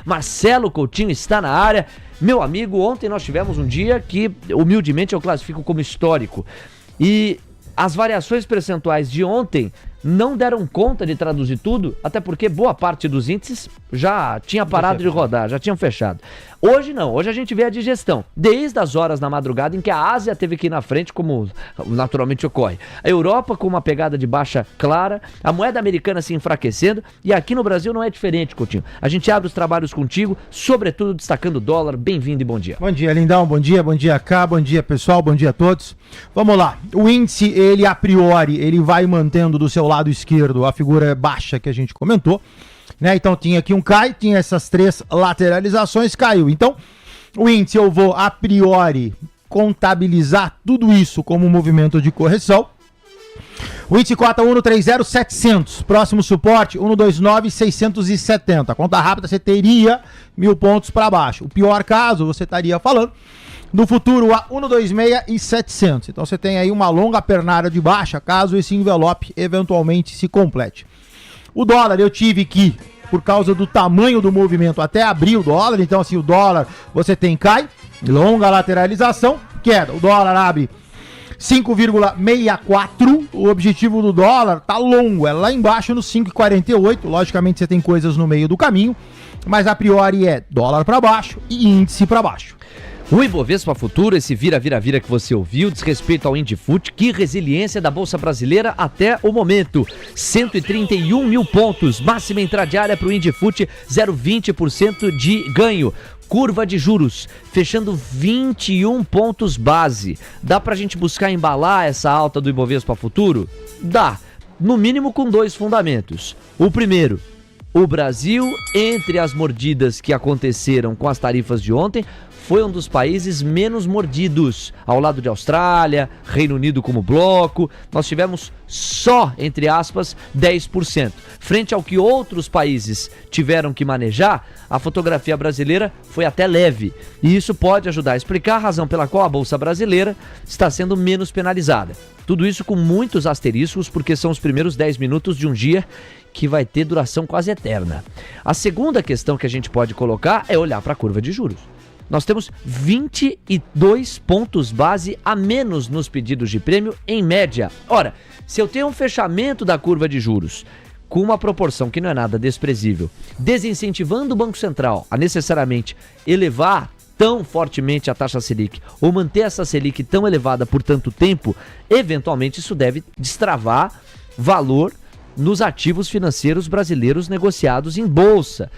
Marcelo Coutinho está na área. Meu amigo, ontem nós tivemos um dia que, humildemente, eu classifico como histórico. E as variações percentuais de ontem não deram conta de traduzir tudo, até porque boa parte dos índices já tinha parado de rodar, já tinham fechado. Hoje não, hoje a gente vê a digestão, desde as horas da madrugada em que a Ásia teve que ir na frente, como naturalmente ocorre. A Europa com uma pegada de baixa clara, a moeda americana se enfraquecendo, e aqui no Brasil não é diferente, Coutinho. A gente abre os trabalhos contigo, sobretudo destacando o dólar. Bem-vindo e bom dia. Bom dia, Lindão, bom dia Cá, bom dia pessoal, bom dia a todos. Vamos lá, o índice, ele a priori, ele vai mantendo do seu lado esquerdo a figura baixa que a gente comentou, né? Então tinha aqui um cai, tinha essas três lateralizações, caiu. Então o índice eu vou a priori contabilizar tudo isso como um movimento de correção. O índice cota 1,30,700, próximo suporte 1,29,670. Conta rápida, você teria 1.000 pontos para baixo. O pior caso, você estaria falando no futuro a 1,26,700. Então você tem aí uma longa pernada de baixa, caso esse envelope eventualmente se complete. O dólar eu tive que, por causa do tamanho do movimento, até abrir o dólar. Então assim, o dólar você tem cai, longa lateralização, queda. O dólar abre 5,64. O objetivo do dólar tá longo, é lá embaixo no 5,48. Logicamente você tem coisas no meio do caminho, mas a priori é dólar para baixo e índice para baixo. O Ibovespa Futuro, esse vira que você ouviu, diz respeito ao Indifut, que resiliência da Bolsa Brasileira até o momento. 131 mil pontos, máxima intradiária para o Indifut, 0,20% de ganho. Curva de juros, fechando 21 pontos base. Dá pra gente buscar embalar essa alta do Ibovespa Futuro? Dá, no mínimo com dois fundamentos. O primeiro, o Brasil, entre as mordidas que aconteceram com as tarifas de ontem, foi um dos países menos mordidos, ao lado de Austrália, Reino Unido como bloco. Nós tivemos só, entre aspas, 10%. Frente ao que outros países tiveram que manejar, a fotografia brasileira foi até leve. E isso pode ajudar a explicar a razão pela qual a Bolsa Brasileira está sendo menos penalizada. Tudo isso com muitos asteriscos, porque são os primeiros 10 minutos de um dia que vai ter duração quase eterna. A segunda questão que a gente pode colocar é olhar para a curva de juros. Nós temos 22 pontos base a menos nos pedidos de prêmio em média. Ora, se eu tenho um fechamento da curva de juros com uma proporção que não é nada desprezível, desincentivando o Banco Central a necessariamente elevar tão fortemente a taxa Selic ou manter essa Selic tão elevada por tanto tempo, eventualmente isso deve destravar valor nos ativos financeiros brasileiros negociados em bolsa,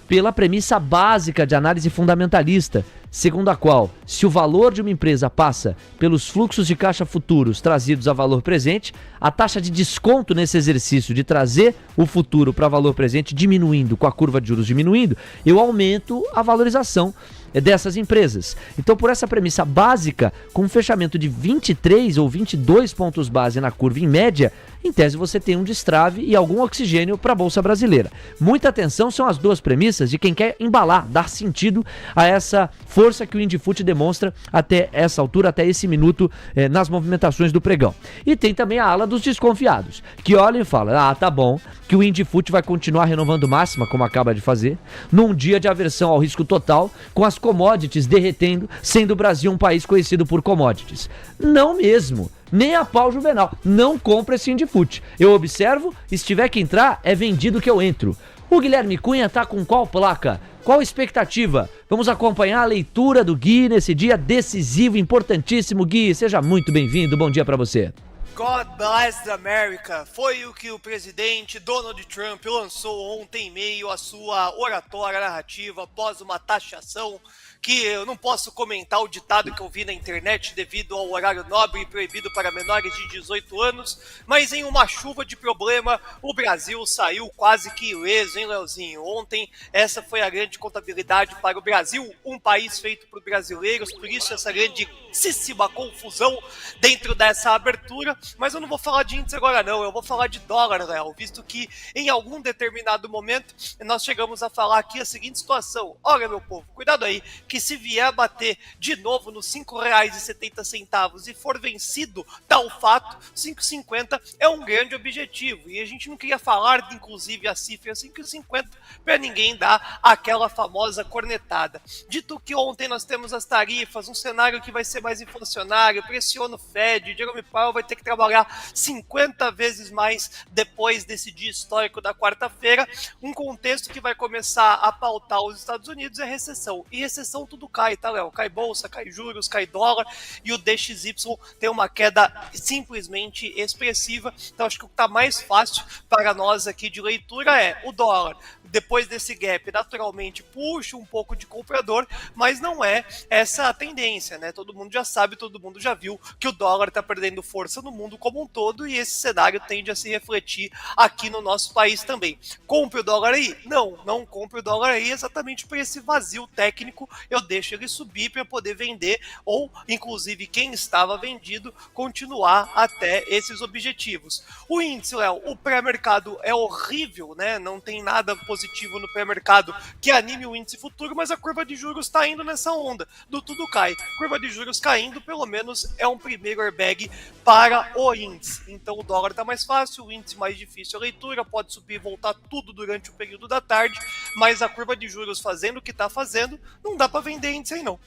pela premissa básica de análise fundamentalista, segundo a qual, se o valor de uma empresa passa pelos fluxos de caixa futuros trazidos a valor presente, a taxa de desconto nesse exercício de trazer o futuro para valor presente diminuindo, com a curva de juros diminuindo, eu aumento a valorização dessas empresas. Então, por essa premissa básica, com um fechamento de 23 ou 22 pontos base na curva em média, em tese você tem um destrave e algum oxigênio para a Bolsa Brasileira. Muita atenção, são as duas premissas de quem quer embalar, dar sentido a essa força que o Indifut demonstra até essa altura, até esse minuto, nas movimentações do pregão. E tem também a ala dos desconfiados, que olham e falam, tá bom, que o Indifut vai continuar renovando máxima, como acaba de fazer, num dia de aversão ao risco total, com as commodities derretendo, sendo o Brasil um país conhecido por commodities. Não mesmo. Nem a pau Juvenal. Não compra esse Indifut. Eu observo, se tiver que entrar, é vendido que eu entro. O Guilherme Cunha tá com qual placa? Qual expectativa? Vamos acompanhar a leitura do Gui nesse dia decisivo, importantíssimo. Gui, seja muito bem-vindo. Bom dia pra você. God bless America foi o que o presidente Donald Trump lançou ontem em meio à sua oratória narrativa após uma taxação que eu não posso comentar o ditado que eu vi na internet devido ao horário nobre e proibido para menores de 18 anos, mas em uma chuva de problema, o Brasil saiu quase que ileso, hein, Leozinho? Ontem, essa foi a grande contabilidade para o Brasil, um país feito por brasileiros, por isso essa grandíssima confusão dentro dessa abertura. Mas eu não vou falar de índice agora não, eu vou falar de dólar, Léo, visto que em algum determinado momento nós chegamos a falar aqui a seguinte situação. Olha, meu povo, cuidado aí, que se vier a bater de novo nos R$5,70 e for vencido tal fato, 5,50 é um grande objetivo. E a gente não queria falar, inclusive, a cifra 5,50 para ninguém dar aquela famosa cornetada. Dito que ontem nós temos as tarifas, um cenário que vai ser mais inflacionário, pressiona o Fed, Jerome Powell vai ter que trabalhar 50 vezes mais depois desse dia histórico da quarta-feira, um contexto que vai começar a pautar os Estados Unidos é recessão. E recessão tudo cai, tá, Léo? Cai bolsa, cai juros, cai dólar, e o DXY tem uma queda simplesmente expressiva. Então acho que o que está mais fácil para nós aqui de leitura é o dólar. Depois desse gap, naturalmente, puxa um pouco de comprador, mas não é essa a tendência, né? Todo mundo já sabe, todo mundo já viu que o dólar está perdendo força no mundo como um todo e esse cenário tende a se refletir aqui no nosso país também. Compre o dólar aí? Não compre o dólar aí exatamente por esse vazio técnico, eu deixo ele subir para poder vender ou, inclusive, quem estava vendido, continuar até esses objetivos. O índice, Léo, o pré-mercado é horrível, né? Não tem nada positivo no pré-mercado que anime o índice futuro, mas a curva de juros está indo nessa onda do tudo cai. Curva de juros caindo, pelo menos é um primeiro airbag para o índice. Então o dólar está mais fácil, o índice mais difícil a leitura, pode subir e voltar tudo durante o período da tarde, mas a curva de juros fazendo o que está fazendo, não dá para vender índice aí não.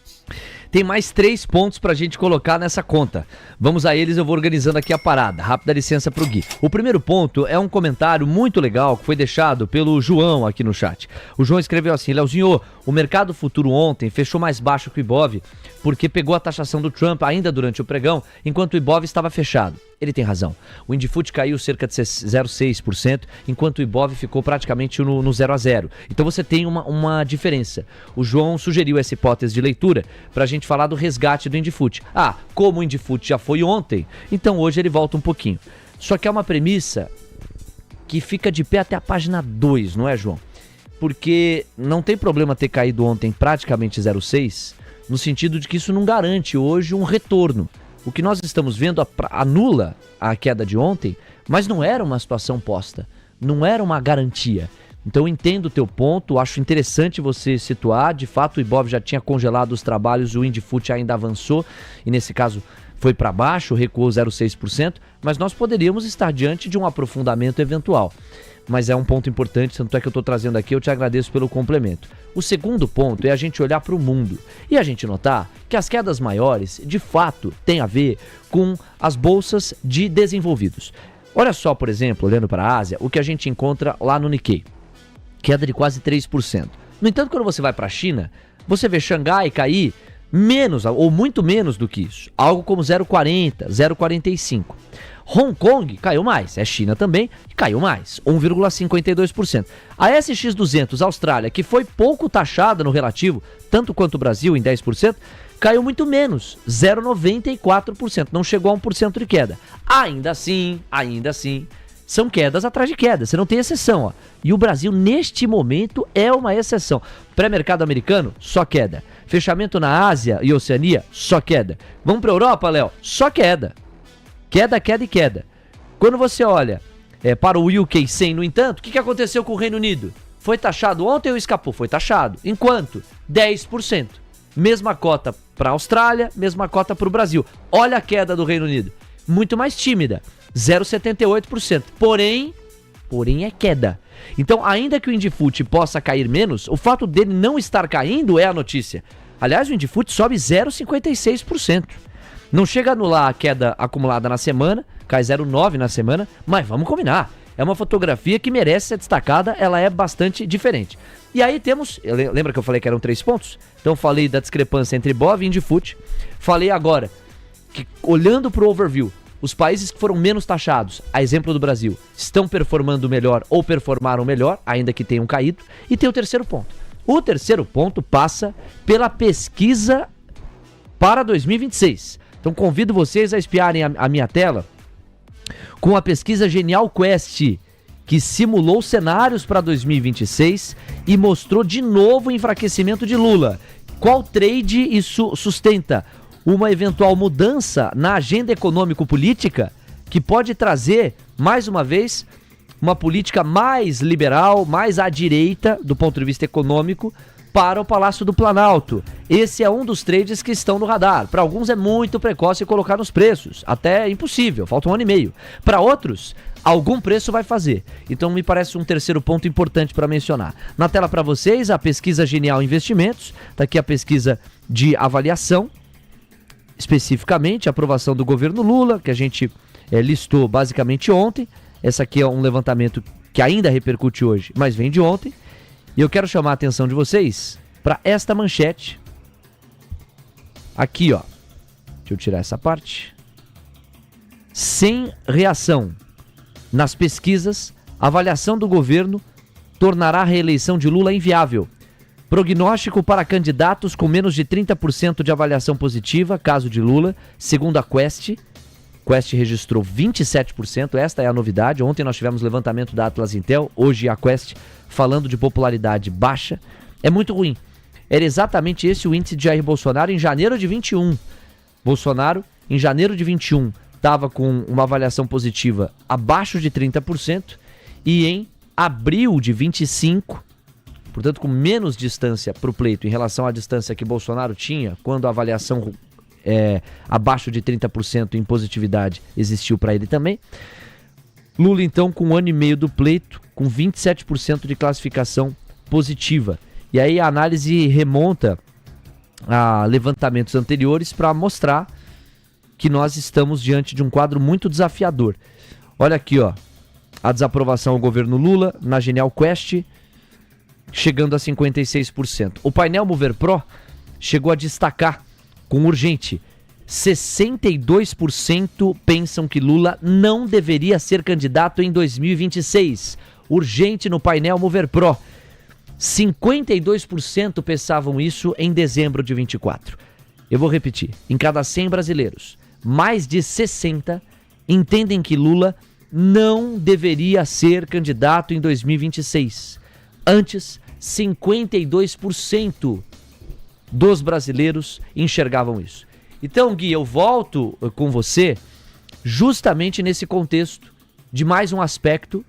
Tem mais 3 pontos pra gente colocar nessa conta. Vamos a eles, eu vou organizando aqui a parada. Rápida licença pro Gui. O primeiro ponto é um comentário muito legal que foi deixado pelo João aqui no chat. O João escreveu assim: Leozinho, o mercado futuro ontem fechou mais baixo que o Ibov porque pegou a taxação do Trump ainda durante o pregão, enquanto o Ibov estava fechado. Ele tem razão. O Indifut caiu cerca de 0,6%, enquanto o Ibov ficou praticamente no 0 a 0. Então você tem uma diferença. O João sugeriu essa hipótese de leitura para a gente falar do resgate do Indifut. Como o Indifut já foi ontem, então hoje ele volta um pouquinho. Só que é uma premissa que fica de pé até a página 2, não é, João? Porque não tem problema ter caído ontem praticamente 0,6, no sentido de que isso não garante hoje um retorno. O que nós estamos vendo anula a queda de ontem, mas não era uma situação posta, não era uma garantia. Então eu entendo o teu ponto, acho interessante você situar, de fato o Ibov já tinha congelado os trabalhos, o Indifut ainda avançou, e nesse caso foi para baixo, recuou 0,6%, mas nós poderíamos estar diante de um aprofundamento eventual. Mas é um ponto importante, tanto é que eu estou trazendo aqui, eu te agradeço pelo complemento. O segundo ponto é a gente olhar para o mundo e a gente notar que as quedas maiores, de fato, têm a ver com as bolsas de desenvolvidos. Olha só, por exemplo, olhando para a Ásia, o que a gente encontra lá no Nikkei. Queda de quase 3%. No entanto, quando você vai para a China, você vê Xangai cair menos, ou muito menos do que isso. Algo como 0,40, 0,45. Hong Kong caiu mais, é China também, caiu mais, 1,52%. A SX200 Austrália, que foi pouco taxada no relativo, tanto quanto o Brasil, em 10%, caiu muito menos, 0,94%, não chegou a 1% de queda. Ainda assim, são quedas atrás de quedas, você não tem exceção, ó. E o Brasil, neste momento, é uma exceção. Pré-mercado americano, só queda. Fechamento na Ásia e Oceania, só queda. Vamos para a Europa, Léo? Só queda. Queda, queda e queda. Quando você olha para o UK 100, no entanto, o que aconteceu com o Reino Unido? Foi taxado ontem ou escapou? Foi taxado. Enquanto? 10%. Mesma cota para a Austrália, mesma cota para o Brasil. Olha a queda do Reino Unido. Muito mais tímida. 0,78%. Porém é queda. Então, ainda que o Indifut possa cair menos, o fato dele não estar caindo é a notícia. Aliás, o Indifut sobe 0,56%. Não chega a anular a queda acumulada na semana, cai 0,9% na semana, mas vamos combinar. É uma fotografia que merece ser destacada, ela é bastante diferente. E aí temos, lembra que eu falei que eram 3 pontos? Então falei da discrepância entre Ibov e Indifut. Falei agora que, olhando para o overview, os países que foram menos taxados, a exemplo do Brasil, estão performando melhor ou performaram melhor, ainda que tenham caído. E tem o terceiro ponto. O terceiro ponto passa pela pesquisa para 2026. Então convido vocês a espiarem a minha tela com a pesquisa Genial Quest, que simulou cenários para 2026 e mostrou de novo o enfraquecimento de Lula. Qual trade isso sustenta? Uma eventual mudança na agenda econômico-política que pode trazer, mais uma vez, uma política mais liberal, mais à direita, do ponto de vista econômico, para o Palácio do Planalto. Esse é um dos trades que estão no radar. Para alguns é muito precoce colocar nos preços, até impossível, falta 1 ano e meio. Para outros, algum preço vai fazer. Então me parece um terceiro ponto importante para mencionar. Na tela para vocês, a pesquisa Genial Investimentos, tá aqui a pesquisa de avaliação, especificamente a aprovação do governo Lula, que a gente listou basicamente ontem. Essa aqui é um levantamento que ainda repercute hoje, mas vem de ontem. E eu quero chamar a atenção de vocês para esta manchete. Aqui, ó. Deixa eu tirar essa parte. Sem reação nas pesquisas, a avaliação do governo tornará a reeleição de Lula inviável. Prognóstico para candidatos com menos de 30% de avaliação positiva, caso de Lula, segundo a Quest. Quest registrou 27%, esta é a novidade. Ontem nós tivemos levantamento da Atlas Intel, hoje a Quest falando de popularidade baixa. É muito ruim. Era exatamente esse o índice de Jair Bolsonaro em janeiro de 21. Bolsonaro, em janeiro de 21, estava com uma avaliação positiva abaixo de 30% e em abril de 25, portanto com menos distância para o pleito em relação à distância que Bolsonaro tinha quando a avaliação abaixo de 30% em positividade existiu para ele também. Lula, então, com 1 ano e meio do pleito, com 27% de classificação positiva. E aí a análise remonta a levantamentos anteriores para mostrar que nós estamos diante de um quadro muito desafiador. Olha aqui, ó, a desaprovação ao governo Lula na Genial Quest, chegando a 56%. O painel Mover Pro chegou a destacar com urgente: 62% pensam que Lula não deveria ser candidato em 2026. Urgente no painel Mover Pro. 52% pensavam isso em dezembro de 24. Eu vou repetir. Em cada 100 brasileiros, mais de 60 entendem que Lula não deveria ser candidato em 2026. Antes, 52% dos brasileiros enxergavam isso. Então, Gui, eu volto com você justamente nesse contexto de mais um aspecto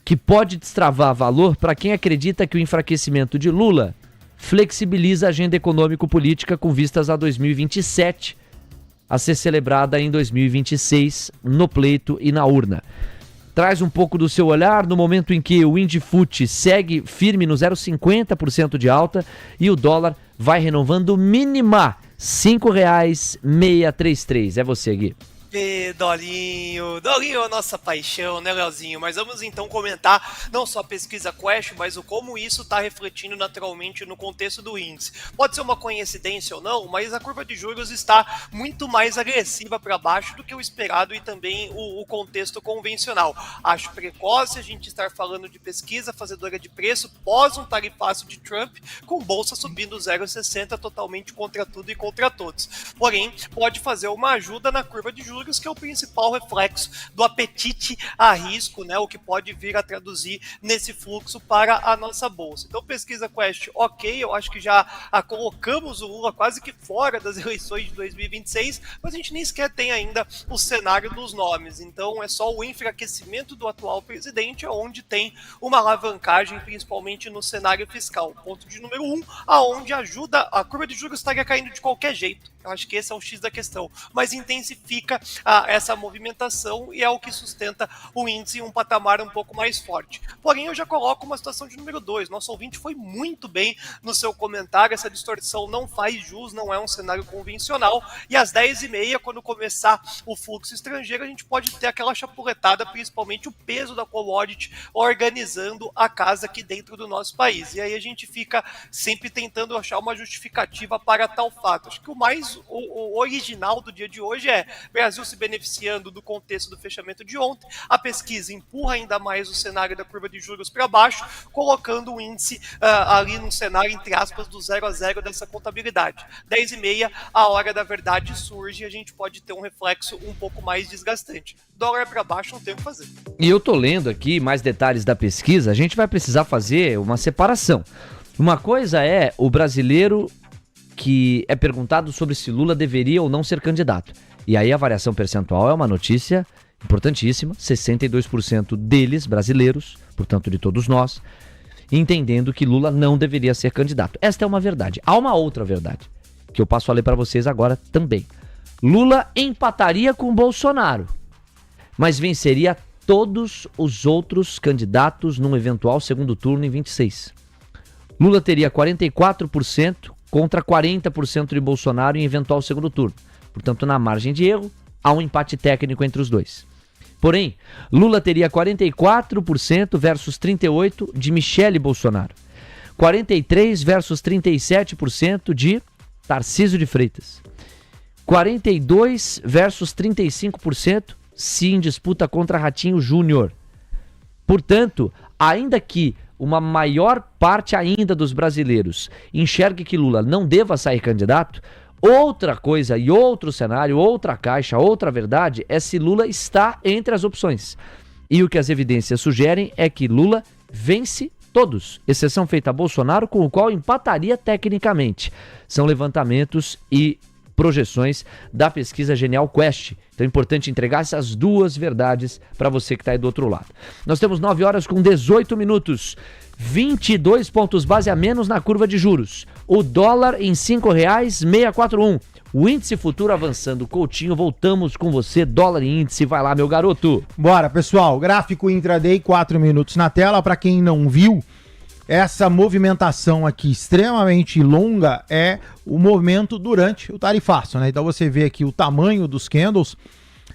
que pode destravar valor para quem acredita que o enfraquecimento de Lula flexibiliza a agenda econômico-política com vistas a 2027, a ser celebrada em 2026, no pleito e na urna. Traz um pouco do seu olhar no momento em que o Indifut segue firme no 0,50% de alta e o dólar vai renovando mínima R$ 5,633. É você, Gui. Dolinho é a nossa paixão, né, Leozinho? Mas vamos então comentar não só a pesquisa Quest, mas o como isso está refletindo naturalmente no contexto do índice. Pode ser uma coincidência ou não, mas a curva de juros está muito mais agressiva para baixo do que o esperado e também o contexto convencional. Acho precoce a gente estar falando de pesquisa fazedora de preço pós um tarifaço de Trump, com bolsa subindo 0,60 totalmente contra tudo e contra todos. Porém, pode fazer uma ajuda na curva de juros, que é o principal reflexo do apetite a risco, né, o que pode vir a traduzir nesse fluxo para a nossa bolsa. Então, pesquisa Quest, ok, eu acho que já colocamos o Lula quase que fora das eleições de 2026, mas a gente nem sequer tem ainda o cenário dos nomes. Então, é só o enfraquecimento do atual presidente onde tem uma alavancagem, principalmente no cenário fiscal. Ponto de número 1, aonde ajuda, a curva de juros estaria caindo de qualquer jeito. Eu acho que esse é o X da questão, mas intensifica essa movimentação e é o que sustenta o índice em um patamar um pouco mais forte. Porém, eu já coloco uma situação de número 2. Nosso ouvinte foi muito bem no seu comentário, essa distorção não faz jus, não é um cenário convencional, e às 10h30, quando começar o fluxo estrangeiro, a gente pode ter aquela chapuletada, principalmente o peso da commodity organizando a casa aqui dentro do nosso país. E aí a gente fica sempre tentando achar uma justificativa para tal fato. Acho que o original do dia de hoje é Brasil se beneficiando do contexto do fechamento de ontem. A pesquisa empurra ainda mais o cenário da curva de juros para baixo, colocando o índice ali num cenário, entre aspas, do 0 a 0 dessa contabilidade. 10h30, a hora da verdade surge e a gente pode ter um reflexo um pouco mais desgastante. Dólar para baixo, não tem o que fazer. E eu tô lendo aqui mais detalhes da pesquisa, a gente vai precisar fazer uma separação. Uma coisa é o brasileiro que é perguntado sobre se Lula deveria ou não ser candidato. E aí a variação percentual é uma notícia importantíssima, 62% deles, brasileiros, portanto de todos nós, entendendo que Lula não deveria ser candidato. Esta é uma verdade. Há uma outra verdade, que eu passo a ler para vocês agora também. Lula empataria com Bolsonaro, mas venceria todos os outros candidatos num eventual segundo turno em 26. Lula teria 44% contra 40% de Bolsonaro em eventual segundo turno. Portanto, na margem de erro, há um empate técnico entre os dois. Porém, Lula teria 44% versus 38% de Michele Bolsonaro. 43% versus 37% de Tarcísio de Freitas. 42% versus 35% se em disputa contra Ratinho Júnior. Portanto, ainda que uma maior parte ainda dos brasileiros enxergue que Lula não deva sair candidato, outra coisa e outro cenário, outra caixa, outra verdade é se Lula está entre as opções. E o que as evidências sugerem é que Lula vence todos, exceção feita a Bolsonaro, com o qual empataria tecnicamente. São levantamentos e projeções da pesquisa Genial Quest. Então é importante entregar essas duas verdades para você que está aí do outro lado. Nós temos 9 horas com 18 minutos. 22 pontos base a menos na curva de juros. O dólar em R$ 5,641. O índice futuro avançando. Coutinho, voltamos com você. Dólar e índice. Vai lá, meu garoto. Bora, pessoal. Gráfico intraday, 4 minutos na tela. Para quem não viu, essa movimentação aqui extremamente longa é o movimento durante o tarifaço, né? Então você vê aqui o tamanho dos candles.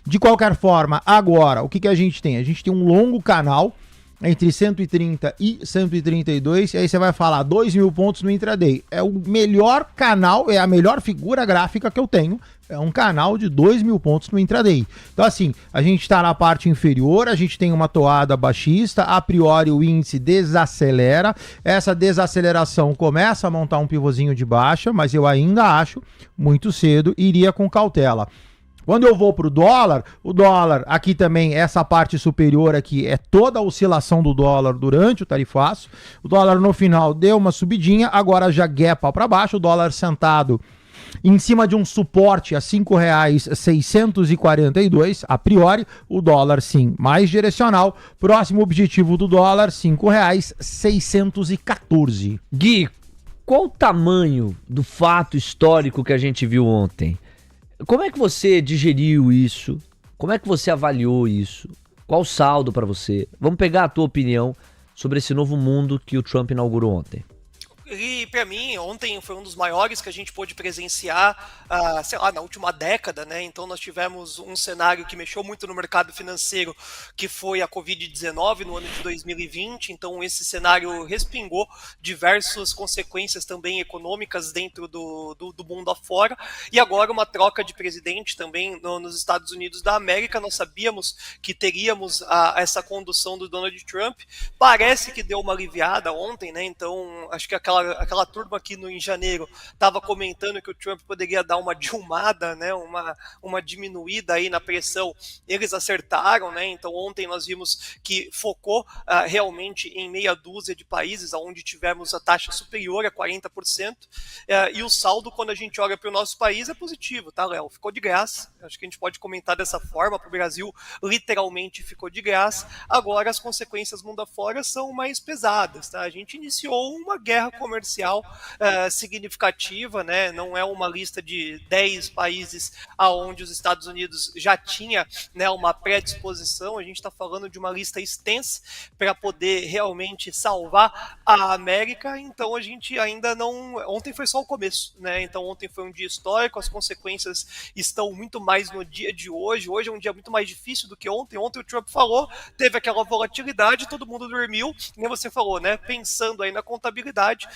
De qualquer forma, agora, o que a gente tem? A gente tem um longo canal entre 130 e 132, e aí você vai falar 2.000 pontos no intraday. É o melhor canal, é a melhor figura gráfica que eu tenho, é um canal de 2.000 pontos no intraday. Então assim, a gente está na parte inferior, a gente tem uma toada baixista, a priori o índice desacelera, essa desaceleração começa a montar um pivôzinho de baixa, mas eu ainda acho muito cedo, iria com cautela. Quando eu vou para o dólar aqui também, essa parte superior aqui é toda a oscilação do dólar durante o tarifaço. O dólar no final deu uma subidinha, agora já gapa para baixo, o dólar sentado em cima de um suporte a R$ 5,642, a priori, o dólar sim, mais direcional. Próximo objetivo do dólar, R$ 5,614. Gui, qual o tamanho do fato histórico que a gente viu ontem? Como é que você digeriu isso? Como é que você avaliou isso? Qual o saldo para você? Vamos pegar a tua opinião sobre esse novo mundo que o Trump inaugurou ontem. E para mim, ontem foi um dos maiores que a gente pôde presenciar, sei lá, na última década, né? Então nós tivemos um cenário que mexeu muito no mercado financeiro, que foi a Covid-19 no ano de 2020. Então esse cenário respingou diversas consequências também econômicas dentro do mundo afora. E agora uma troca de presidente também nos Estados Unidos da América. Nós sabíamos que teríamos essa condução do Donald Trump. Parece que deu uma aliviada ontem, né? Então acho que aquela turma aqui em janeiro estava comentando que o Trump poderia dar uma dilmada, né, uma diminuída aí na pressão. Eles acertaram, né? Então ontem nós vimos que focou realmente em meia dúzia de países onde tivemos a taxa superior a 40%, e o saldo, quando a gente olha para o nosso país, é positivo, tá, Léo? Ficou de graça. Acho que a gente pode comentar dessa forma. Para o Brasil, literalmente ficou de graça. Agora as consequências mundo afora são mais pesadas, tá? A gente iniciou uma guerra comercial significativa, né? Não é uma lista de 10 países aonde os Estados Unidos já tinha, né, uma predisposição. A gente está falando de uma lista extensa para poder realmente salvar a América. Então a gente ainda não... Ontem foi só o começo, né? Então ontem foi um dia histórico, as consequências estão muito mais no dia de hoje. Hoje é um dia muito mais difícil do que ontem. Ontem o Trump falou, teve aquela volatilidade, todo mundo dormiu, nem você falou, né? Pensando aí na contabilidade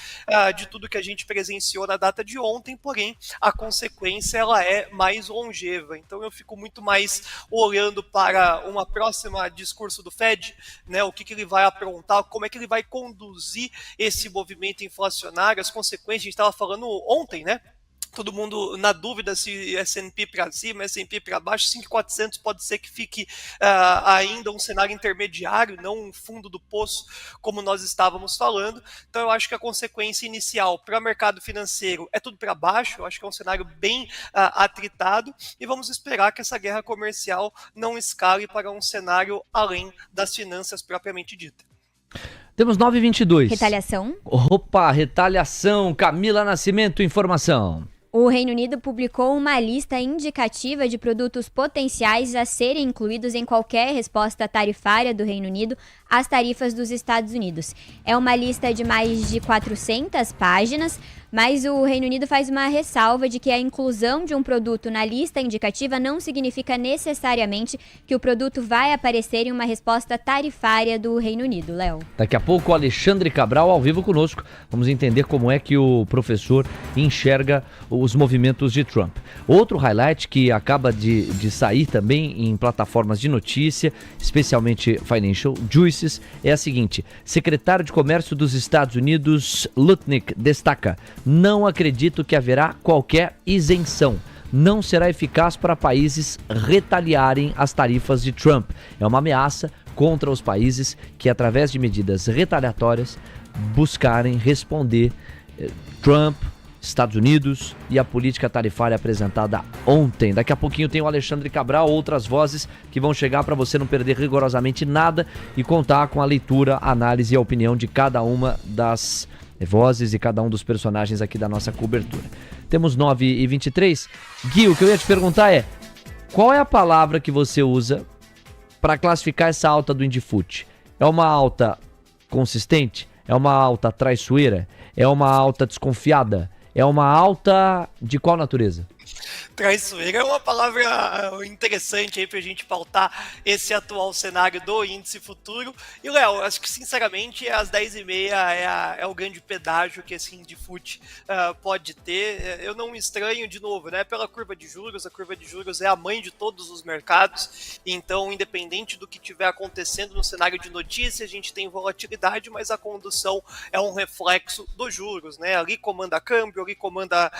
de tudo que a gente presenciou na data de ontem, porém a consequência ela é mais longeva. Então eu fico muito mais olhando para uma próxima discurso do Fed, né? O que ele vai aprontar, como é que ele vai conduzir esse movimento inflacionário, as consequências. A gente estava falando ontem, né? todo mundo na dúvida se S&P para cima, S&P para baixo, 5.400 pode ser que fique ainda um cenário intermediário, não um fundo do poço como nós estávamos falando. Então eu acho que a consequência inicial para o mercado financeiro é tudo para baixo, eu acho que é um cenário bem atritado, e vamos esperar que essa guerra comercial não escale para um cenário além das finanças propriamente dita. Temos 9h22. Retaliação. Opa, retaliação. Camila Nascimento, informação. O Reino Unido publicou uma lista indicativa de produtos potenciais a serem incluídos em qualquer resposta tarifária do Reino Unido às tarifas dos Estados Unidos. É uma lista de mais de 400 páginas, mas o Reino Unido faz uma ressalva de que a inclusão de um produto na lista indicativa não significa necessariamente que o produto vai aparecer em uma resposta tarifária do Reino Unido. Léo. Daqui a pouco o Alexandre Cabral ao vivo conosco. Vamos entender como é que o professor enxerga os movimentos de Trump. Outro highlight que acaba de sair também em plataformas de notícia, especialmente Financial Juices, é a seguinte: secretário de Comércio dos Estados Unidos, Lutnick, destaca: não acredito que haverá qualquer isenção. Não será eficaz para países retaliarem as tarifas de Trump. É uma ameaça contra os países que, através de medidas retaliatórias, buscarem responder Trump, Estados Unidos e a política tarifária apresentada ontem. Daqui a pouquinho tem o Alexandre Cabral, outras vozes que vão chegar para você não perder rigorosamente nada e contar com a leitura, a análise e a opinião de cada uma das vozes e cada um dos personagens aqui da nossa cobertura. Temos 9h23. Gui, o que eu ia te perguntar é: qual é a palavra que você usa para classificar essa alta do Indifut? É uma alta consistente? É uma alta traiçoeira? É uma alta desconfiada? É uma alta de qual natureza? Traiçoeira é uma palavra interessante aí pra gente pautar esse atual cenário do índice futuro. E, Léo, acho que sinceramente às 10h30 é o grande pedágio que esse Indifut pode ter. Eu não estranho, de novo, né, pela curva de juros. A curva de juros é a mãe de todos os mercados, então independente do que estiver acontecendo no cenário de notícia, a gente tem volatilidade, mas a condução é um reflexo dos juros, né? Ali comanda câmbio, ali comanda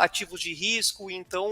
ativos de risco. Então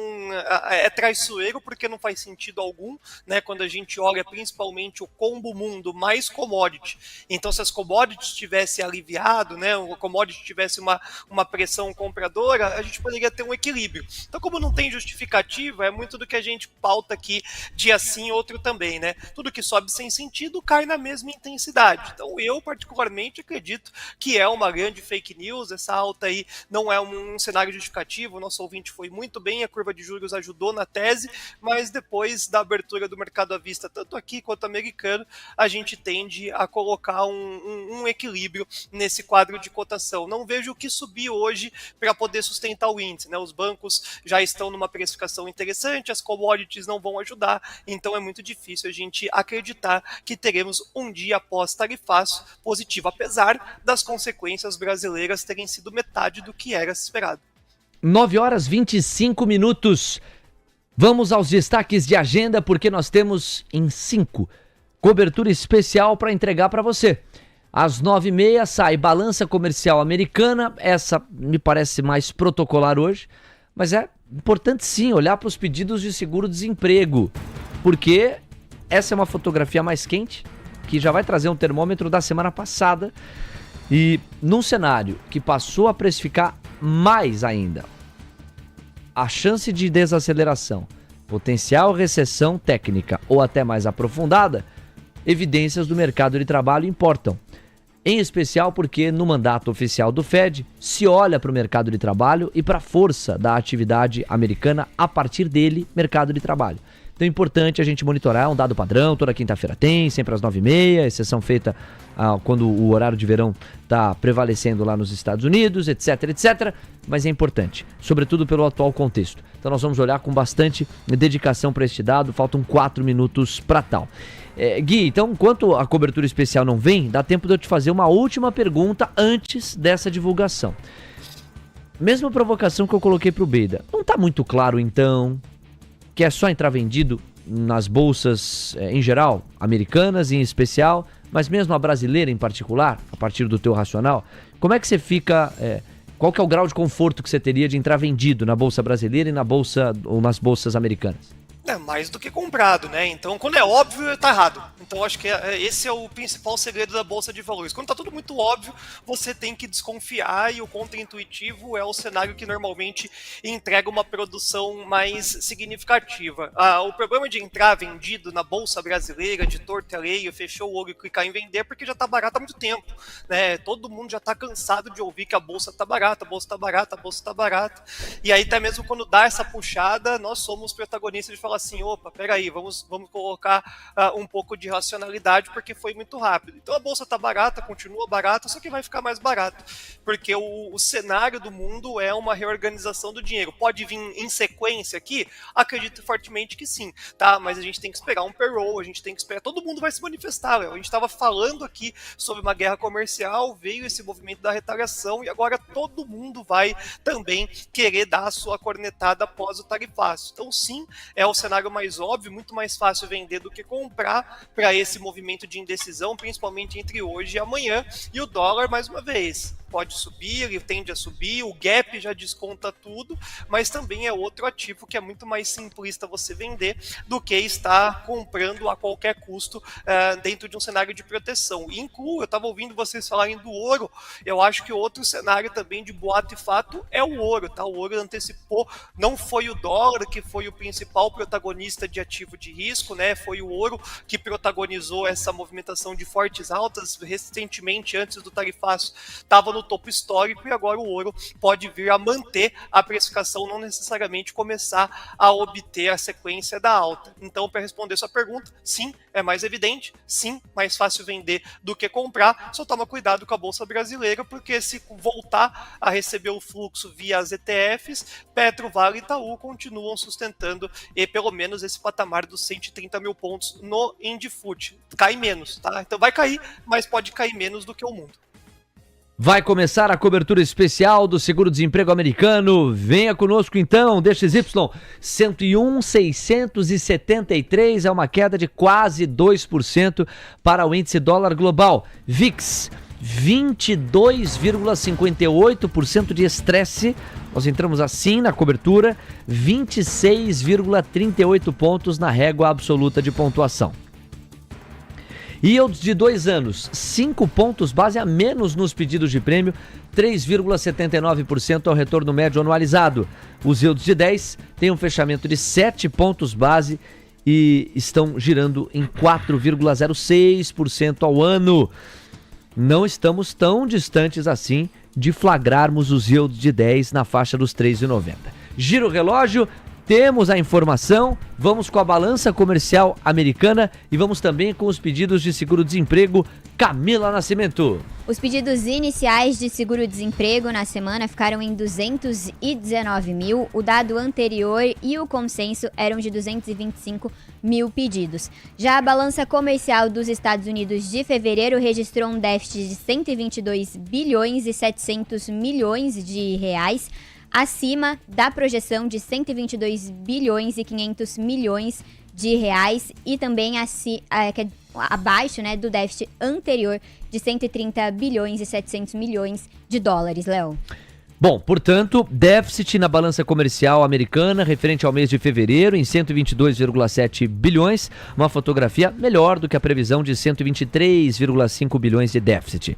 é traiçoeiro porque não faz sentido algum, né, quando a gente olha principalmente o combo mundo mais commodity. Então se as commodities tivessem aliviado, né, o commodity tivesse uma pressão compradora, a gente poderia ter um equilíbrio. Então, como não tem justificativa, é muito do que a gente pauta aqui, dia sim, outro também, né? Tudo que sobe sem sentido cai na mesma intensidade. Então eu particularmente acredito que é uma grande fake news. Essa alta aí não é um cenário justificativo. O nosso ouvinte foi muito bem, a curva de juros ajudou na tese, mas depois da abertura do mercado à vista, tanto aqui quanto americano, a gente tende a colocar um equilíbrio nesse quadro de cotação. Não vejo o que subir hoje para poder sustentar o índice, né? Os bancos já estão numa precificação interessante, as commodities não vão ajudar, então é muito difícil a gente acreditar que teremos um dia pós-tarifaço positivo, apesar das consequências brasileiras terem sido metade do que era esperado. 9h25. Vamos aos destaques de agenda, porque nós temos em 5 cobertura especial para entregar para você. Às 9h30 sai Balança Comercial Americana. Essa me parece mais protocolar hoje, mas é importante sim olhar para os pedidos de seguro-desemprego, porque essa é uma fotografia mais quente, que já vai trazer um termômetro da semana passada, e num cenário que passou a precificar mais ainda a chance de desaceleração, potencial recessão técnica ou até mais aprofundada, evidências do mercado de trabalho importam. Em especial porque no mandato oficial do Fed se olha para o mercado de trabalho e para a força da atividade americana a partir dele, mercado de trabalho. Então é importante a gente monitorar, um dado padrão, toda quinta-feira tem, sempre às 9h30, exceção feita quando o horário de verão está prevalecendo lá nos Estados Unidos, etc, etc. Mas é importante, sobretudo pelo atual contexto. Então nós vamos olhar com bastante dedicação para este dado, faltam 4 minutos para tal. Gui, então enquanto a cobertura especial não vem, dá tempo de eu te fazer uma última pergunta antes dessa divulgação. Mesma provocação que eu coloquei para o Beida. Não está muito claro então que é só entrar vendido nas bolsas em geral, americanas em especial, mas mesmo a brasileira em particular, a partir do teu racional? Como é que você fica Qual que é o grau de conforto que você teria de entrar vendido na Bolsa Brasileira e nas bolsas americanas? É mais do que comprado, né? Então, quando é óbvio, tá errado. Então, acho que esse é o principal segredo da Bolsa de Valores. Quando tá tudo muito óbvio, você tem que desconfiar, e o contra-intuitivo é o cenário que normalmente entrega uma produção mais significativa. O problema de entrar vendido na Bolsa Brasileira, de torto-alheio, fechou o olho e clicar em vender, porque já tá barato há muito tempo, né? Todo mundo já tá cansado de ouvir que a Bolsa tá barata, a Bolsa tá barata, a Bolsa tá barata. E aí, até mesmo quando dá essa puxada, nós somos protagonistas de falar assim, opa, peraí, vamos colocar um pouco de racionalidade, porque foi muito rápido. Então a bolsa está barata, continua barata, só que vai ficar mais barato, porque o cenário do mundo é uma reorganização do dinheiro. Pode vir em sequência aqui? Acredito fortemente que sim, tá? Mas a gente tem que esperar um payroll, a gente tem que esperar, todo mundo vai se manifestar, Léo. A gente estava falando aqui sobre uma guerra comercial, veio esse movimento da retaliação e agora todo mundo vai também querer dar a sua cornetada após o tarifaço. Então sim, é o cenário mais óbvio, muito mais fácil vender do que comprar para esse movimento de indecisão, principalmente entre hoje e amanhã. E o dólar, mais uma vez, pode subir, ele tende a subir, o gap já desconta tudo, mas também é outro ativo que é muito mais simplista você vender do que estar comprando a qualquer custo dentro de um cenário de proteção. Incluo, eu estava ouvindo vocês falarem do ouro, eu acho que outro cenário também de boato e fato é o ouro, tá? O ouro antecipou, não foi o dólar que foi o principal protagonista de ativo de risco, né? Foi o ouro que protagonizou essa movimentação de fortes altas, recentemente, antes do tarifaço, estava no topo histórico e agora o ouro pode vir a manter a precificação, não necessariamente começar a obter a sequência da alta. Então, para responder sua pergunta, sim, é mais evidente, sim, mais fácil vender do que comprar, só toma cuidado com a Bolsa Brasileira, porque se voltar a receber o fluxo via as ETFs, Petro, Vale e Itaú continuam sustentando pelo menos esse patamar dos 130 mil pontos no Indifut. Cai menos, tá? Então vai cair, mas pode cair menos do que o mundo. Vai começar a cobertura especial do seguro-desemprego americano. Venha conosco então, DXY 101,673 é uma queda de quase 2% para o índice dólar global. VIX 22,58% de estresse. Nós entramos assim na cobertura, 26,38 pontos na régua absoluta de pontuação. Yields de 2 anos, 5 pontos base a menos nos pedidos de prêmio, 3,79% ao retorno médio anualizado. Os yields de 10 têm um fechamento de 7 pontos base e estão girando em 4,06% ao ano. Não estamos tão distantes assim de flagrarmos os yields de 10 na faixa dos 3,90. Gira o relógio. Temos a informação, vamos com a balança comercial americana e vamos também com os pedidos de seguro-desemprego. Camila Nascimento. Os pedidos iniciais de seguro-desemprego na semana ficaram em 219 mil, o dado anterior e o consenso eram de 225 mil pedidos. Já a balança comercial dos Estados Unidos de fevereiro registrou um déficit de 122 bilhões e 700 milhões de reais, acima da projeção de 122 bilhões e 500 milhões de reais e também abaixo, né, do déficit anterior de 130 bilhões e 700 milhões de dólares, Léo. Bom, portanto, déficit na balança comercial americana referente ao mês de fevereiro em 122,7 bilhões, uma fotografia melhor do que a previsão de 123,5 bilhões de déficit.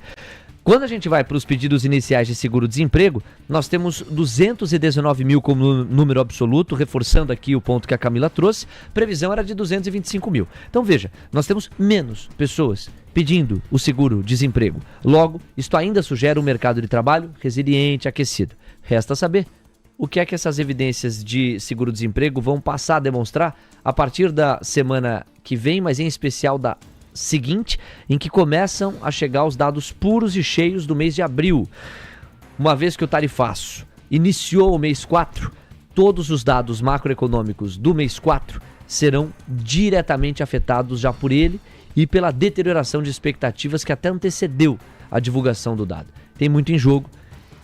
Quando a gente vai para os pedidos iniciais de seguro-desemprego, nós temos 219 mil como número absoluto, reforçando aqui o ponto que a Camila trouxe, previsão era de 225 mil. Então veja, nós temos menos pessoas pedindo o seguro-desemprego. Logo, isto ainda sugere um mercado de trabalho resiliente, aquecido. Resta saber o que é que essas evidências de seguro-desemprego vão passar a demonstrar a partir da semana que vem, mas em especial da seguinte, em que começam a chegar os dados puros e cheios do mês de abril. Uma vez que o tarifaço iniciou o mês 4, todos os dados macroeconômicos do mês 4 serão diretamente afetados já por ele e pela deterioração de expectativas que até antecedeu a divulgação do dado. Tem muito em jogo.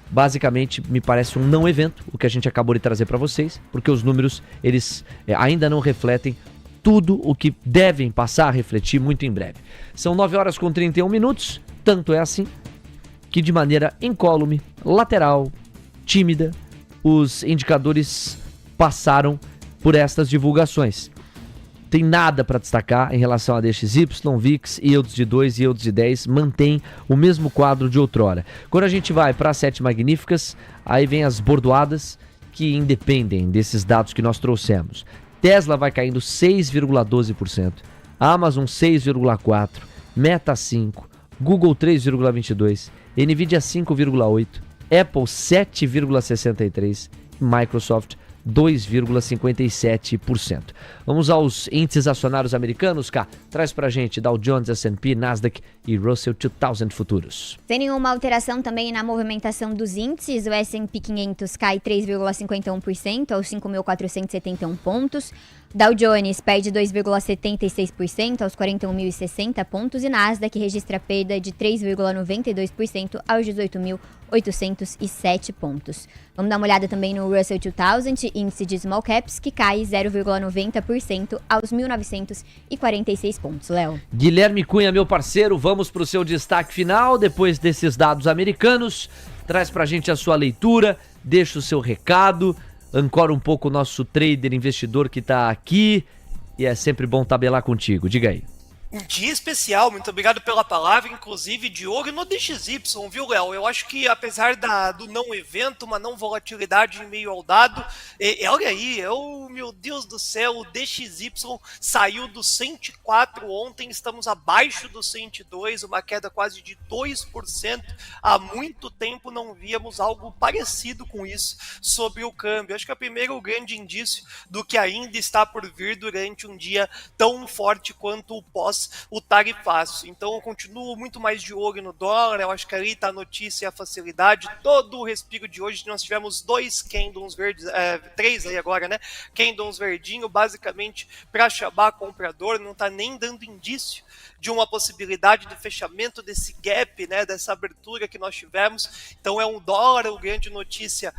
Basicamente, me parece um não evento, o que a gente acabou de trazer para vocês, porque os números eles ainda não refletem tudo o que devem passar a refletir muito em breve. São 9h com 31 minutos, tanto é assim que de maneira incólume, lateral, tímida, os indicadores passaram por estas divulgações. Tem nada para destacar em relação a DXY, VIX, yields de 2 e yields de 10, mantém o mesmo quadro de outrora. Quando a gente vai para as 7 magníficas, aí vem as bordoadas que independem desses dados que nós trouxemos. Tesla vai caindo 6,12%, Amazon 6,4%, Meta 5%, Google 3,22%, Nvidia 5,8%, Apple 7,63% e Microsoft 2,57%. Vamos aos índices acionários americanos, Cá. Traz pra gente Dow Jones, S&P, Nasdaq e Russell 2000 futuros. Sem nenhuma alteração também na movimentação dos índices, o S&P 500 cai 3,51% aos 5.471 pontos. Dow Jones perde 2,76% aos 41.060 pontos e Nasdaq registra perda de 3,92% aos 18.807 pontos. Vamos dar uma olhada também no Russell 2000, índice de small caps, que cai 0,90% aos 1.946 pontos. Léo. Guilherme Cunha, meu parceiro, vamos para o seu destaque final depois desses dados americanos. Traz pra gente a sua leitura, deixa o seu recado, ancora um pouco o nosso trader investidor que tá aqui e é sempre bom tabelar contigo. Diga aí. Um dia especial, muito obrigado pela palavra, inclusive de ouro no DXY, viu, Léo? Eu acho que apesar do não evento, uma não volatilidade em meio ao dado, olha aí, meu Deus do céu, o DXY saiu do 104 ontem, estamos abaixo do 102, uma queda quase de 2%, há muito tempo não víamos algo parecido com isso sobre o câmbio. Acho que é o primeiro grande indício do que ainda está por vir durante um dia tão forte quanto o pós o tarifaço. Então eu continuo muito mais de olho no dólar, eu acho que ali está a notícia e a facilidade. Todo o respiro de hoje nós tivemos 2 candles verdes, 3 aí agora, né? Candles verdinho, basicamente para chamar comprador, não está nem dando indício de uma possibilidade de fechamento desse gap, né, dessa abertura que nós tivemos. Então é um dólar, uma grande notícia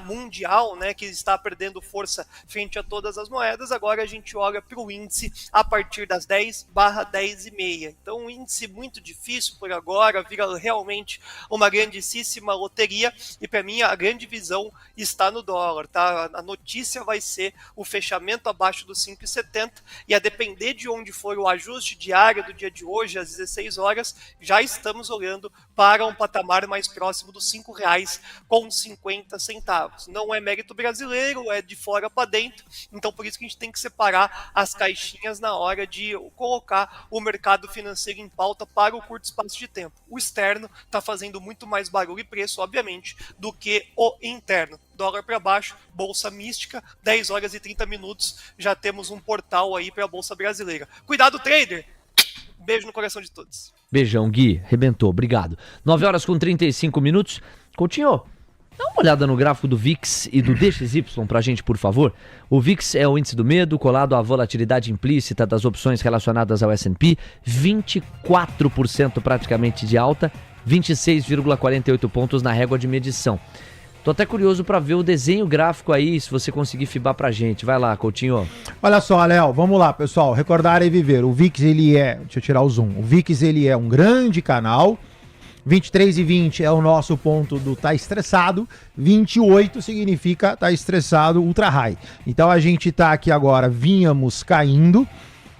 mundial, né, que está perdendo força frente a todas as moedas. Agora a gente olha para o índice a partir das 10/10:30. Então um índice muito difícil por agora, vira realmente uma grandíssima loteria e para mim a grande visão está no dólar, tá? A notícia vai ser o fechamento abaixo dos 5,70 e a depender de onde for o ajuste diário do dia de hoje, às 16 horas, já estamos olhando para um patamar mais próximo dos R$5,50. Não é mérito brasileiro, é de fora para dentro, então por isso que a gente tem que separar as caixinhas na hora de colocar o mercado financeiro em pauta para o curto espaço de tempo. O externo está fazendo muito mais barulho e preço, obviamente, do que o interno. Dólar para baixo, Bolsa Mística, 10 horas e 30 minutos, já temos um portal aí para a Bolsa Brasileira. Cuidado, trader! Beijo no coração de todos. Beijão, Gui. Arrebentou. Obrigado. 9 horas com 35 minutos. Coutinho, dá uma olhada no gráfico do VIX e do DXY pra gente, por favor. O VIX é o índice do medo, colado à volatilidade implícita das opções relacionadas ao S&P. 24% praticamente de alta, 26,48 pontos na régua de medição. Tô até curioso para ver o desenho gráfico aí, se você conseguir fibar pra gente. Vai lá, Coutinho. Olha só, Léo, vamos lá, pessoal. Recordar e viver. O VIX, ele é... Deixa eu tirar o zoom. O VIX, ele é um grande canal. 23,20 é o nosso ponto do tá estressado. 28 significa tá estressado ultra high. Então a gente tá aqui agora, vínhamos caindo.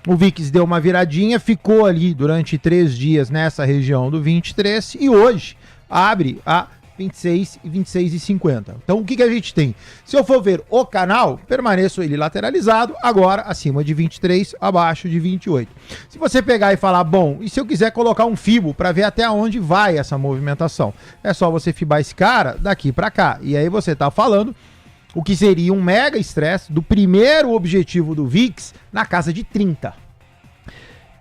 O VIX deu uma viradinha, ficou ali durante 3 dias nessa região do 23 e hoje abre a 26 e 26,50. Então o que a gente tem? Se eu for ver o canal, permaneço ele lateralizado, agora acima de 23, abaixo de 28. Se você pegar e falar, bom, e se eu quiser colocar um fibo para ver até onde vai essa movimentação? É só você fibar esse cara daqui para cá. E aí você tá falando o que seria um mega estresse do primeiro objetivo do VIX na casa de 30.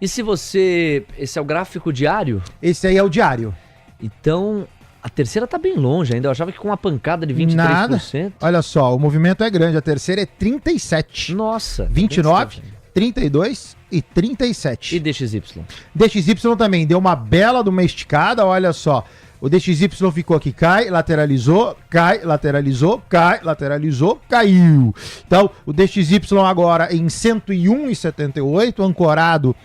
E se você... Esse é o gráfico diário? Esse aí é o diário. Então... A terceira tá bem longe ainda, eu achava que com uma pancada de 23%... Nada. Olha só, o movimento é grande, a terceira é 37. Nossa. 29, 32 e 37. E DXY? DXY também deu uma bela de uma esticada, olha só. O DXY ficou aqui, cai, lateralizou, cai, lateralizou, cai, lateralizou, caiu. Então, o DXY agora em 101,78, ancorado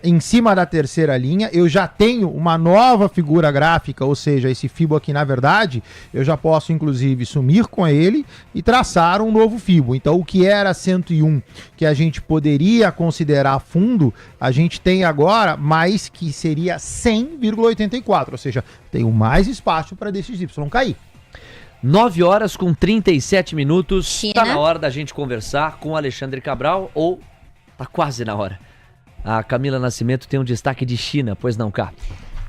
em cima da terceira linha, eu já tenho uma nova figura gráfica, ou seja, esse fibo aqui, na verdade, eu já posso, inclusive, sumir com ele e traçar um novo fibo. Então, o que era 101, que a gente poderia considerar fundo, a gente tem agora mais que seria 100,84, ou seja, tem mais espaço para desses Y cair. 9 horas com 37 minutos. China. Tá na hora da gente conversar com o Alexandre Cabral, ou tá quase na hora. A Camila Nascimento tem um destaque de China, pois não, Cá?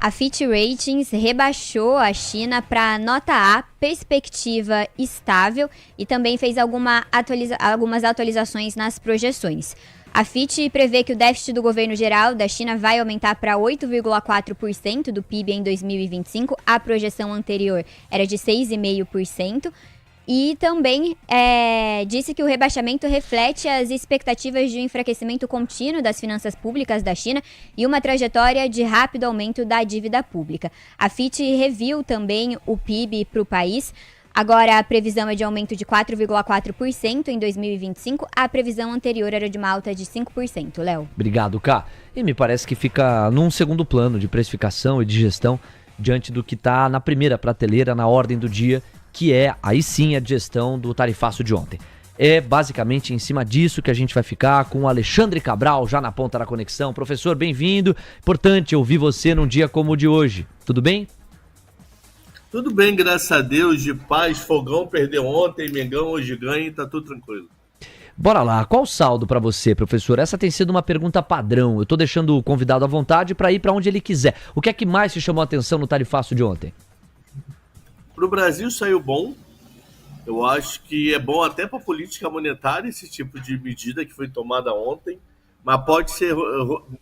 A Fitch Ratings rebaixou a China para nota A, perspectiva estável, e também fez algumas atualizações nas projeções. A Fitch prevê que o déficit do governo geral da China vai aumentar para 8,4% do PIB em 2025. A projeção anterior era de 6,5%. E também disse que o rebaixamento reflete as expectativas de um enfraquecimento contínuo das finanças públicas da China e uma trajetória de rápido aumento da dívida pública. A Fitch reviu também o PIB para o país. Agora a previsão é de aumento de 4,4% em 2025. A previsão anterior era de uma alta de 5%, Léo. Obrigado, Cá. E me parece que fica num segundo plano de precificação e de gestão diante do que está na primeira prateleira, na ordem do dia, que é, aí sim, a gestão do tarifaço de ontem. É basicamente em cima disso que a gente vai ficar com o Alexandre Cabral, já na ponta da conexão. Professor, bem-vindo. Importante ouvir você num dia como o de hoje. Tudo bem? Tudo bem, graças a Deus, de paz. Fogão perdeu ontem, Mengão hoje ganha, tá tudo tranquilo. Bora lá, qual o saldo para você, professor? Essa tem sido uma pergunta padrão. Eu tô deixando o convidado à vontade para ir para onde ele quiser. O que é que mais te chamou a atenção no tarifaço de ontem? Para o Brasil saiu bom. Eu acho que é bom até para a política monetária esse tipo de medida que foi tomada ontem, mas pode ser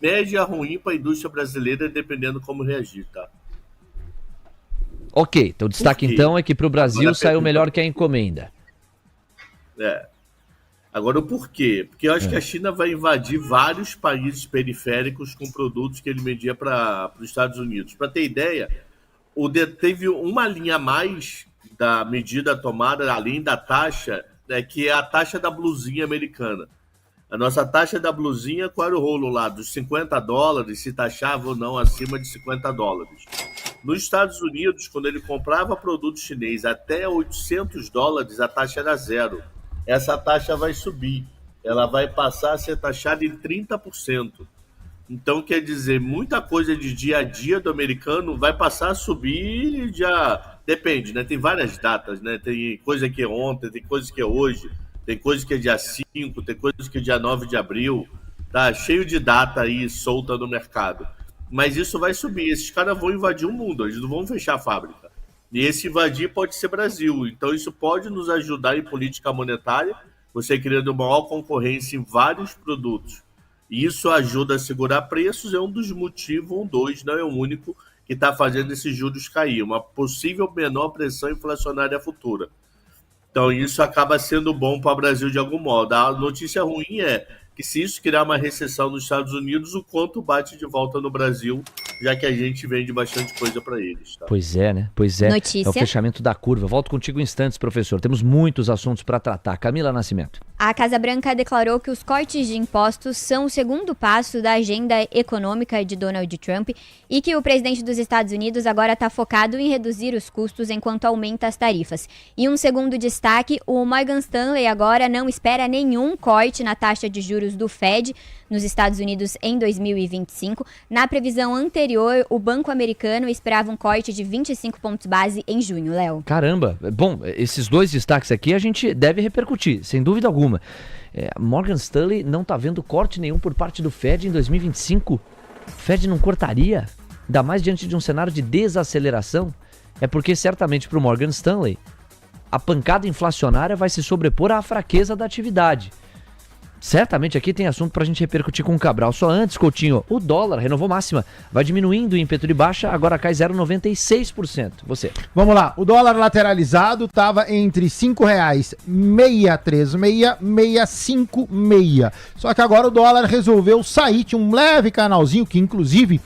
média ruim para a indústria brasileira, dependendo como reagir, tá? Ok, então o destaque então é que para o Brasil saiu melhor que a encomenda. Agora o porquê? Porque eu acho que a China vai invadir vários países periféricos com produtos que ele media para os Estados Unidos. Para ter ideia, teve uma linha a mais da medida tomada, além da taxa, que é a taxa da blusinha americana. A nossa taxa da blusinha, qual era o rolo lá? Dos $50, se taxava ou não acima de $50. Nos Estados Unidos, quando ele comprava produto chinês até $800, a taxa era zero. Essa taxa vai subir. Ela vai passar a ser taxada em 30%. Então, quer dizer, muita coisa de dia a dia do americano vai passar a subir, já depende, né? Tem várias datas, né? Tem coisa que é ontem, tem coisa que é hoje, tem coisa que é dia 5, tem coisa que é dia 9 de abril, tá cheio de data aí solta no mercado. Mas isso vai subir, esses caras vão invadir o mundo, eles não vão fechar a fábrica. E esse invadir pode ser Brasil, então isso pode nos ajudar em política monetária, você criando maior concorrência em vários produtos. Isso ajuda a segurar preços, é um dos motivos, não é o único, que está fazendo esses juros cair, uma possível menor pressão inflacionária futura. Então isso acaba sendo bom para o Brasil de algum modo. A notícia ruim é que se isso criar uma recessão nos Estados Unidos, o quanto bate de volta no Brasil, já que a gente vende bastante coisa para eles. Tá? Pois é, né? Pois é. Notícia. É o fechamento da curva. Volto contigo em instantes, professor. Temos muitos assuntos para tratar. Camila Nascimento. A Casa Branca declarou que os cortes de impostos são o segundo passo da agenda econômica de Donald Trump e que o presidente dos Estados Unidos agora está focado em reduzir os custos enquanto aumenta as tarifas. E um segundo destaque, o Morgan Stanley agora não espera nenhum corte na taxa de juros do Fed nos Estados Unidos em 2025. Na previsão anterior, o Banco Americano esperava um corte de 25 pontos base em junho, Léo. Caramba! Bom, esses dois destaques aqui a gente deve repercutir, sem dúvida alguma. Morgan Stanley não está vendo corte nenhum por parte do Fed em 2025. O Fed não cortaria? Ainda mais diante de um cenário de desaceleração? É porque certamente para o Morgan Stanley a pancada inflacionária vai se sobrepor à fraqueza da atividade. Certamente aqui tem assunto pra gente repercutir com o Cabral. Só antes, Coutinho, o dólar renovou máxima. Vai diminuindo o ímpeto de baixa, agora cai 0,96%. Você. Vamos lá, o dólar lateralizado estava entre R$ 5,636 e 656. Só que agora o dólar resolveu sair, tinha um leve canalzinho que inclusive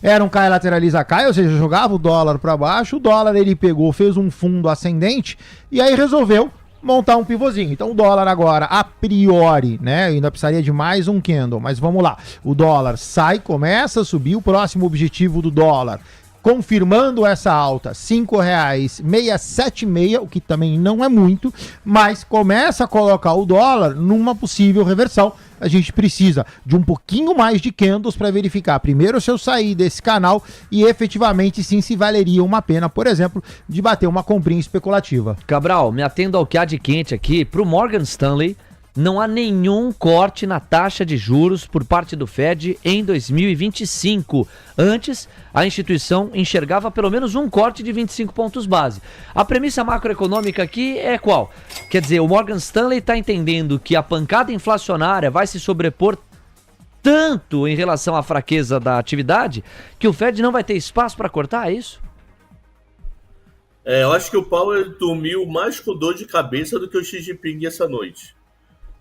era um cai lateraliza cai, ou seja, jogava o dólar para baixo, o dólar ele pegou, fez um fundo ascendente e aí resolveu montar um pivôzinho. Então o dólar agora, a priori, né, ainda precisaria de mais um candle, mas vamos lá. O dólar sai, começa a subir, o próximo objetivo do dólar, confirmando essa alta, R$ 5,676, o que também não é muito, mas começa a colocar o dólar numa possível reversão. A gente precisa de um pouquinho mais de candles para verificar primeiro se eu sair desse canal e efetivamente sim se valeria uma pena, por exemplo, de bater uma comprinha especulativa. Cabral, me atendo ao que há de quente aqui. Para o Morgan Stanley, não há nenhum corte na taxa de juros por parte do Fed em 2025. Antes, a instituição enxergava pelo menos um corte de 25 pontos base. A premissa macroeconômica aqui é qual? Quer dizer, o Morgan Stanley está entendendo que a pancada inflacionária vai se sobrepor tanto em relação à fraqueza da atividade que o Fed não vai ter espaço para cortar, é isso? Eu acho que o Powell dormiu mais com dor de cabeça do que o Xi Jinping essa noite.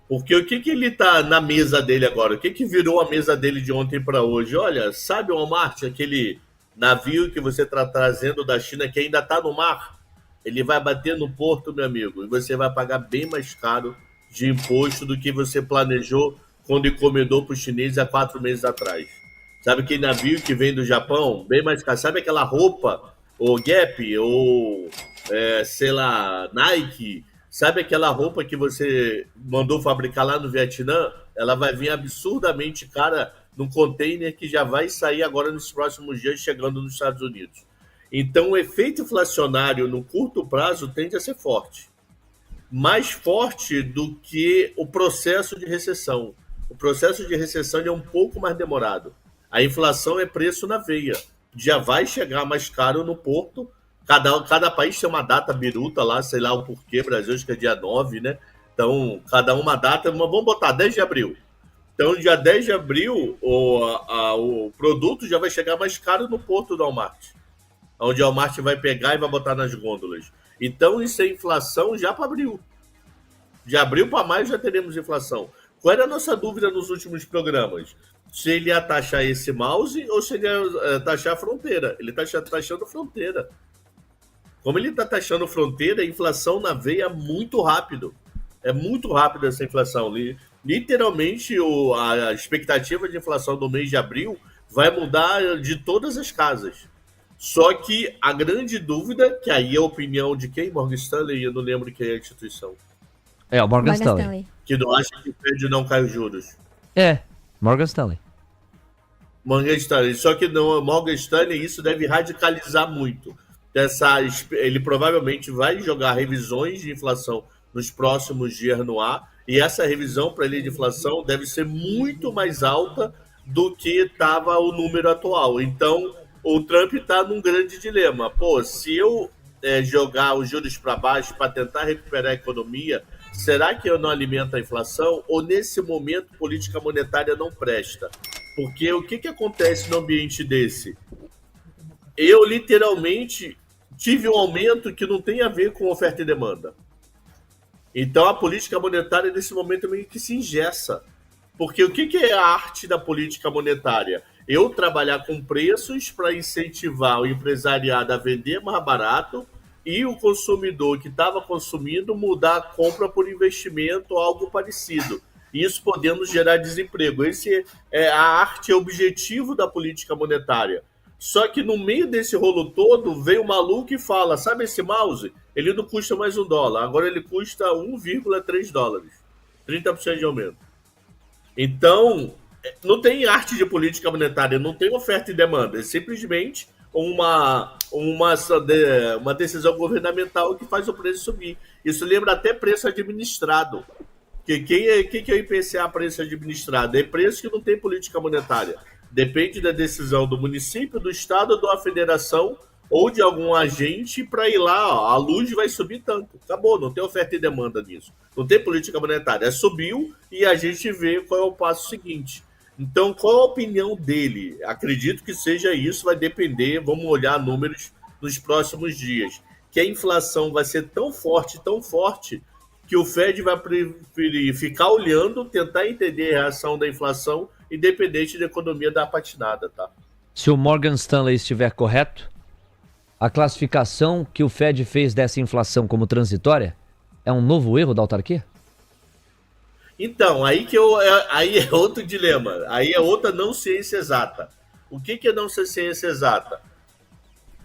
Porque o que ele tá na mesa dele agora? O que virou a mesa dele de ontem para hoje? Olha, sabe o Walmart, aquele navio que você está trazendo da China que ainda está no mar? Ele vai bater no porto, meu amigo, e você vai pagar bem mais caro de imposto do que você planejou quando encomendou para os chineses há 4 meses atrás. Sabe aquele navio que vem do Japão? Bem mais caro. Sabe aquela roupa, ou Gap, ou sei lá, Nike? Sabe aquela roupa que você mandou fabricar lá no Vietnã? Ela vai vir absurdamente cara num container que já vai sair agora nos próximos dias chegando nos Estados Unidos. Então o efeito inflacionário no curto prazo tende a ser forte. Mais forte do que o processo de recessão. O processo de recessão é um pouco mais demorado. A inflação é preço na veia. Já vai chegar mais caro no porto. Cada país tem uma data biruta lá, sei lá o porquê, Brasil acho que é dia 9, né? Então, cada uma data, vamos botar 10 de abril. Então, dia 10 de abril, o produto já vai chegar mais caro no porto do Walmart, onde o Walmart vai pegar e vai botar nas gôndolas. Então, isso é inflação já para abril. De abril para maio já teremos inflação. Qual era a nossa dúvida nos últimos programas? Se ele ia taxar esse mouse ou se ele ia taxar a fronteira. Ele está taxando fronteira. Como ele está taxando fronteira, a inflação na veia é muito rápido. É muito rápido essa inflação. Literalmente, a expectativa de inflação do mês de abril vai mudar de todas as casas. Só que a grande dúvida, que aí é a opinião de quem? Morgan Stanley, eu não lembro quem é a instituição. É, o Morgan Stanley. Que não acha que o Fed não cai os juros. É, Morgan Stanley. Morgan Stanley. Só que no Morgan Stanley isso deve radicalizar muito. Ele provavelmente vai jogar revisões de inflação nos próximos dias no ar, e essa revisão para ele de inflação deve ser muito mais alta do que estava o número atual. Então, o Trump está num grande dilema. Pô, se eu jogar os juros para baixo para tentar recuperar a economia, será que eu não alimento a inflação? Ou nesse momento política monetária não presta? Porque o que acontece no ambiente desse? Eu literalmente tive um aumento que não tem a ver com oferta e demanda. Então a política monetária nesse momento meio que se engessa. Porque o que é a arte da política monetária? Eu trabalhar com preços para incentivar o empresariado a vender mais barato e o consumidor que estava consumindo mudar a compra por investimento ou algo parecido. Isso podendo gerar desemprego. Esse é a arte, é o objetivo da política monetária. Só que no meio desse rolo todo, vem um maluco e fala, sabe esse mouse? Ele não custa mais $1, agora ele custa $1,3. 30% de aumento. Então, não tem arte de política monetária, não tem oferta e demanda. É simplesmente uma decisão governamental que faz o preço subir. Isso lembra até preço administrado. Que é o IPCA, preço administrado? É preço que não tem política monetária. Depende da decisão do município, do estado, da federação ou de algum agente para ir lá, ó, a luz vai subir tanto. Acabou, não tem oferta e demanda nisso. Não tem política monetária. Subiu e a gente vê qual é o passo seguinte. Então, qual a opinião dele? Acredito que seja isso, vai depender, vamos olhar números nos próximos dias. Que a inflação vai ser tão forte, que o Fed vai preferir ficar olhando, tentar entender a reação da inflação, independente da economia dar patinada, tá? Se o Morgan Stanley estiver correto, a classificação que o Fed fez dessa inflação como transitória é um novo erro da autarquia? Então, aí é outro dilema. Aí é outra não ciência exata. O que é não ser ciência exata?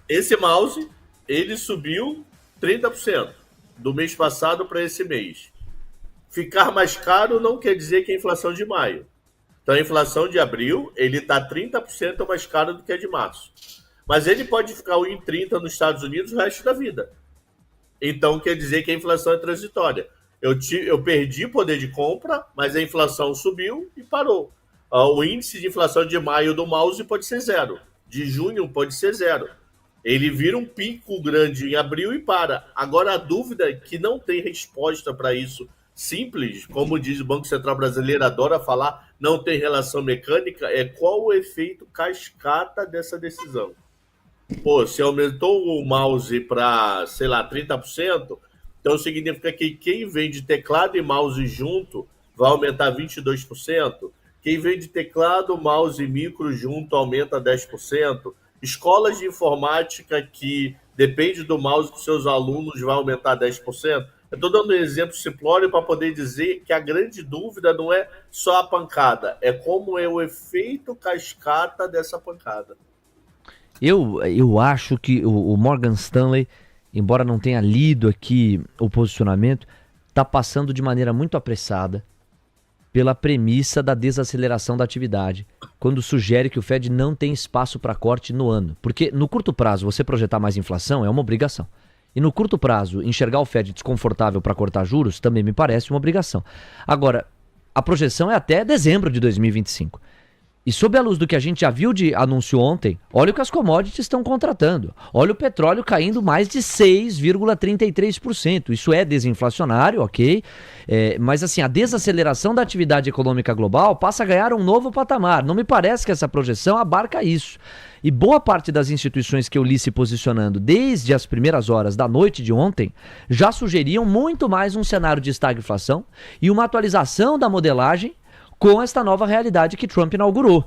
Esse mouse, ele subiu 30% do mês passado para esse mês. Ficar mais caro não quer dizer que é a inflação de maio. Então, a inflação de abril, ele está 30% mais caro do que a de março. Mas ele pode ficar 1,30 nos Estados Unidos o resto da vida. Então, quer dizer que a inflação é transitória. Eu perdi poder de compra, mas a inflação subiu e parou. O índice de inflação de maio do mouse pode ser 0. De junho pode ser 0. Ele vira um pico grande em abril e para. Agora, a dúvida é que não tem resposta para isso simples, como diz o Banco Central Brasileiro, adora falar, não tem relação mecânica, é qual o efeito cascata dessa decisão. Pô, se aumentou o mouse para, sei lá, 30%, então significa que quem vende teclado e mouse junto vai aumentar 22%, quem vende teclado, mouse e micro junto aumenta 10%, escolas de informática que depende do mouse dos seus alunos vai aumentar 10%. Eu estou dando um exemplo simplório para poder dizer que a grande dúvida não é só a pancada, é como é o efeito cascata dessa pancada. Eu acho que o Morgan Stanley, embora não tenha lido aqui o posicionamento, está passando de maneira muito apressada pela premissa da desaceleração da atividade, quando sugere que o Fed não tem espaço para corte no ano. Porque no curto prazo, você projetar mais inflação é uma obrigação. E no curto prazo, enxergar o Fed desconfortável para cortar juros também me parece uma obrigação. Agora, a projeção é até dezembro de 2025. E sob a luz do que a gente já viu de anúncio ontem, olha o que as commodities estão contratando. Olha o petróleo caindo mais de 6,33%. Isso é desinflacionário, ok? Mas assim, a desaceleração da atividade econômica global passa a ganhar um novo patamar. Não me parece que essa projeção abarca isso. E boa parte das instituições que eu li se posicionando desde as primeiras horas da noite de ontem já sugeriam muito mais um cenário de estagflação e uma atualização da modelagem com esta nova realidade que Trump inaugurou.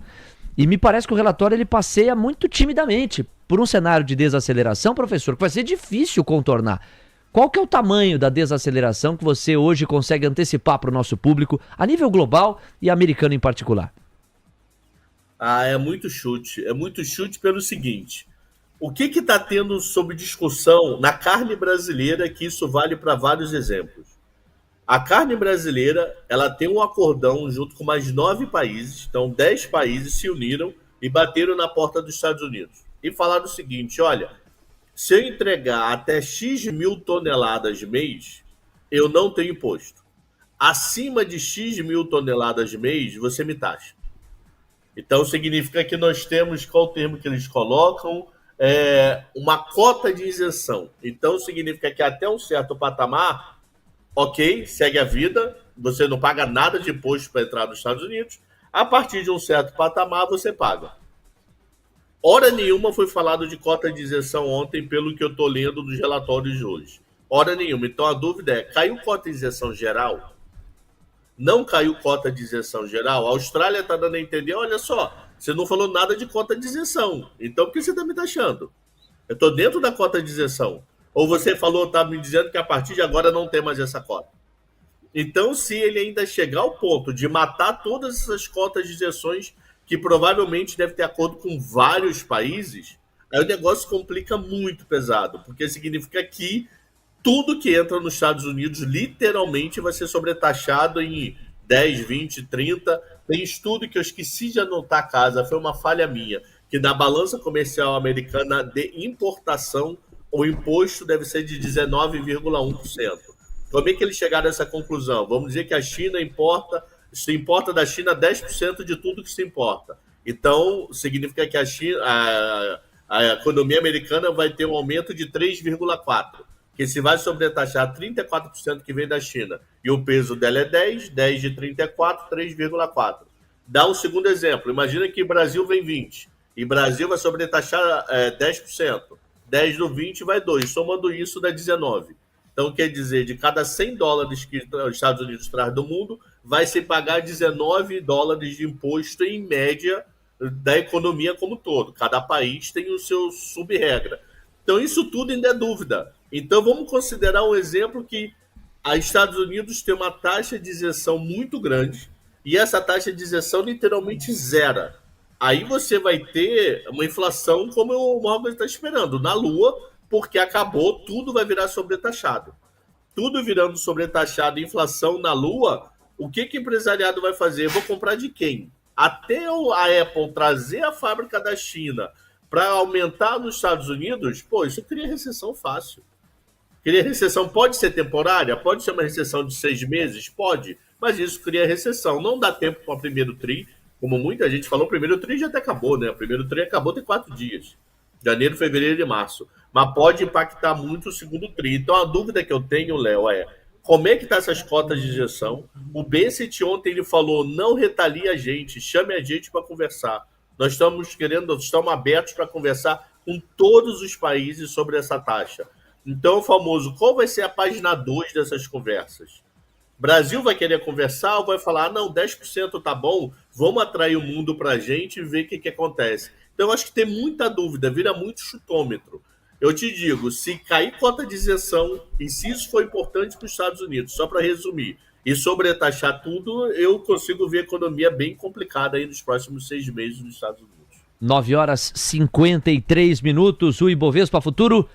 E me parece que o relatório ele passeia muito timidamente por um cenário de desaceleração, professor, que vai ser difícil contornar. Qual que é o tamanho da desaceleração que você hoje consegue antecipar para o nosso público, a nível global e americano em particular? É muito chute. É muito chute pelo seguinte. O que está tendo sob discussão na carne brasileira, que isso vale para vários exemplos? A carne brasileira, ela tem um acordão junto com mais 9 países, então 10 países se uniram e bateram na porta dos Estados Unidos. E falaram o seguinte, olha, se eu entregar até X mil toneladas mês, eu não tenho imposto. Acima de X mil toneladas mês, você me taxa. Então significa que nós temos, qual o termo que eles colocam? Uma cota de isenção. Então significa que até um certo patamar, ok, segue a vida, você não paga nada de imposto para entrar nos Estados Unidos. A partir de um certo patamar, você paga. Hora nenhuma foi falado de cota de isenção ontem, pelo que eu estou lendo dos relatórios de hoje. Hora nenhuma. Então a dúvida é, caiu cota de isenção geral? Não caiu cota de isenção geral? A Austrália está dando a entender, olha só, você não falou nada de cota de isenção. Então por que você está me taxando? Eu estou dentro da cota de isenção. Ou você falou, está me dizendo que a partir de agora não tem mais essa cota. Então, se ele ainda chegar ao ponto de matar todas essas cotas de isenções, que provavelmente deve ter acordo com vários países, aí o negócio complica muito pesado, porque significa que tudo que entra nos Estados Unidos literalmente vai ser sobretaxado em 10, 20, 30. Tem estudo que eu esqueci de anotar a casa, foi uma falha minha, que na balança comercial americana de importação, o imposto deve ser de 19,1%. Como é que eles chegaram a essa conclusão? Vamos dizer que a China se importa da China 10% de tudo que se importa. Então, significa que a economia americana vai ter um aumento de 3,4%. Que se vai sobretaxar 34% que vem da China, e o peso dela é 10 de 34, 3,4%. Dá um segundo exemplo. Imagina que o Brasil vem 20%, e Brasil vai sobretaxar 10%. 10 do 20 vai 2, somando isso dá 19. Então, quer dizer, de cada 100 dólares que os Estados Unidos traz do mundo, vai se pagar 19 dólares de imposto em média da economia como um todo. Cada país tem o seu sub-regra. Então, isso tudo ainda é dúvida. Então, vamos considerar um exemplo que os Estados Unidos tem uma taxa de isenção muito grande e essa taxa de isenção literalmente zera. Aí você vai ter uma inflação como o Morgan está esperando, na lua, porque acabou, tudo vai virar sobretaxado. Tudo virando sobretaxado, inflação na lua, o que o empresariado vai fazer? Eu vou comprar de quem? Até a Apple trazer a fábrica da China para aumentar nos Estados Unidos, pô, isso cria recessão fácil. Cria recessão, pode ser temporária, pode ser uma recessão de 6 meses, pode, mas isso cria recessão. Não dá tempo para o primeiro tri, como muita gente falou, o primeiro tri já até acabou, né? O primeiro tri acabou tem 4 dias. Janeiro, fevereiro e março. Mas pode impactar muito o segundo tri. Então a dúvida que eu tenho, Léo, é como é que tá essas cotas de injeção? O Bessent ontem ele falou, não retalie a gente, chame a gente para conversar. Nós estamos abertos para conversar com todos os países sobre essa taxa. Então, o famoso, qual vai ser a página 2 dessas conversas? Brasil vai querer conversar ou vai falar, não, 10% tá bom, vamos atrair o mundo para a gente e ver o que acontece. Então, eu acho que tem muita dúvida, vira muito chutômetro. Eu te digo, se cair cota de isenção, e se isso for importante para os Estados Unidos, só para resumir, e sobretaxar tudo, eu consigo ver a economia bem complicada aí nos próximos 6 meses nos Estados Unidos. 9 horas 53 minutos, o Ibovespa Futuro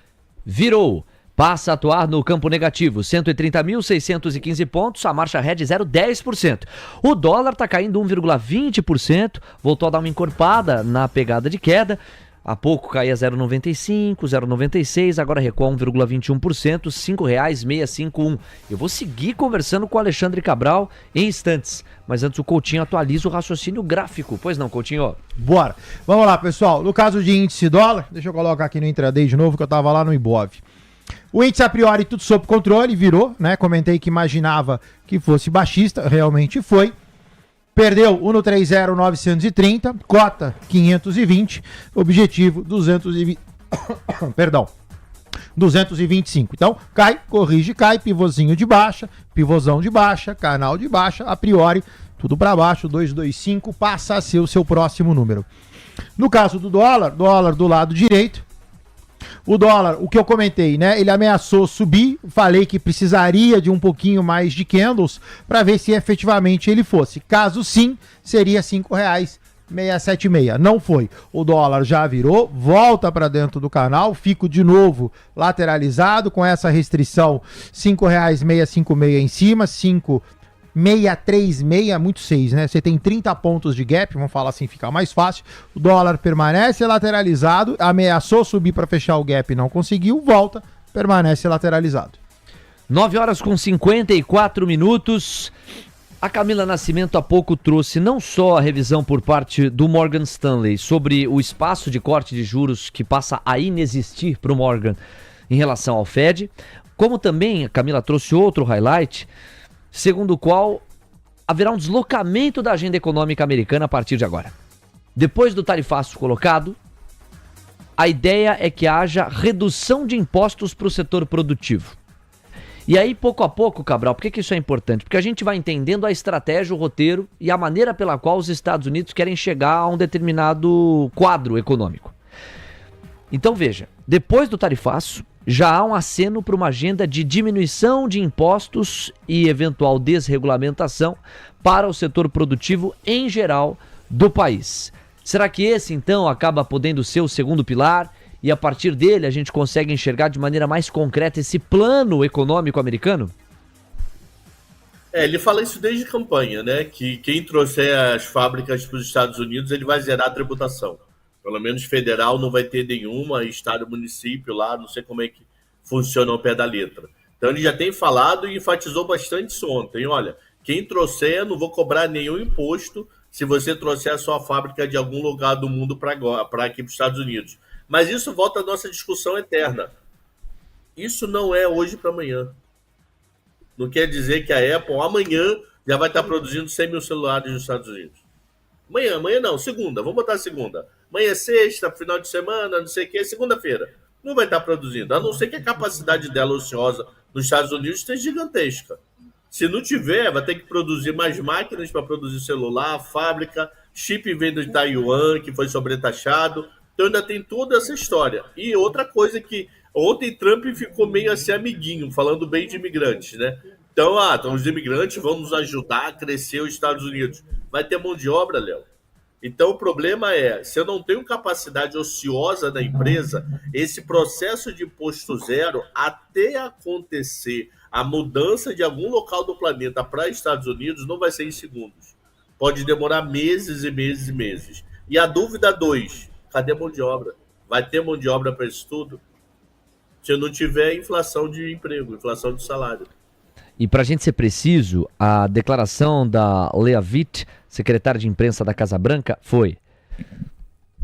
virou. Passa a atuar no campo negativo, 130.615 pontos, a marcha Red 0,10%. O dólar está caindo 1,20%, voltou a dar uma encorpada na pegada de queda. Há pouco caía 0,95, 0,96, agora recua 1,21%, R$ 5,651. Eu vou seguir conversando com o Alexandre Cabral em instantes, mas antes o Coutinho atualiza o raciocínio gráfico. Pois não, Coutinho? Bora. Vamos lá, pessoal. No caso de índice dólar, deixa eu colocar aqui no intraday de novo, que eu estava lá no Ibov. O índice a priori tudo sob controle, virou, né? Comentei que imaginava que fosse baixista, realmente foi. Perdeu 1,30,930, cota 520, objetivo 225. Então, cai, corrige, cai, pivôzinho de baixa, pivôzão de baixa, canal de baixa, a priori, tudo para baixo, 225 passa a ser o seu próximo número. No caso do dólar do lado direito, o dólar, o que eu comentei, né? Ele ameaçou subir, falei que precisaria de um pouquinho mais de candles para ver se efetivamente ele fosse. Caso sim, seria R$ 5,676. Não foi. O dólar já virou, volta para dentro do canal, fico de lateralizado com essa restrição R$ 5,656 em cima, 5,636, muito 6, né? Você tem 30 pontos de gap, vamos falar assim, fica mais fácil. O dólar permanece lateralizado, ameaçou subir para fechar o gap, não conseguiu, volta, permanece lateralizado. 9 horas com 54 minutos. A Camila Nascimento há pouco trouxe não só a revisão por parte do Morgan Stanley sobre o espaço de corte de juros que passa a inexistir para o Morgan em relação ao Fed, como também a Camila trouxe outro highlight, segundo o qual haverá um deslocamento da agenda econômica americana a partir de agora. Depois do tarifaço colocado, a ideia é que haja redução de impostos para o setor produtivo. E aí, pouco a pouco, Cabral, por que isso é importante? Porque a gente vai entendendo a estratégia, o roteiro e a maneira pela qual os Estados Unidos querem chegar a um determinado quadro econômico. Então veja, depois do tarifaço, já há um aceno para uma agenda de diminuição de impostos e eventual desregulamentação para o setor produtivo em geral do país. Será que esse, então, acaba podendo ser o segundo pilar e a partir dele a gente consegue enxergar de maneira mais concreta esse plano econômico americano? Ele fala isso desde campanha, né? Que quem trouxer as fábricas para os Estados Unidos, ele vai zerar a tributação. Pelo menos federal não vai ter nenhuma, estado, município lá, não sei como é que funciona ao pé da letra. Então ele já tem falado e enfatizou bastante isso ontem. Olha, quem trouxer, não vou cobrar nenhum imposto se você trouxer a sua fábrica de algum lugar do mundo para aqui para os Estados Unidos. Mas isso volta à nossa discussão eterna. Isso não é hoje para amanhã. Não quer dizer que a Apple amanhã já vai estar produzindo 100 mil celulares nos Estados Unidos. Amanhã não, segunda, vamos botar segunda. Amanhã é sexta, final de semana, não sei o que, segunda-feira. Não vai estar produzindo, a não ser que a capacidade dela ociosa nos Estados Unidos esteja gigantesca. Se não tiver, vai ter que produzir mais máquinas para produzir celular, fábrica, chip vindo de Taiwan, que foi sobretaxado. Então ainda tem toda essa história. E outra coisa que ontem Trump ficou meio assim amiguinho, falando bem de imigrantes, né? Então os imigrantes vão nos ajudar a crescer os Estados Unidos. Vai ter mão de obra, Léo. Então o problema é, se eu não tenho capacidade ociosa da empresa, esse processo de imposto zero, até acontecer a mudança de algum local do planeta para Estados Unidos, não vai ser em segundos. Pode demorar meses e meses e meses. E a dúvida 2, cadê a mão de obra? Vai ter mão de obra para isso tudo? Se não tiver inflação de emprego, inflação de salário. E para a gente ser preciso, a declaração da Leah Witt, secretária de imprensa da Casa Branca, foi: os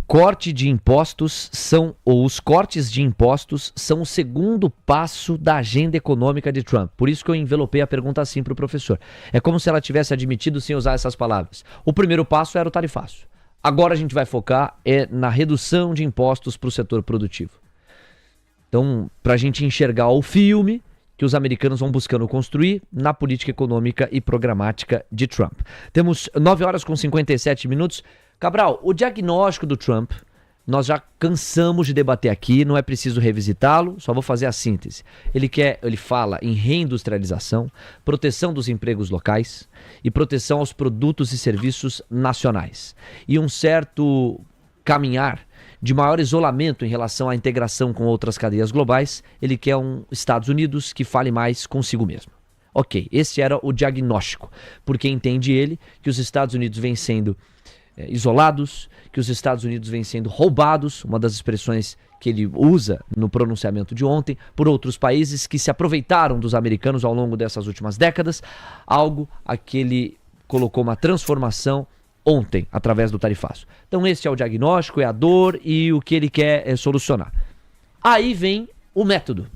cortes de impostos são o segundo passo da agenda econômica de Trump. Por isso que eu envelopei a pergunta assim para o professor. É como se ela tivesse admitido sem usar essas palavras. O primeiro passo era o tarifaço. Agora a gente vai focar na redução de impostos para o setor produtivo. Então, para a gente enxergar o filme que os americanos vão buscando construir na política econômica e programática de Trump. Temos 9h57. Cabral, o diagnóstico do Trump, nós já cansamos de debater aqui, não é preciso revisitá-lo, só vou fazer a síntese. Ele fala em reindustrialização, proteção dos empregos locais e proteção aos produtos e serviços nacionais. E um certo caminhar de maior isolamento em relação à integração com outras cadeias globais. Ele quer um Estados Unidos que fale mais consigo mesmo. Ok, esse era o diagnóstico, porque entende ele que os Estados Unidos vêm sendo isolados, que os Estados Unidos vêm sendo roubados, uma das expressões que ele usa no pronunciamento de ontem, por outros países que se aproveitaram dos americanos ao longo dessas últimas décadas, algo a que ele colocou uma transformação ontem, através do tarifaço. Então esse é o diagnóstico, é a dor e o que ele quer solucionar. Aí vem o método.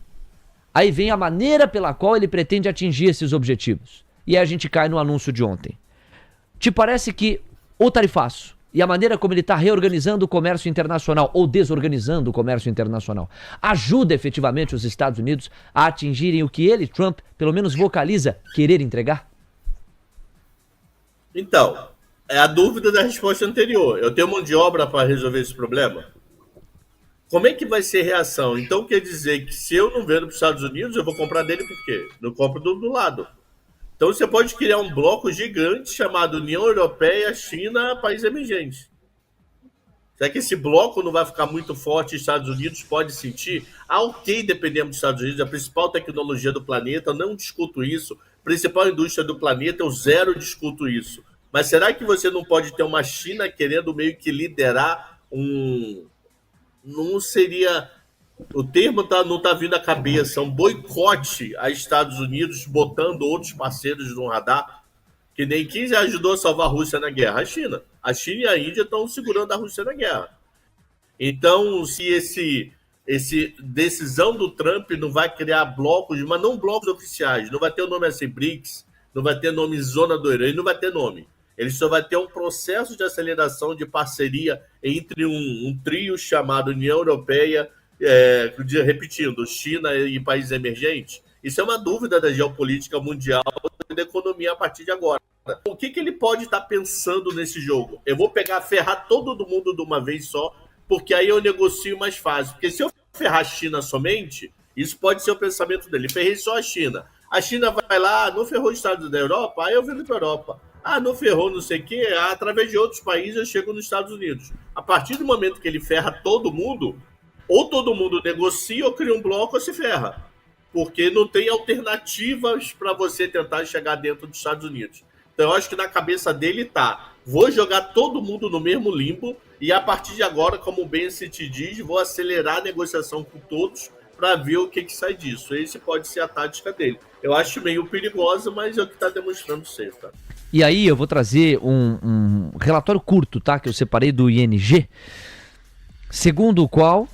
Aí vem a maneira pela qual ele pretende atingir esses objetivos. E aí a gente cai no anúncio de ontem. Te parece que o tarifaço e a maneira como ele está reorganizando o comércio internacional ou desorganizando o comércio internacional ajuda efetivamente os Estados Unidos a atingirem o que ele, Trump, pelo menos vocaliza querer entregar? Então, é a dúvida da resposta anterior. Eu tenho mão de obra para resolver esse problema? Como é que vai ser a reação? Então quer dizer que se eu não vendo para os Estados Unidos, eu vou comprar dele por quê? Não compro do lado. Então você pode criar um bloco gigante chamado União Europeia, China, países emergentes. Será que esse bloco não vai ficar muito forte e os Estados Unidos pode sentir? Ok, dependemos dos Estados Unidos, a principal tecnologia do planeta, eu não discuto isso. A principal indústria do planeta, eu zero discuto isso. Mas será que você não pode ter uma China querendo meio que liderar não seria... O termo não está vindo à cabeça, um boicote a Estados Unidos, botando outros parceiros no radar, que nem quem ajudou a salvar a Rússia na guerra? A China. A China e a Índia estão segurando a Rússia na guerra. Então, se esse decisão do Trump não vai criar blocos, mas não blocos oficiais, não vai ter o nome assim, BRICS, não vai ter nome Zona do Euro, não vai ter nome. Ele só vai ter um processo de aceleração de parceria entre um trio chamado União Europeia, repetindo, China e países emergentes. Isso é uma dúvida da geopolítica mundial e da economia a partir de agora. O que ele pode estar pensando nesse jogo? Eu vou ferrar todo mundo de uma vez só, porque aí eu negocio mais fácil. Porque se eu ferrar a China somente, isso pode ser o pensamento dele. Ferrei só a China. A China vai lá, não ferrou os Estados da Europa, aí eu vendo para a Europa. Não ferrou não sei o quê, através de outros países eu chego nos Estados Unidos. A partir do momento que ele ferra todo mundo, ou todo mundo negocia ou cria um bloco ou se ferra. Porque não tem alternativas para você tentar chegar dentro dos Estados Unidos. Então eu acho que na cabeça dele vou jogar todo mundo no mesmo limbo e a partir de agora, como bem se te diz, vou acelerar a negociação com todos para ver o que sai disso. Esse pode ser a tática dele. Eu acho meio perigosa, mas é o que está demonstrando ser, tá? E aí eu vou trazer um relatório curto, tá? Que eu separei do ING, segundo o qual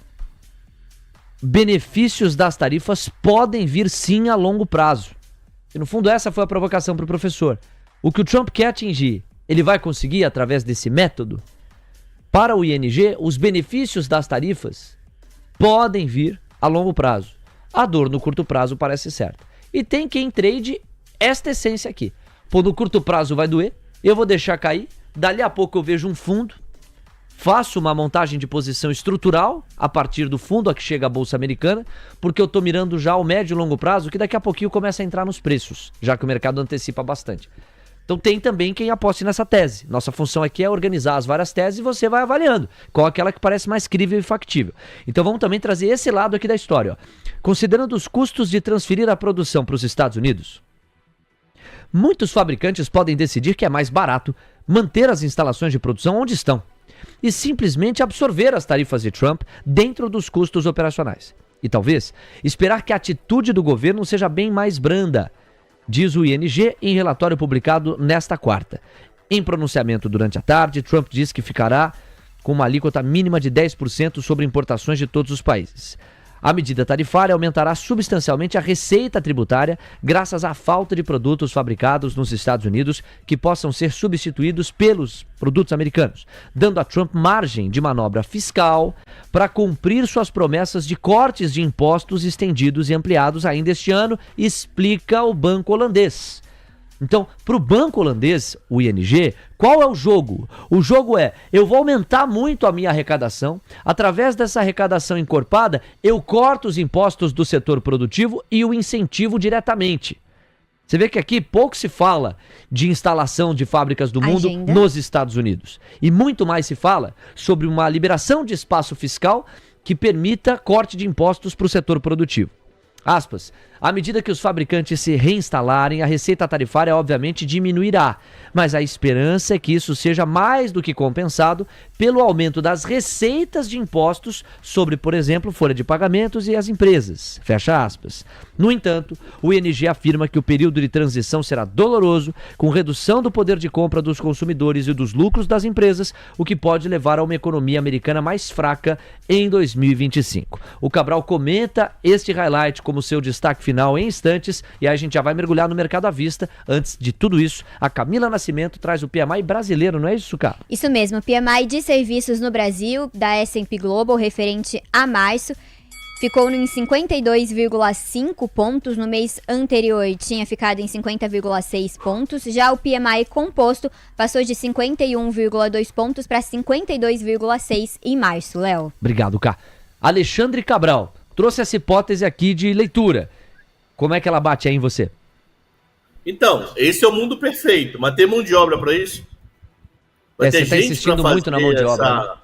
benefícios das tarifas podem vir sim a longo prazo. E no fundo essa foi a provocação para o professor. O que o Trump quer atingir, ele vai conseguir através desse método? Para o ING, os benefícios das tarifas podem vir a longo prazo. A dor no curto prazo parece certa. E tem quem trade esta essência aqui. Pô, no curto prazo vai doer, eu vou deixar cair, dali a pouco eu vejo um fundo faço uma montagem de posição estrutural a partir do fundo a que chega a Bolsa Americana, porque eu estou mirando já o médio e longo prazo, que daqui a pouquinho começa a entrar nos preços, já que o mercado antecipa bastante. Então tem também quem aposte nessa tese. Nossa função aqui é organizar as várias teses e você vai avaliando qual é aquela que parece mais crível e factível. Então vamos também trazer esse lado aqui da história. Ó. Considerando os custos de transferir a produção para os Estados Unidos, muitos fabricantes podem decidir que é mais barato manter as instalações de produção onde estão e simplesmente absorver as tarifas de Trump dentro dos custos operacionais. E talvez esperar que a atitude do governo seja bem mais branda, diz o ING em relatório publicado nesta quarta. Em pronunciamento durante a tarde, Trump diz que ficará com uma alíquota mínima de 10% sobre importações de todos os países. A medida tarifária aumentará substancialmente a receita tributária graças à falta de produtos fabricados nos Estados Unidos que possam ser substituídos pelos produtos americanos, dando a Trump margem de manobra fiscal para cumprir suas promessas de cortes de impostos estendidos e ampliados ainda este ano, explica o banco holandês. Então, para o banco holandês, o ING, qual é o jogo? O jogo é, eu vou aumentar muito a minha arrecadação, através dessa arrecadação encorpada, eu corto os impostos do setor produtivo e o incentivo diretamente. Você vê que aqui pouco se fala de instalação de fábricas do mundo nos Estados Unidos. E muito mais se fala sobre uma liberação de espaço fiscal que permita corte de impostos para o setor produtivo. Aspas, à medida que os fabricantes se reinstalarem, a receita tarifária obviamente diminuirá, mas a esperança é que isso seja mais do que compensado pelo aumento das receitas de impostos sobre, por exemplo, folha de pagamentos e as empresas. Fecha aspas. No entanto, o ING afirma que o período de transição será doloroso, com redução do poder de compra dos consumidores e dos lucros das empresas, o que pode levar a uma economia americana mais fraca em 2025. O Cabral comenta este highlight como seu destaque final em instantes, e aí a gente já vai mergulhar no mercado à vista. Antes de tudo isso, a Camila Nascimento traz o PMI brasileiro, não é isso, cara? Isso mesmo, o PMI de serviços no Brasil, da S&P Global, referente a março, ficou em 52,5 pontos, no mês anterior tinha ficado em 50,6 pontos, já o PMI composto passou de 51,2 pontos para 52,6 em março, Léo. Obrigado, Cá. Alexandre Cabral trouxe essa hipótese aqui de leitura. Como é que ela bate aí em você? Então, esse é o mundo perfeito, mas tem mão de obra para isso? Vai ter você tá insistindo muito na mão de obra.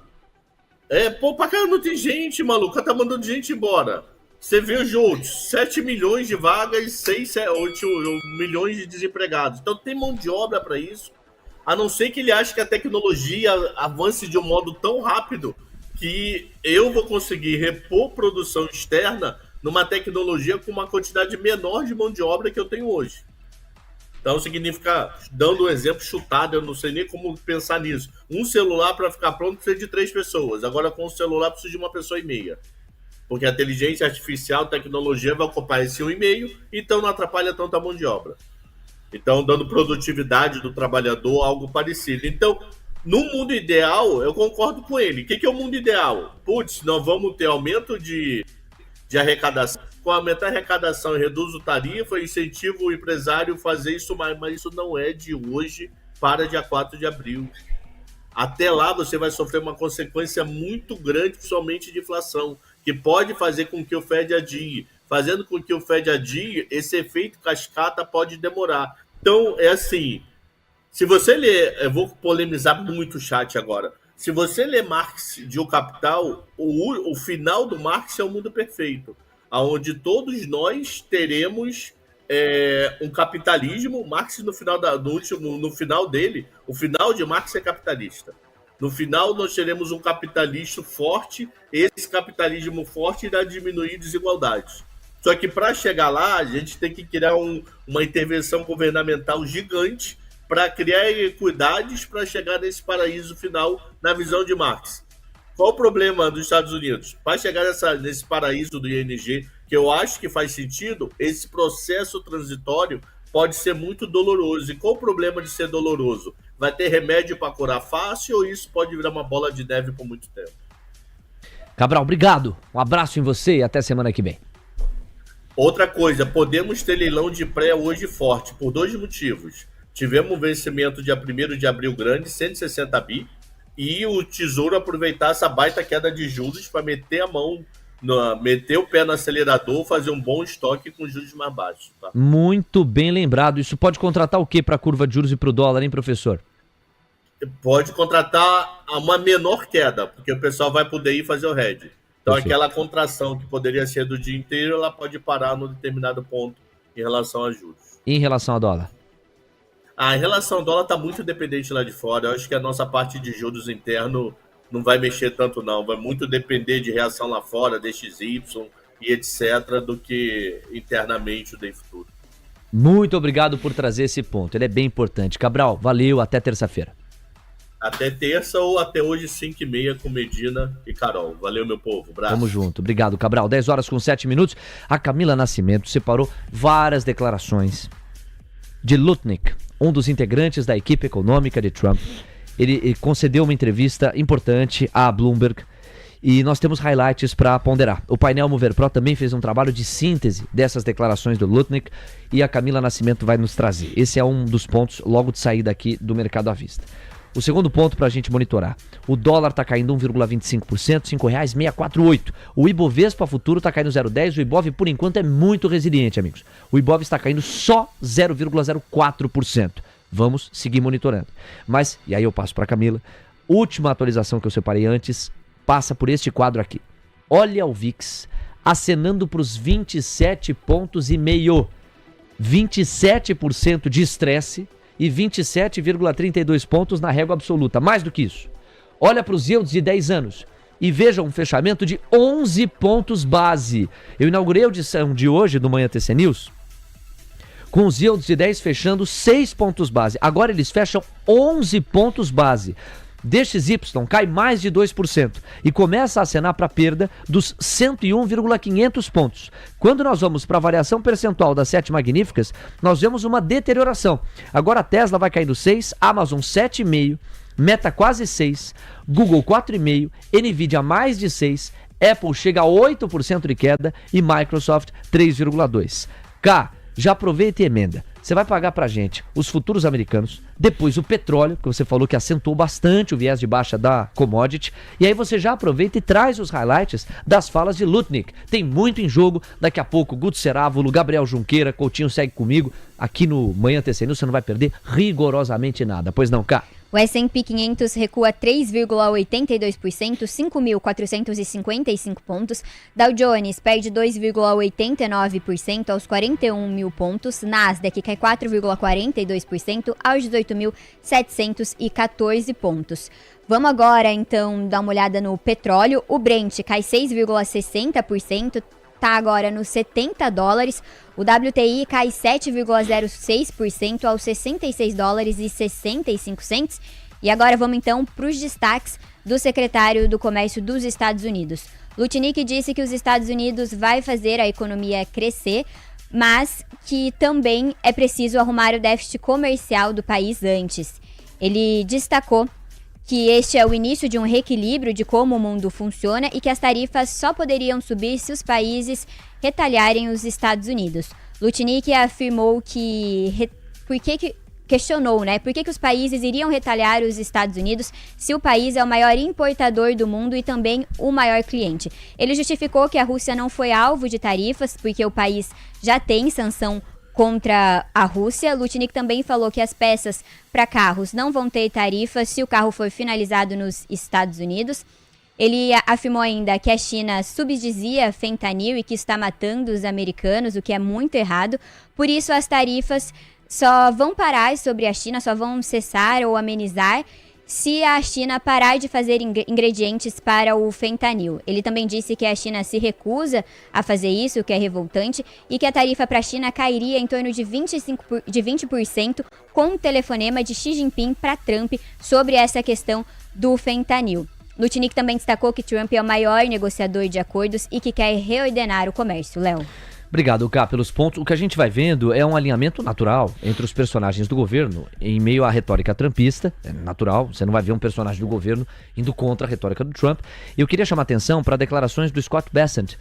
Né? Pra cara não tem gente, maluco. Tá mandando gente embora. Você vê os outros, 7 milhões de vagas e 8 milhões de desempregados. Então tem mão de obra para isso. A não ser que ele ache que a tecnologia avance de um modo tão rápido que eu vou conseguir repor produção externa numa tecnologia com uma quantidade menor de mão de obra que eu tenho hoje. Então significa, dando um exemplo chutado, eu não sei nem como pensar nisso. Um celular para ficar pronto precisa de 3 pessoas. Agora com o celular precisa de 1,5 pessoas. Porque a inteligência artificial, a tecnologia vai ocupar esse 1,5, então não atrapalha tanto a mão de obra. Então dando produtividade do trabalhador, algo parecido. Então, no mundo ideal, eu concordo com ele. O que é o mundo ideal? Putz, nós vamos ter aumento de arrecadação. Com aumentar a arrecadação, reduz o tarifa, incentiva o empresário a fazer isso mais. Mas isso não é de hoje para dia 4 de abril. Até lá você vai sofrer uma consequência muito grande, principalmente de inflação, que pode fazer com que o Fed adie. Fazendo com que o Fed adie, esse efeito cascata pode demorar. Então, é assim, se você ler, eu vou polemizar muito o chat agora, se você ler Marx de O Capital, o final do Marx é o mundo perfeito, onde todos nós teremos um capitalismo. Marx, no final dele, o final de Marx é capitalista. No final, nós teremos um capitalismo forte, esse capitalismo forte irá diminuir desigualdades. Só que para chegar lá, a gente tem que criar uma intervenção governamental gigante para criar equidades para chegar nesse paraíso final, na visão de Marx. Qual o problema dos Estados Unidos? Para chegar nesse paraíso do ING, que eu acho que faz sentido, esse processo transitório pode ser muito doloroso. E qual o problema de ser doloroso? Vai ter remédio para curar fácil ou isso pode virar uma bola de neve por muito tempo? Cabral, obrigado. Um abraço em você e até semana que vem. Outra coisa, podemos ter leilão de pré hoje forte, por 2 motivos. Tivemos um vencimento dia 1º de abril grande, 160 bi. e o Tesouro aproveitar essa baita queda de juros para meter a mão, meter o pé no acelerador, fazer um bom estoque com juros mais baixos. Tá? Muito bem lembrado. Isso pode contratar o que para a curva de juros e para o dólar, hein, professor? Pode contratar uma menor queda, porque o pessoal vai poder ir fazer o hedge. Então, aquela contração que poderia ser do dia inteiro, ela pode parar num determinado ponto em relação a juros. E em relação ao dólar? Em relação ao dólar, está muito dependente lá de fora. Eu acho que a nossa parte de juros interno não vai mexer tanto, não. Vai muito depender de reação lá fora, DXY e etc., do que internamente o day futuro. Muito obrigado por trazer esse ponto. Ele é bem importante. Cabral, valeu. Até terça-feira. Até terça ou até hoje, 5h30, com Medina e Carol. Valeu, meu povo. Abraço. Tamo junto. Obrigado, Cabral. 10 horas com 7 minutos. A Camila Nascimento separou várias declarações de Lutnick, um dos integrantes da equipe econômica de Trump. Ele concedeu uma entrevista importante à Bloomberg e nós temos highlights para ponderar. O painel Mover Pro também fez um trabalho de síntese dessas declarações do Lutnick e a Camila Nascimento vai nos trazer. Esse é um dos pontos logo de saída aqui do mercado à vista. O segundo ponto para a gente monitorar. O dólar está caindo 1,25%, R$ 5,648. O Ibovespa futuro está caindo 0,10%. O Ibov, por enquanto, é muito resiliente, amigos. O Ibov está caindo só 0,04%. Vamos seguir monitorando. Mas, e aí eu passo para a Camila, última atualização que eu separei antes, passa por este quadro aqui. Olha o VIX acenando para os 27,5 pontos. 27% de estresse e 27,32 pontos na régua absoluta. Mais do que isso. Olha para os yields de 10 anos e veja um fechamento de 11 pontos base. Eu inaugurei a audição de hoje do Manhã TC News com os yields de 10 fechando 6 pontos base. Agora eles fecham 11 pontos base. DXY cai mais de 2% e começa a acenar para a perda dos 101,500 pontos. Quando nós vamos para a variação percentual das 7 magníficas, nós vemos uma deterioração. Agora a Tesla vai caindo 6, Amazon 7,5, Meta quase 6, Google 4,5, Nvidia mais de 6, Apple chega a 8% de queda e Microsoft 3,2%. Já aproveita e emenda. Você vai pagar pra gente os futuros americanos, depois o petróleo, que você falou que acentuou bastante o viés de baixa da commodity, e aí você já aproveita e traz os highlights das falas de Lutnick. Tem muito em jogo, daqui a pouco Guto Cerávulo, Gabriel Junqueira, Coutinho segue comigo, aqui no Manhã TC News você não vai perder rigorosamente nada, pois não, Cá? O S&P 500 recua 3,82%, 5.455 pontos. Dow Jones perde 2,89% aos 41 mil pontos. Nasdaq cai 4,42% aos 18.714 pontos. Vamos agora, então, dar uma olhada no petróleo. O Brent cai 6,60%. Está agora nos $70. O WTI cai 7,06% aos $66,65. E agora vamos então para os destaques do secretário do Comércio dos Estados Unidos. Lutnick disse que os Estados Unidos vai fazer a economia crescer, mas que também é preciso arrumar o déficit comercial do país antes. Ele destacou que este é o início de um reequilíbrio de como o mundo funciona e que as tarifas só poderiam subir se os países retalharem os Estados Unidos. Lutnick afirmou que questionou, por que os países iriam retalhar os Estados Unidos se o país é o maior importador do mundo e também o maior cliente. Ele justificou que a Rússia não foi alvo de tarifas porque o país já tem sanção contra a Rússia. Lutnick também falou que as peças para carros não vão ter tarifa se o carro for finalizado nos Estados Unidos. Ele afirmou ainda que a China subsidia fentanil e que está matando os americanos, o que é muito errado. Por isso, as tarifas só vão parar sobre a China, só vão cessar ou amenizar se a China parar de fazer ingredientes para o fentanil. Ele também disse que a China se recusa a fazer isso, o que é revoltante, e que a tarifa para a China cairia em torno de 20% com o telefonema de Xi Jinping para Trump sobre essa questão do fentanil. Lutnick também destacou que Trump é o maior negociador de acordos e que quer reordenar o comércio. Léo. Obrigado, Cá, pelos pontos. O que a gente vai vendo é um alinhamento natural entre os personagens do governo em meio à retórica trumpista. É natural, você não vai ver um personagem do governo indo contra a retórica do Trump. Eu queria chamar atenção para declarações do Scott Bessent,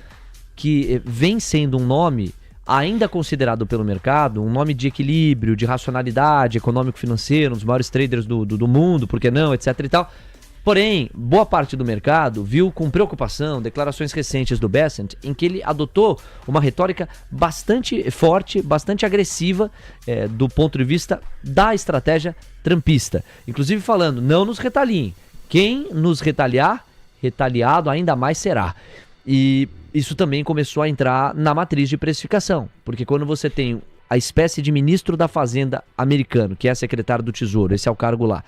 que vem sendo um nome ainda considerado pelo mercado, um nome de equilíbrio, de racionalidade econômico-financeiro, um dos maiores traders do mundo, por que não, etc e tal. Porém, boa parte do mercado viu com preocupação declarações recentes do Bessent em que ele adotou uma retórica bastante forte, bastante agressiva do ponto de vista da estratégia trumpista. Inclusive falando, não nos retaliem. Quem nos retaliar, retaliado ainda mais será. E isso também começou a entrar na matriz de precificação, porque quando você tem a espécie de ministro da Fazenda americano, que é secretário do Tesouro, esse é o cargo lá,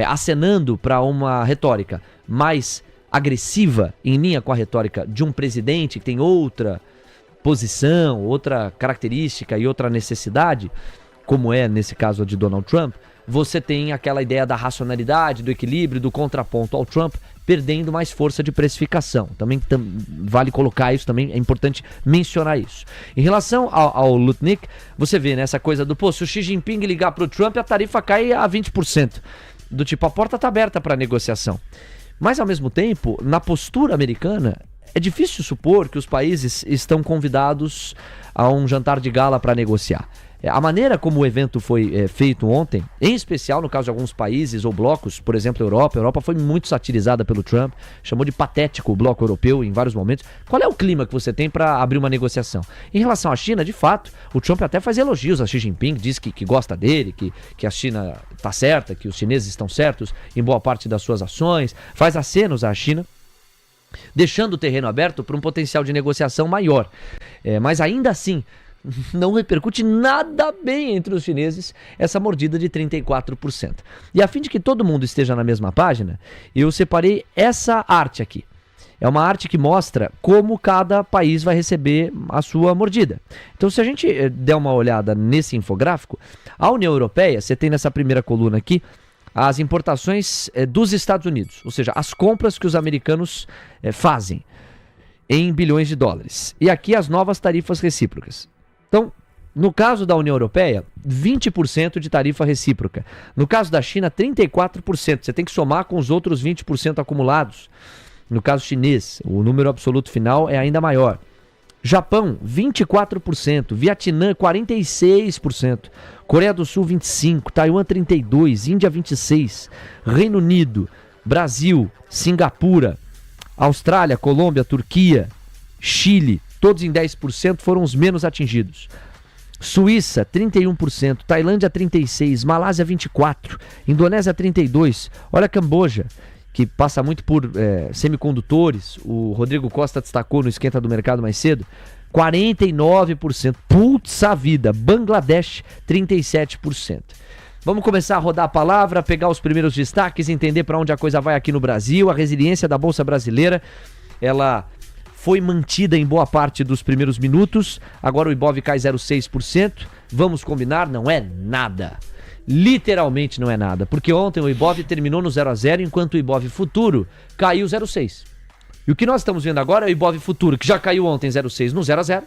acenando para uma retórica mais agressiva, em linha com a retórica de um presidente que tem outra posição, outra característica e outra necessidade, como é nesse caso de Donald Trump, você tem aquela ideia da racionalidade, do equilíbrio, do contraponto ao Trump, perdendo mais força de precificação. Também vale colocar isso, também é importante mencionar isso. Em relação ao Lutnick, você vê nessa coisa do, se o Xi Jinping ligar para o Trump, a tarifa cai a 20%. Do tipo, a porta está aberta para negociação. Mas, ao mesmo tempo, na postura americana, é difícil supor que os países estão convidados a um jantar de gala para negociar. A maneira como o evento foi feito ontem, em especial no caso de alguns países ou blocos, por exemplo, a Europa foi muito satirizada pelo Trump, chamou de patético o bloco europeu em vários momentos. Qual é o clima que você tem para abrir uma negociação? Em relação à China, de fato, o Trump até faz elogios a Xi Jinping, diz que gosta dele, que a China está certa, que os chineses estão certos em boa parte das suas ações, faz acenos à China, deixando o terreno aberto para um potencial de negociação maior. Mas ainda assim, não repercute nada bem entre os chineses essa mordida de 34%. E a fim de que todo mundo esteja na mesma página, eu separei essa arte aqui. É uma arte que mostra como cada país vai receber a sua mordida. Então, se a gente der uma olhada nesse infográfico, a União Europeia, você tem nessa primeira coluna aqui, as importações dos Estados Unidos, ou seja, as compras que os americanos fazem em bilhões de dólares. E aqui as novas tarifas recíprocas. Então, no caso da União Europeia, 20% de tarifa recíproca. No caso da China, 34%. Você tem que somar com os outros 20% acumulados. No caso chinês, o número absoluto final é ainda maior. Japão, 24%. Vietnã, 46%. Coreia do Sul, 25%. Taiwan, 32%. Índia, 26%. Reino Unido, Brasil, Singapura, Austrália, Colômbia, Turquia, Chile, todos em 10%, foram os menos atingidos. Suíça, 31%, Tailândia, 36%, Malásia, 24%, Indonésia, 32%. Olha a Camboja, que passa muito por semicondutores, o Rodrigo Costa destacou no Esquenta do Mercado mais cedo, 49%. Putz a vida, Bangladesh, 37%. Vamos começar a rodar a palavra, pegar os primeiros destaques, entender para onde a coisa vai aqui no Brasil. A resiliência da Bolsa Brasileira, ela foi mantida em boa parte dos primeiros minutos. Agora o Ibov cai 0,6%. Vamos combinar? Não é nada. Literalmente não é nada. Porque ontem o Ibov terminou no 0 a 0, enquanto o Ibov Futuro caiu 0,6. E o que nós estamos vendo agora é o Ibov Futuro, que já caiu ontem 0,6 no 0 a 0.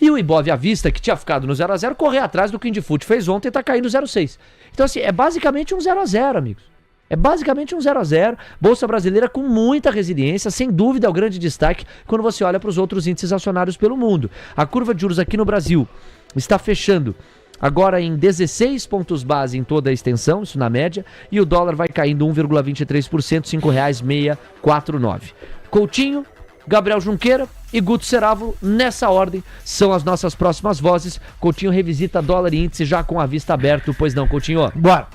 E o Ibov à vista, que tinha ficado no 0 a 0, correr atrás do que o Indifut fez ontem e está caindo 0,6. Então assim, é basicamente um 0 a 0, amigos. É basicamente um 0 a 0, Bolsa Brasileira com muita resiliência, sem dúvida é o grande destaque quando você olha para os outros índices acionários pelo mundo. A curva de juros aqui no Brasil está fechando agora em 16 pontos base em toda a extensão, isso na média, e o dólar vai caindo 1,23%, R$ 5,649. Coutinho, Gabriel Junqueira e Guto Cerávulo, nessa ordem, são as nossas próximas vozes. Coutinho revisita dólar e índice já com a vista aberta, pois não, Coutinho? Bora!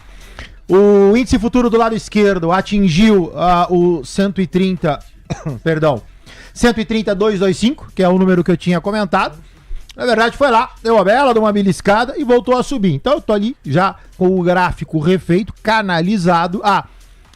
O índice futuro do lado esquerdo atingiu o 130,225, que é o número que eu tinha comentado. Na verdade foi lá, deu uma bela, deu uma beliscada e voltou a subir. Então eu tô ali já com o gráfico refeito, canalizado a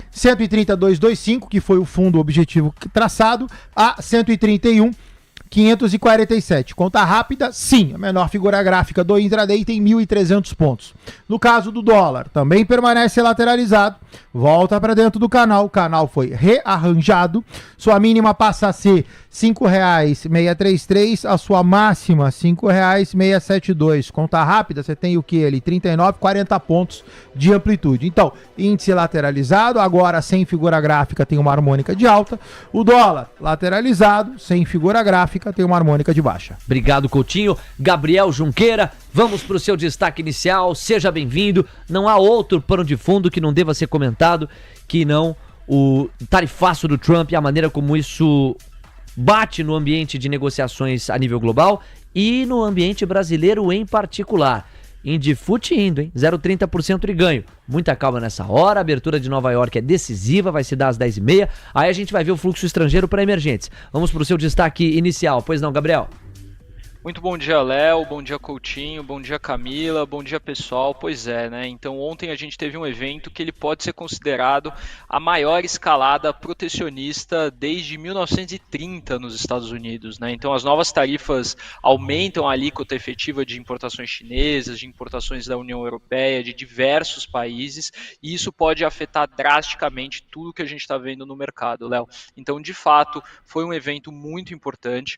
130,225, que foi o fundo objetivo traçado, a 131,547. Conta rápida, sim, a menor figura gráfica do intraday tem 1.300 pontos. No caso do dólar, também permanece lateralizado, volta para dentro do canal, o canal foi rearranjado, sua mínima passa a ser R$ 5,633, a sua máxima R$ 5,672. Conta rápida, você tem o que ali? 39, 40 pontos de amplitude. Então, índice lateralizado, agora sem figura gráfica tem uma harmônica de alta, o dólar lateralizado, sem figura gráfica, tem uma harmônica de baixa. Obrigado, Coutinho. Gabriel Junqueira, vamos para o seu destaque inicial, seja bem-vindo. Não há outro pano de fundo que não deva ser comentado que não o tarifaço do Trump e a maneira como isso bate no ambiente de negociações a nível global e no ambiente brasileiro em particular. Indifute indo, hein? 0,30% de ganho. Muita calma nessa hora, a abertura de Nova York é decisiva, vai se dar às 10h30. Aí a gente vai ver o fluxo estrangeiro para emergentes. Vamos para o seu destaque inicial, pois não, Gabriel? Muito bom dia, Léo, bom dia, Coutinho, bom dia, Camila, bom dia, pessoal. Pois é, né? Então ontem a gente teve um evento que ele pode ser considerado a maior escalada protecionista desde 1930 nos Estados Unidos, né? Então as novas tarifas aumentam a alíquota efetiva de importações chinesas, de importações da União Europeia, de diversos países, e isso pode afetar drasticamente tudo que a gente está vendo no mercado, Léo. Então, de fato, foi um evento muito importante.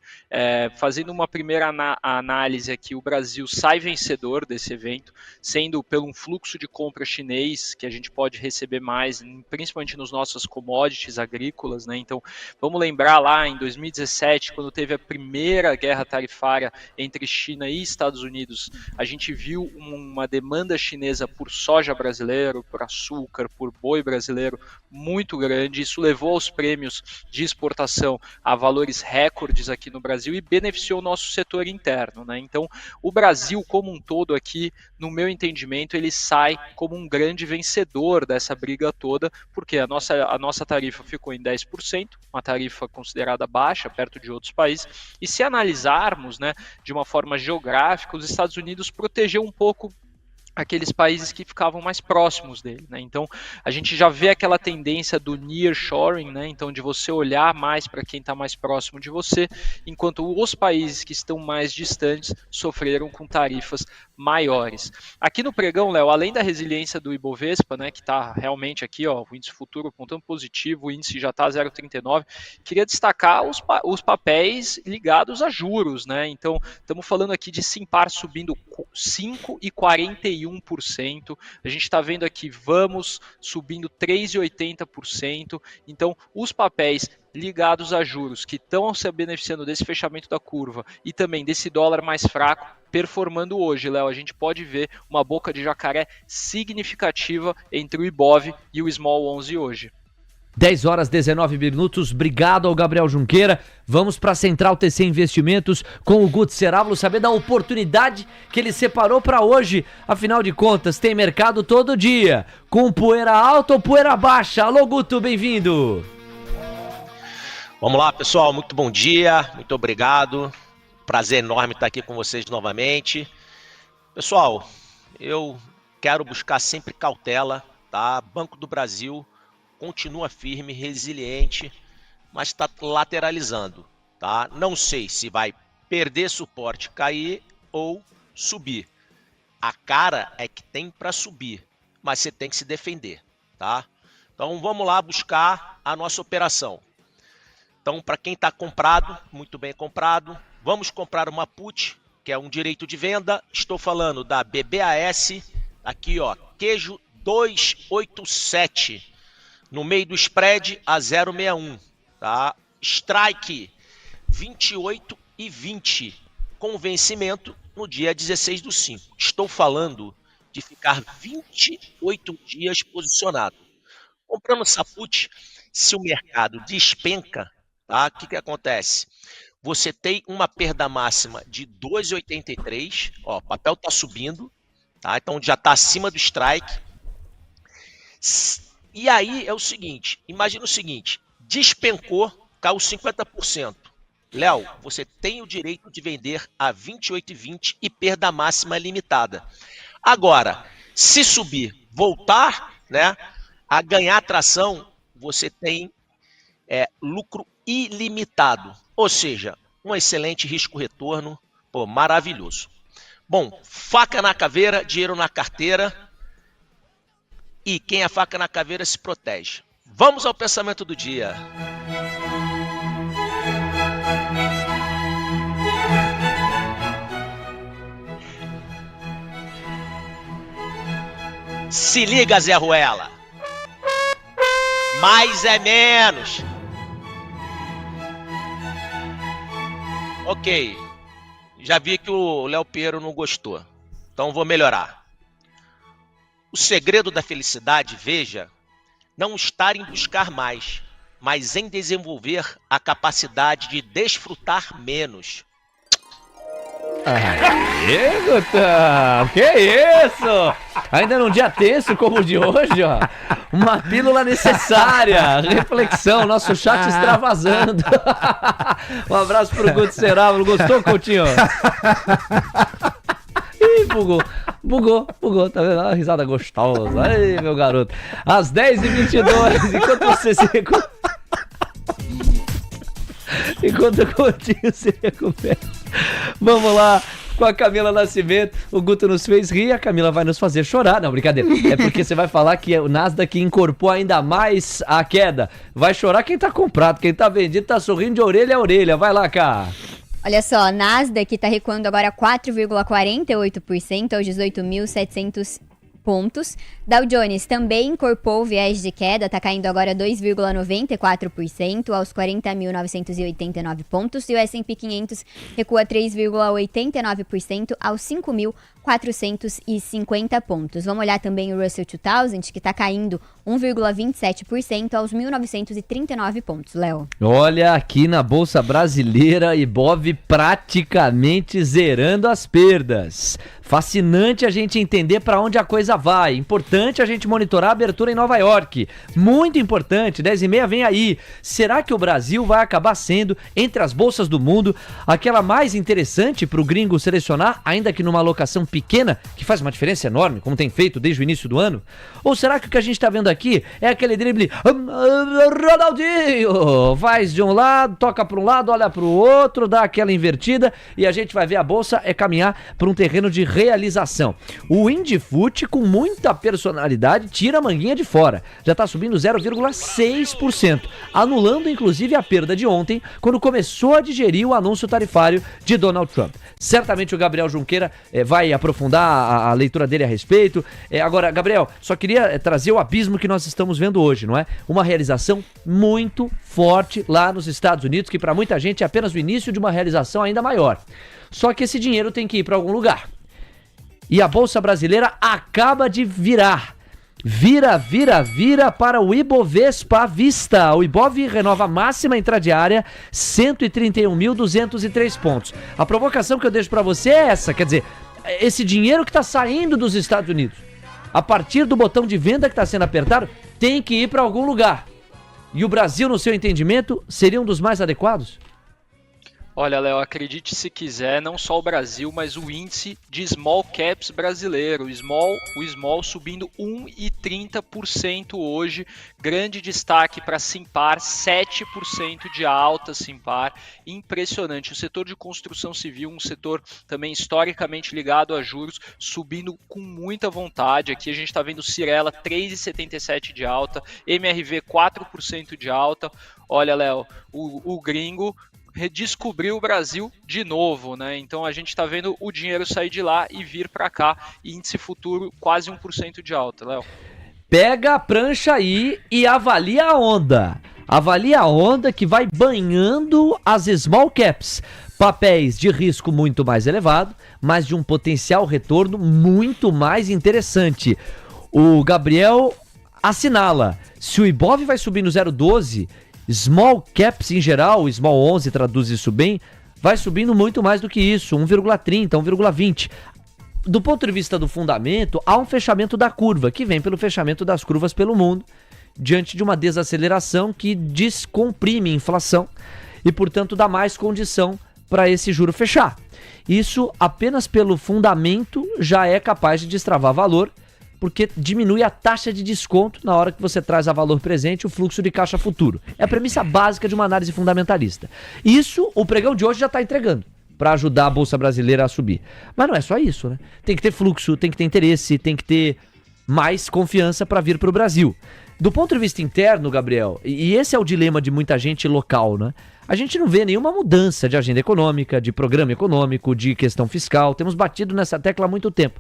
Fazendo uma primeira análise aqui, o Brasil sai vencedor desse evento, sendo pelo um fluxo de compra chinês que a gente pode receber mais, principalmente nos nossos commodities agrícolas, né? Então, vamos lembrar lá em 2017, quando teve a primeira guerra tarifária entre China e Estados Unidos, a gente viu uma demanda chinesa por soja brasileiro, por açúcar, por boi brasileiro muito grande. Isso levou aos prêmios de exportação a valores recordes aqui no Brasil e beneficiou o nosso setor interno, né? Então, o Brasil como um todo aqui, no meu entendimento, ele sai como um grande vencedor dessa briga toda, porque a nossa tarifa ficou em 10%, uma tarifa considerada baixa, perto de outros países, e se analisarmos, né, de uma forma geográfica, os Estados Unidos protegeu um pouco aqueles países que ficavam mais próximos dele, né? Então a gente já vê aquela tendência do nearshoring, né? Então de você olhar mais para quem está mais próximo de você, enquanto os países que estão mais distantes sofreram com tarifas maiores. Aqui no pregão, Léo, além da resiliência do Ibovespa, né, que está realmente aqui, ó, o índice futuro apontando positivo, o índice já está 0,39, queria destacar os papéis ligados a juros, né? Então estamos falando aqui de Simpar subindo 5,41%. A gente está vendo aqui Vamos subindo 3,80%. Então, os papéis ligados a juros que estão se beneficiando desse fechamento da curva e também desse dólar mais fraco performando hoje, Léo, a gente pode ver uma boca de jacaré significativa entre o Ibov e o Small 11 hoje. 10h19. Obrigado ao Gabriel Junqueira. Vamos para a Central TC Investimentos com o Guto Cerávulo, saber da oportunidade que ele separou para hoje. Afinal de contas, tem mercado todo dia, com poeira alta ou poeira baixa. Alô, Guto, bem-vindo. Vamos lá, pessoal, muito bom dia, muito obrigado. Prazer enorme estar aqui com vocês novamente. Pessoal, eu quero buscar sempre cautela, tá? Banco do Brasil continua firme, resiliente, mas está lateralizando, tá? Não sei se vai perder suporte, cair ou subir. A cara é que tem para subir, mas você tem que se defender, tá? Então vamos lá buscar a nossa operação. Então, para quem está comprado, muito bem comprado, vamos comprar uma put, que é um direito de venda. Estou falando da BBAS, aqui ó, queijo 287. No meio do spread a 0,61, tá? Strike 28,20, com vencimento no dia 16/5. Estou falando de ficar 28 dias posicionado. Comprando essa put, se o mercado despenca, tá? O que acontece? Você tem uma perda máxima de 2,83, ó, o papel está subindo, tá? Então já está acima do strike. E aí é o seguinte, imagina o seguinte, despencou, caiu 50%. Léo, você tem o direito de vender a 28,20 e perda máxima limitada. Agora, se subir, voltar, né, a ganhar tração, você tem lucro ilimitado. Ou seja, um excelente risco-retorno, pô, maravilhoso. Bom, faca na caveira, dinheiro na carteira. E quem a faca na caveira se protege. Vamos ao pensamento do dia. Se liga, Zé Ruela. Mais é menos. Ok. Já vi que o Léo Pinheiro não gostou. Então vou melhorar. O segredo da felicidade, veja, não estar em buscar mais, mas em desenvolver a capacidade de desfrutar menos. Aê, Gutão! Que isso? Ainda num dia tenso como o de hoje, ó. Uma pílula necessária. Reflexão, nosso chat extravasando. Um abraço pro Guto Serávulo. Gostou, Coutinho? Ih, bugou, tá vendo? Uma risada gostosa. Aí, meu garoto. Às 10h22, enquanto você se recupera. Enquanto o Coutinho se recupera. Vamos lá com a Camila Nascimento. O Guto nos fez rir, a Camila vai nos fazer chorar. Não, brincadeira. É porque você vai falar que o Nasdaq incorporou ainda mais a queda. Vai chorar quem tá comprado, quem tá vendido tá sorrindo de orelha a orelha. Vai lá, cá. Olha só, Nasdaq está recuando agora 4,48% aos 18.700 pontos. Dow Jones também incorporou o viés de queda, está caindo agora 2,94% aos 40.989 pontos. E o S&P 500 recua 3,89% aos 5.450 pontos. Vamos olhar também o Russell 2000, que está caindo 1,27% aos 1.939 pontos, Léo. Olha, aqui na Bolsa Brasileira, Ibov praticamente zerando as perdas. Fascinante a gente entender para onde a coisa vai. Importante a gente monitorar a abertura em Nova York. Muito importante, 10h30 vem aí. Será que o Brasil vai acabar sendo, entre as bolsas do mundo, aquela mais interessante para o gringo selecionar, ainda que numa alocação pequena, que faz uma diferença enorme, como tem feito desde o início do ano? Ou será que o que a gente está vendo aqui é aquele drible Ronaldinho? Faz de um lado, toca para um lado, olha para o outro, dá aquela invertida e a gente vai ver a bolsa caminhar para um terreno de realização. O Indifut, com muita personalidade, tira a manguinha de fora. Já está subindo 0,6%, anulando inclusive a perda de ontem, quando começou a digerir o anúncio tarifário de Donald Trump. Certamente o Gabriel Junqueira vai aprofundar a leitura dele a respeito. Agora, Gabriel, só queria trazer o abismo que nós estamos vendo hoje, não é? Uma realização muito forte lá nos Estados Unidos, que para muita gente é apenas o início de uma realização ainda maior. Só que esse dinheiro tem que ir para algum lugar. E a Bolsa Brasileira acaba de virar. Vira para o Ibovespa à vista. O Ibov renova a máxima intradiária, 131.203 pontos. A provocação que eu deixo para você é essa, quer dizer, esse dinheiro que está saindo dos Estados Unidos, a partir do botão de venda que está sendo apertado, tem que ir para algum lugar. E o Brasil, no seu entendimento, seria um dos mais adequados? Olha, Léo, acredite se quiser, não só o Brasil, mas o índice de small caps brasileiro. O small subindo 1,30% hoje. Grande destaque para Simpar, 7% de alta Simpar. Impressionante. O setor de construção civil, um setor também historicamente ligado a juros, subindo com muita vontade. Aqui a gente está vendo Cirela, 3,77% de alta. MRV, 4% de alta. Olha, Léo, o gringo redescobriu o Brasil de novo, né? Então a gente está vendo o dinheiro sair de lá e vir para cá, índice futuro quase 1% de alta, Léo. Pega a prancha aí e avalia a onda. Avalia a onda que vai banhando as small caps. Papéis de risco muito mais elevado, mas de um potencial retorno muito mais interessante. O Gabriel assinala, se o Ibov vai subir no 0,12, small caps em geral, o small 11 traduz isso bem, vai subindo muito mais do que isso, 1,30, 1,20. Do ponto de vista do fundamento, há um fechamento da curva, que vem pelo fechamento das curvas pelo mundo, diante de uma desaceleração que descomprime a inflação e, portanto, dá mais condição para esse juro fechar. Isso, apenas pelo fundamento, já é capaz de destravar valor, porque diminui a taxa de desconto na hora que você traz a valor presente o fluxo de caixa futuro. É a premissa básica de uma análise fundamentalista. Isso o pregão de hoje já está entregando para ajudar a Bolsa Brasileira a subir. Mas não é só isso, né? Tem que ter fluxo, tem que ter interesse, tem que ter mais confiança para vir para o Brasil. Do ponto de vista interno, Gabriel, e esse é o dilema de muita gente local, né? A gente não vê nenhuma mudança de agenda econômica, de programa econômico, de questão fiscal. Temos batido nessa tecla há muito tempo.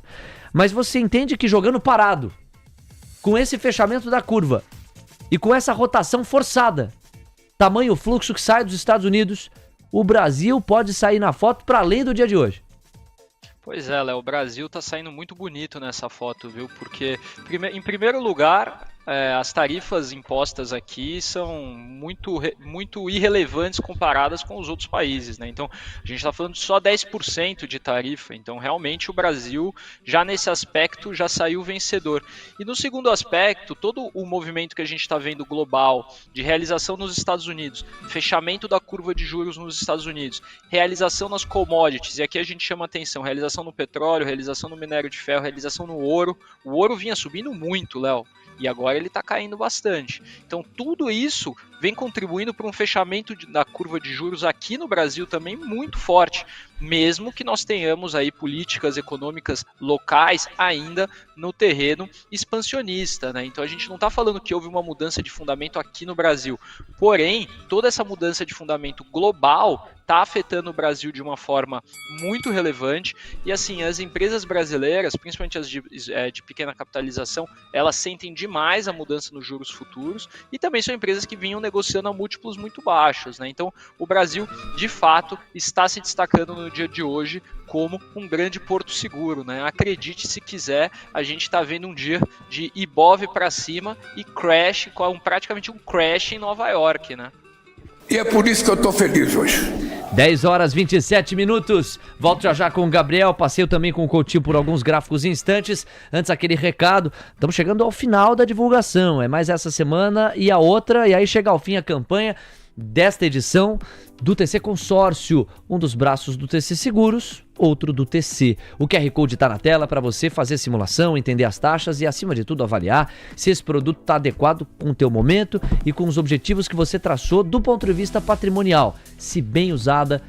Mas você entende que jogando parado, com esse fechamento da curva e com essa rotação forçada, tamanho fluxo que sai dos Estados Unidos, o Brasil pode sair na foto para além do dia de hoje. Pois é, Léo, o Brasil tá saindo muito bonito nessa foto, viu? Porque, em primeiro lugar, as tarifas impostas aqui são muito irrelevantes comparadas com os outros países, né? Então, a gente está falando de só 10% de tarifa, então realmente o Brasil, já nesse aspecto, já saiu vencedor. E no segundo aspecto, todo o movimento que a gente está vendo global, de realização nos Estados Unidos, fechamento da curva de juros nos Estados Unidos, realização nas commodities, e aqui a gente chama atenção, realização no petróleo, realização no minério de ferro, realização no ouro. O ouro vinha subindo muito, Léo, e agora ele está caindo bastante. Então tudo isso vem contribuindo para um fechamento da curva de juros aqui no Brasil também muito forte, mesmo que nós tenhamos aí políticas econômicas locais ainda no terreno expansionista, né? Então a gente não está falando que houve uma mudança de fundamento aqui no Brasil, porém toda essa mudança de fundamento global está afetando o Brasil de uma forma muito relevante, e assim, as empresas brasileiras, principalmente as de pequena capitalização, elas sentem demais a mudança nos juros futuros, e também são empresas que vinham negociando a múltiplos muito baixos, né? Então o Brasil, de fato, está se destacando no dia de hoje como um grande porto seguro, né? Acredite se quiser, a gente está vendo um dia de Ibov para cima e crash, praticamente um crash em Nova York, né? E é por isso que eu estou feliz hoje. 10 horas 27 minutos. Volto já com o Gabriel. Passeio também com o Coutinho por alguns gráficos instantes. Antes, aquele recado. Estamos chegando ao final da divulgação. É mais essa semana e a outra. E aí chega ao fim a campanha desta edição do TC Consórcio, um dos braços do TC Seguros, outro do TC. O QR Code está na tela para você fazer simulação, entender as taxas e, acima de tudo, avaliar se esse produto está adequado com o teu momento e com os objetivos que você traçou do ponto de vista patrimonial. Se bem usada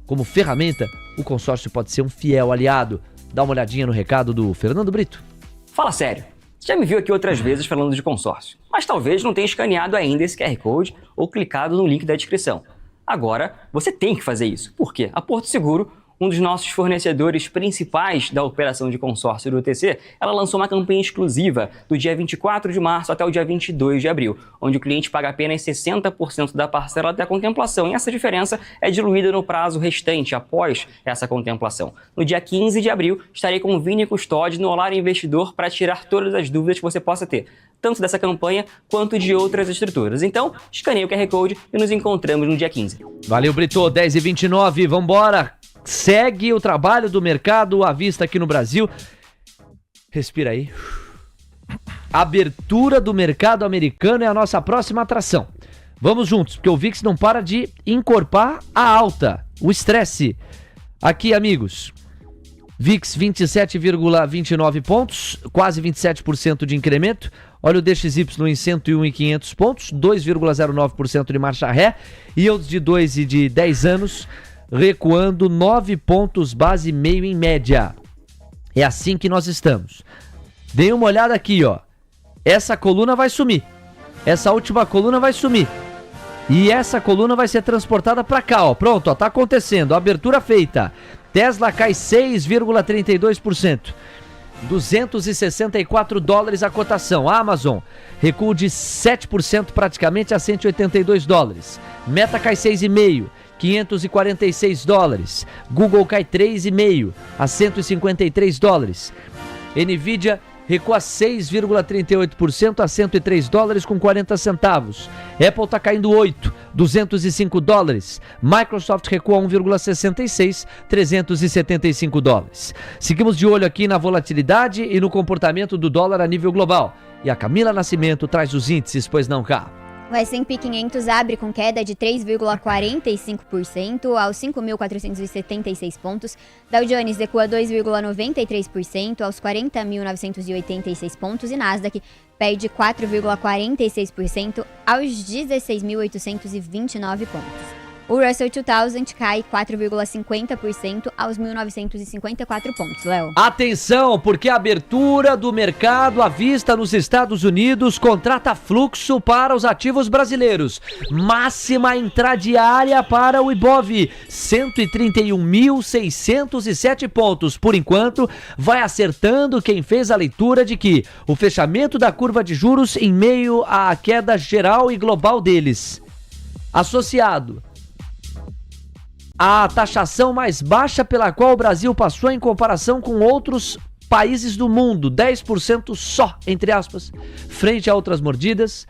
como ferramenta, o consórcio pode ser um fiel aliado. Dá uma olhadinha no recado do Fernando Brito. Fala sério. Você já me viu aqui outras vezes falando de consórcio, mas talvez não tenha escaneado ainda esse QR Code ou clicado no link da descrição. Agora, você tem que fazer isso. Por quê? A Porto Seguro, um dos nossos fornecedores principais da operação de consórcio do TC, ela lançou uma campanha exclusiva do dia 24 de março até o dia 22 de abril, onde o cliente paga apenas 60% da parcela até a contemplação, e essa diferença é diluída no prazo restante após essa contemplação. No dia 15 de abril, estarei com o Vini Custódio no Olá Investidor para tirar todas as dúvidas que você possa ter, tanto dessa campanha quanto de outras estruturas. Então, escaneie o QR Code e nos encontramos no dia 15. Valeu, Brito. 10h29, vambora! Segue o trabalho do mercado à vista aqui no Brasil. Respira aí. Abertura do mercado americano é a nossa próxima atração. Vamos juntos, porque o VIX não para de encorpar a alta, o estresse. Aqui, amigos, VIX 27,29 pontos, quase 27% de incremento. Olha o DXY em 101.500 pontos, 2,09% de marcha ré. Yields de 2 e de 10 anos, recuando 9 pontos base meio em média. É assim que nós estamos. Dê uma olhada aqui, ó. Essa coluna vai sumir. Essa última coluna vai sumir. E essa coluna vai ser transportada para cá, ó. Pronto, ó, tá acontecendo. Abertura feita. Tesla cai 6,32%. 264 dólares a cotação. Amazon, recuo de 7% praticamente a 182 dólares. Meta cai 6,5%. 546 dólares. Google cai 3,5% a 153 dólares. Nvidia recua 6,38% a 103 dólares com 40 centavos. Apple está caindo 8%, 205 dólares. Microsoft recua 1,66%, 375 dólares. Seguimos de olho aqui na volatilidade e no comportamento do dólar a nível global. E a Camila Nascimento traz os índices, pois não, cá. O S&P 500 abre com queda de 3,45% aos 5.476 pontos. Dow Jones recua 2,93% aos 40.986 pontos. E Nasdaq perde 4,46% aos 16.829 pontos. O Russell 2000 cai 4,50% aos 1.954 pontos, Léo. Atenção, porque a abertura do mercado à vista nos Estados Unidos contrata fluxo para os ativos brasileiros. Máxima intradiária para o Ibov, 131.607 pontos. Por enquanto, vai acertando quem fez a leitura de que o fechamento da curva de juros em meio à queda geral e global deles, associado a taxação mais baixa pela qual o Brasil passou em comparação com outros países do mundo, 10% só, entre aspas, frente a outras mordidas,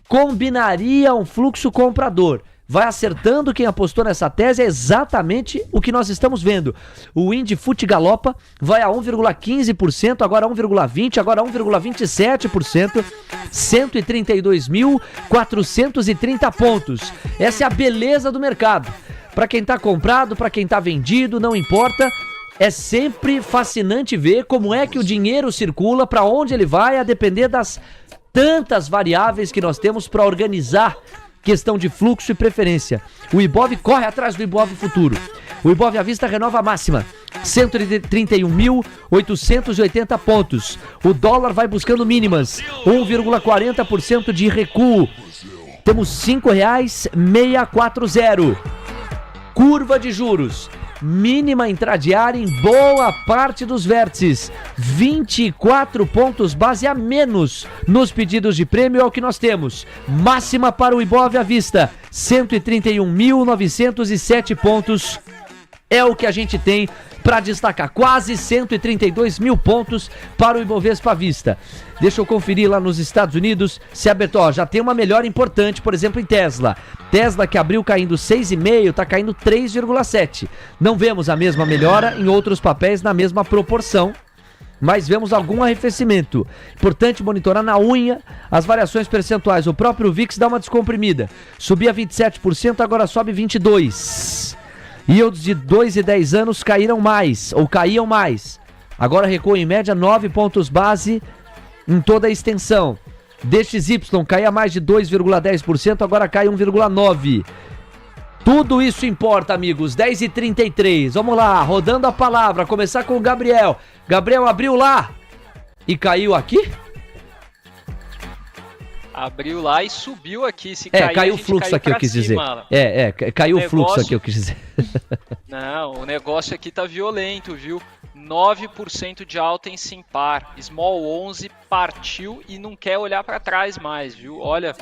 combinaria um fluxo comprador. Vai acertando quem apostou nessa tese, é exatamente o que nós estamos vendo. O Indifut galopa, vai a 1,15%, agora 1,20%, agora 1,27%, 132.430 pontos. Essa é a beleza do mercado. Para quem está comprado, para quem está vendido, não importa. É sempre fascinante ver como é que o dinheiro circula, para onde ele vai, a depender das tantas variáveis que nós temos para organizar questão de fluxo e preferência. O Ibov corre atrás do Ibov futuro. O Ibov à vista renova a máxima, 131.880 pontos. O dólar vai buscando mínimas, 1,40% de recuo. Temos R$ 5,640. Curva de juros, mínima intradiária em boa parte dos vértices, 24 pontos base a menos nos pedidos de prêmio é o que nós temos. Máxima para o Ibov à vista, 131.907 pontos é o que a gente tem para destacar. Quase 132 mil pontos para o Ibovespa à vista. Deixa eu conferir lá nos Estados Unidos se abertou. Já tem uma melhora importante, por exemplo, em Tesla. Tesla que abriu caindo 6,5, está caindo 3,7. Não vemos a mesma melhora em outros papéis na mesma proporção, mas vemos algum arrefecimento. Importante monitorar na unha as variações percentuais. O próprio VIX dá uma descomprimida. Subia 27%, agora sobe 22%. Yields de 2 e 10 anos caíam mais. Agora recuam em média 9 pontos base em toda a extensão. DXY caía mais de 2,10%, agora cai 1,9%. Tudo isso importa, amigos. 10h33. Vamos lá, rodando a palavra. Começar com o Gabriel. Gabriel abriu lá e caiu aqui? Abriu lá e subiu aqui. Se caiu o fluxo aqui, eu quis dizer. Caiu o fluxo aqui, eu quis dizer. Não, o negócio aqui tá violento, viu? 9% de alta em Simpar. Small 11 partiu e não quer olhar para trás mais, viu? Olha,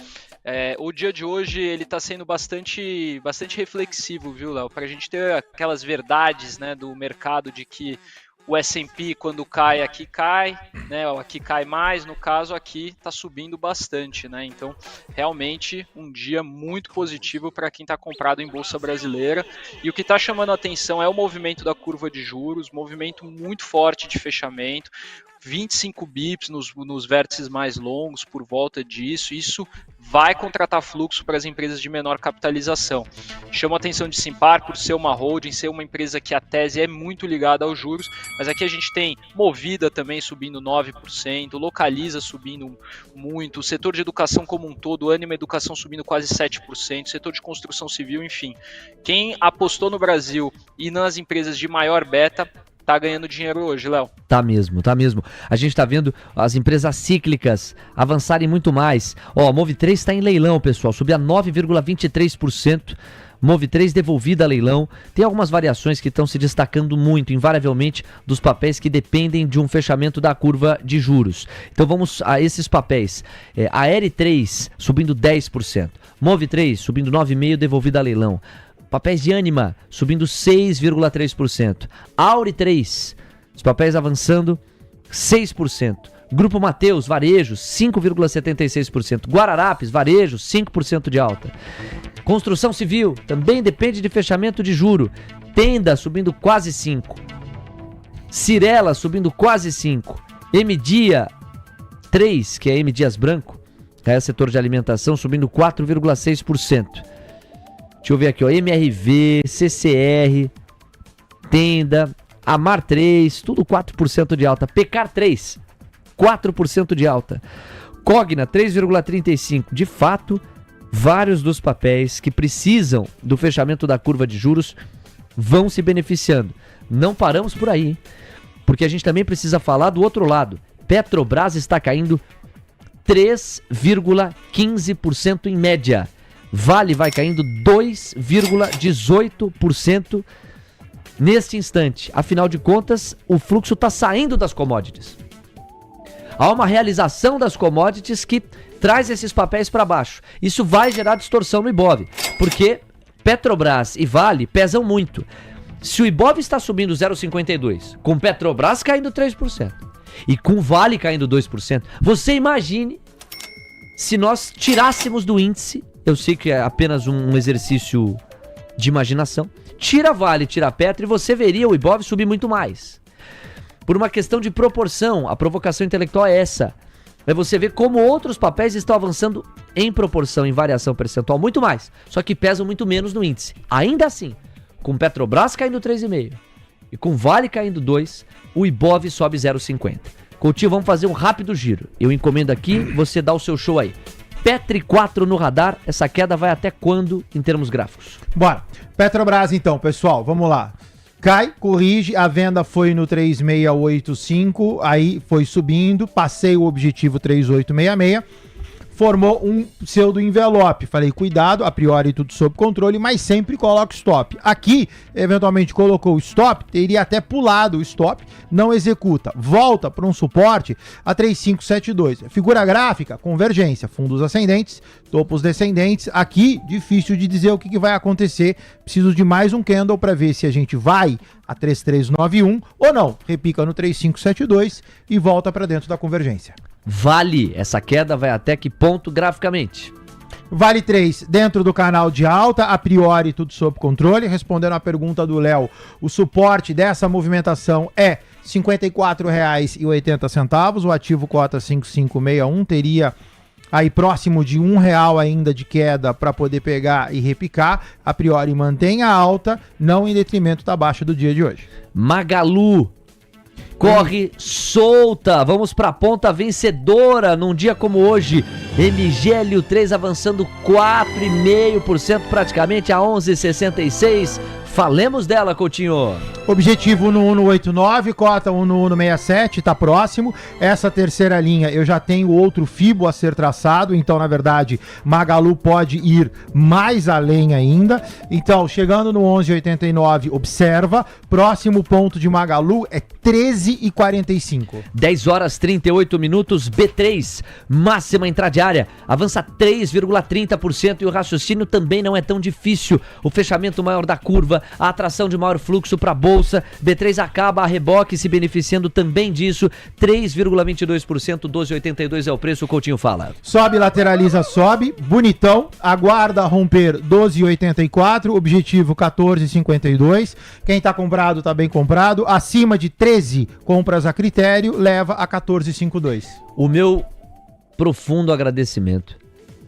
o dia de hoje ele tá sendo bastante reflexivo, viu, Léo? Pra gente ter aquelas verdades, né, do mercado de que o S&P quando cai, aqui cai, né? Aqui cai mais, no caso aqui está subindo bastante, né? Então, realmente um dia muito positivo para quem está comprado em bolsa brasileira. E o que está chamando a atenção é o movimento da curva de juros, movimento muito forte de fechamento. 25 bips nos vértices mais longos, por volta disso. Isso vai contratar fluxo para as empresas de menor capitalização. Chama a atenção de Simpar por ser uma holding, ser uma empresa que a tese é muito ligada aos juros, mas aqui a gente tem Movida também subindo 9%, Localiza subindo muito, o setor de educação como um todo, Ânima Educação subindo quase 7%, setor de construção civil, enfim. Quem apostou no Brasil e nas empresas de maior beta tá ganhando dinheiro hoje, Léo. Tá mesmo. A gente tá vendo as empresas cíclicas avançarem muito mais. Ó, Move3 está em leilão, pessoal, subiu a 9,23%. Move3 devolvida a leilão. Tem algumas variações que estão se destacando muito, invariavelmente, dos papéis que dependem de um fechamento da curva de juros. Então vamos a esses papéis. A R3 subindo 10%. Move3 subindo 9,5%, devolvida a leilão. Papéis de Ânima subindo 6,3%. Auri 3, os papéis avançando 6%. Grupo Mateus, varejo, 5,76%. Guararapes, varejo, 5% de alta. Construção civil, também depende de fechamento de juro. Tenda subindo quase 5%. Cirela subindo quase 5%. MDia 3, que é M Dias Branco, é o setor de alimentação, subindo 4,6%. Deixa eu ver aqui, ó, MRV, CCR, Tenda, Amar 3, tudo 4% de alta. Pecar 3, 4% de alta. Cogna, 3,35%. De fato, vários dos papéis que precisam do fechamento da curva de juros vão se beneficiando. Não paramos por aí, porque a gente também precisa falar do outro lado. Petrobras está caindo 3,15% em média. Vale vai caindo 2,18% neste instante. Afinal de contas, o fluxo está saindo das commodities. Há uma realização das commodities que traz esses papéis para baixo. Isso vai gerar distorção no Ibov, porque Petrobras e Vale pesam muito. Se o Ibov está subindo 0,52, com Petrobras caindo 3% e com Vale caindo 2%, você imagine se nós tirássemos do índice, eu sei que é apenas um exercício de imaginação, tira Vale, tira Petro e você veria o Ibov subir muito mais. Por uma questão de proporção, a provocação intelectual é essa. É você ver como outros papéis estão avançando em proporção, em variação percentual, muito mais, só que pesam muito menos no índice. Ainda assim, com Petrobras caindo 3,5% e com Vale caindo 2%, o Ibov sobe 0,50%. Coutinho, vamos fazer um rápido giro. Eu encomendo aqui, você dá o seu show aí. Petri 4 no radar, essa queda vai até quando em termos gráficos? Bora. Petrobras então, pessoal, vamos lá. Cai, corrige, a venda foi no 3,685, aí foi subindo, passei o objetivo 3,866, formou um pseudo envelope. Falei, cuidado, a priori tudo sob controle, mas sempre coloca stop. Aqui, eventualmente colocou o stop, teria até pulado o stop, não executa. Volta para um suporte a 3,572. Figura gráfica, convergência, fundos ascendentes, topos descendentes. Aqui, difícil de dizer o que vai acontecer. Preciso de mais um candle para ver se a gente vai a 3,391 ou não. Repica no 3,572 e volta para dentro da convergência. Vale, essa queda vai até que ponto graficamente? Vale 3, dentro do canal de alta, a priori tudo sob controle. Respondendo à pergunta do Léo, o suporte dessa movimentação é R$ 54,80. O ativo cota 5561 teria aí próximo de R$1 ainda de queda para poder pegar e repicar. A priori mantém a alta, não em detrimento da baixa do dia de hoje. Magalu corre solta, vamos para a ponta vencedora num dia como hoje. MGLU3 avançando 4,5% praticamente a 11,66. Falemos dela, Coutinho. Objetivo no 1,89, cota no 1,67, tá próximo. Essa terceira linha eu já tenho outro FIBO a ser traçado, então na verdade Magalu pode ir mais além ainda. Então chegando no 11,89, observa, próximo ponto de Magalu é 13,45. 10 horas 38 minutos, B3, máxima intradiária, avança 3,30% e o raciocínio também não é tão difícil. O fechamento maior da curva, a atração de maior fluxo para a bolsa, B3 acaba a reboque se beneficiando também disso, 3,22%, 12,82 é o preço, o Coutinho fala. Sobe, lateraliza, sobe, bonitão, aguarda romper 12,84, objetivo 14,52, quem tá comprado tá bem comprado, acima de 13 compras a critério, leva a 14,52. O meu profundo agradecimento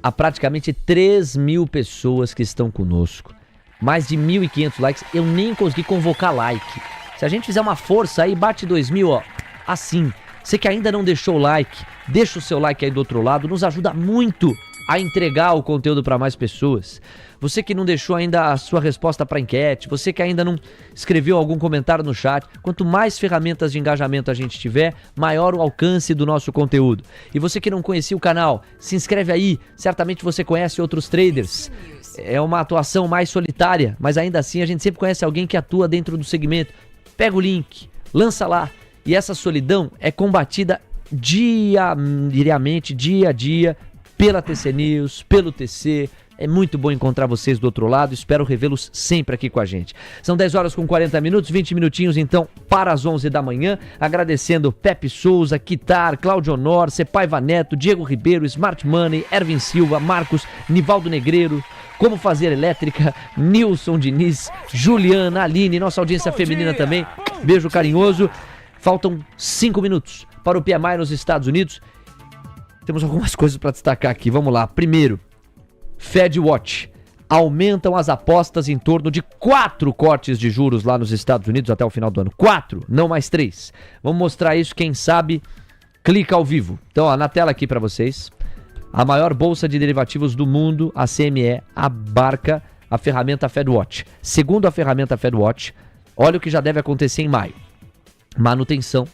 a praticamente 3 mil pessoas que estão conosco. Mais de 1.500 likes, eu nem consegui convocar like. Se a gente fizer uma força aí, bate 2.000, ó, assim. Você que ainda não deixou o like, deixa o seu like aí do outro lado, nos ajuda muito a entregar o conteúdo para mais pessoas. Você que não deixou ainda a sua resposta para a enquete, você que ainda não escreveu algum comentário no chat, quanto mais ferramentas de engajamento a gente tiver, maior o alcance do nosso conteúdo. E você que não conhecia o canal, se inscreve aí, certamente você conhece outros traders. É uma atuação mais solitária, mas ainda assim a gente sempre conhece alguém que atua dentro do segmento. Pega o link, lança lá. E essa solidão é combatida diariamente, dia a dia, pela TC News, pelo TC. É muito bom encontrar vocês do outro lado, espero revê-los sempre aqui com a gente. São 10 horas com 40 minutos, 20 minutinhos então para as 11 da manhã, agradecendo Pepe Souza, Quitar, Cláudio Honor, Sepaiva Neto, Diego Ribeiro, Smart Money, Ervin Silva, Marcos, Nivaldo Negreiro, Como Fazer Elétrica, Nilson Diniz, Juliana, Aline, nossa audiência feminina também, beijo carinhoso. Faltam 5 minutos para o PMI nos Estados Unidos, temos algumas coisas para destacar aqui, vamos lá. Primeiro, Fed Watch. Aumentam as apostas em torno de 4 cortes de juros lá nos Estados Unidos até o final do ano. 4, não mais 3. Vamos mostrar isso, quem sabe, clica ao vivo. Então, ó, na tela aqui para vocês. A maior bolsa de derivativos do mundo, a CME, abarca a ferramenta Fed Watch. Segundo a ferramenta Fed Watch, olha o que já deve acontecer em maio. Manutenção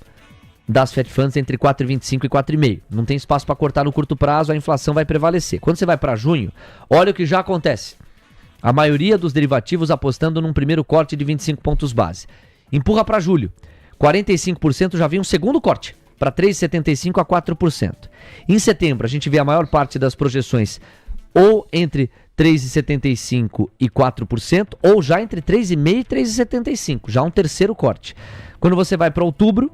das Fed Funds entre 4,25 e 4,5. Não tem espaço para cortar no curto prazo, a inflação vai prevalecer. Quando você vai para junho, olha o que já acontece. A maioria dos derivativos apostando num primeiro corte de 25 pontos base. Empurra para julho. 45% já vem um segundo corte, para 3,75 a 4%. Em setembro, a gente vê a maior parte das projeções ou entre 3,75% e 4%, ou já entre 3,5% e 3,75%, já um terceiro corte. Quando você vai para outubro,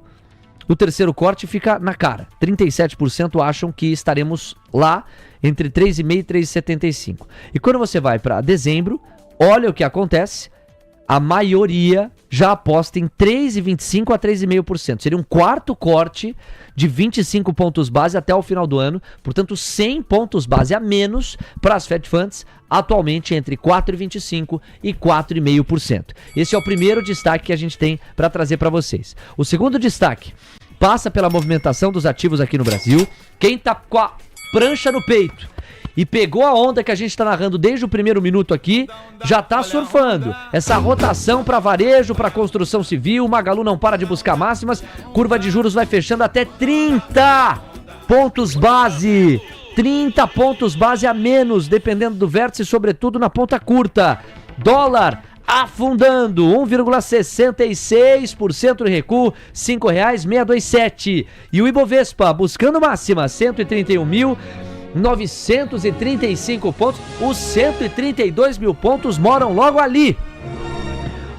o terceiro corte fica na cara. 37% acham que estaremos lá entre 3,5% e 3,75%. E quando você vai para dezembro, olha o que acontece, a maioria já aposta em 3,25% a 3,5%. Seria um quarto corte de 25 pontos base até o final do ano. Portanto, 100 pontos base a menos para as Fed Funds, atualmente entre 4,25% e 4,5%. Esse é o primeiro destaque que a gente tem para trazer para vocês. O segundo destaque passa pela movimentação dos ativos aqui no Brasil. Quem está com a prancha no peito e pegou a onda que a gente está narrando desde o primeiro minuto aqui, já está surfando. Essa rotação para varejo, para construção civil, Magalu não para de buscar máximas, curva de juros vai fechando até 30 pontos base. 30 pontos base a menos, dependendo do vértice, sobretudo na ponta curta. Dólar afundando, 1,66% de recuo, R$ 5,627. E o Ibovespa buscando máxima, 131.935 pontos. Os 132 mil pontos moram logo ali.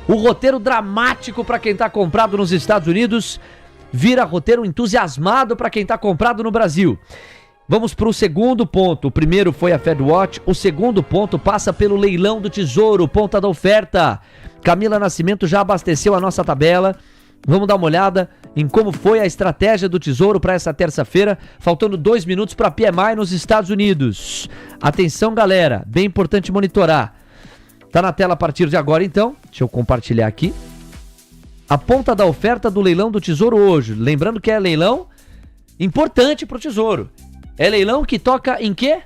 O roteiro dramático para quem está comprado nos Estados Unidos vira roteiro entusiasmado para quem está comprado no Brasil. Vamos para o segundo ponto. O primeiro foi a FedWatch. O segundo ponto passa pelo leilão do Tesouro, ponta da oferta. Camila Nascimento já abasteceu a nossa tabela. Vamos dar uma olhada em como foi a estratégia do Tesouro para essa terça-feira, faltando 2 minutos para a PMI nos Estados Unidos. Atenção, galera, bem importante monitorar. Tá na tela a partir de agora, então. Deixa eu compartilhar aqui. A ponta da oferta do leilão do Tesouro hoje. Lembrando que é leilão importante para o Tesouro. É leilão que toca em quê?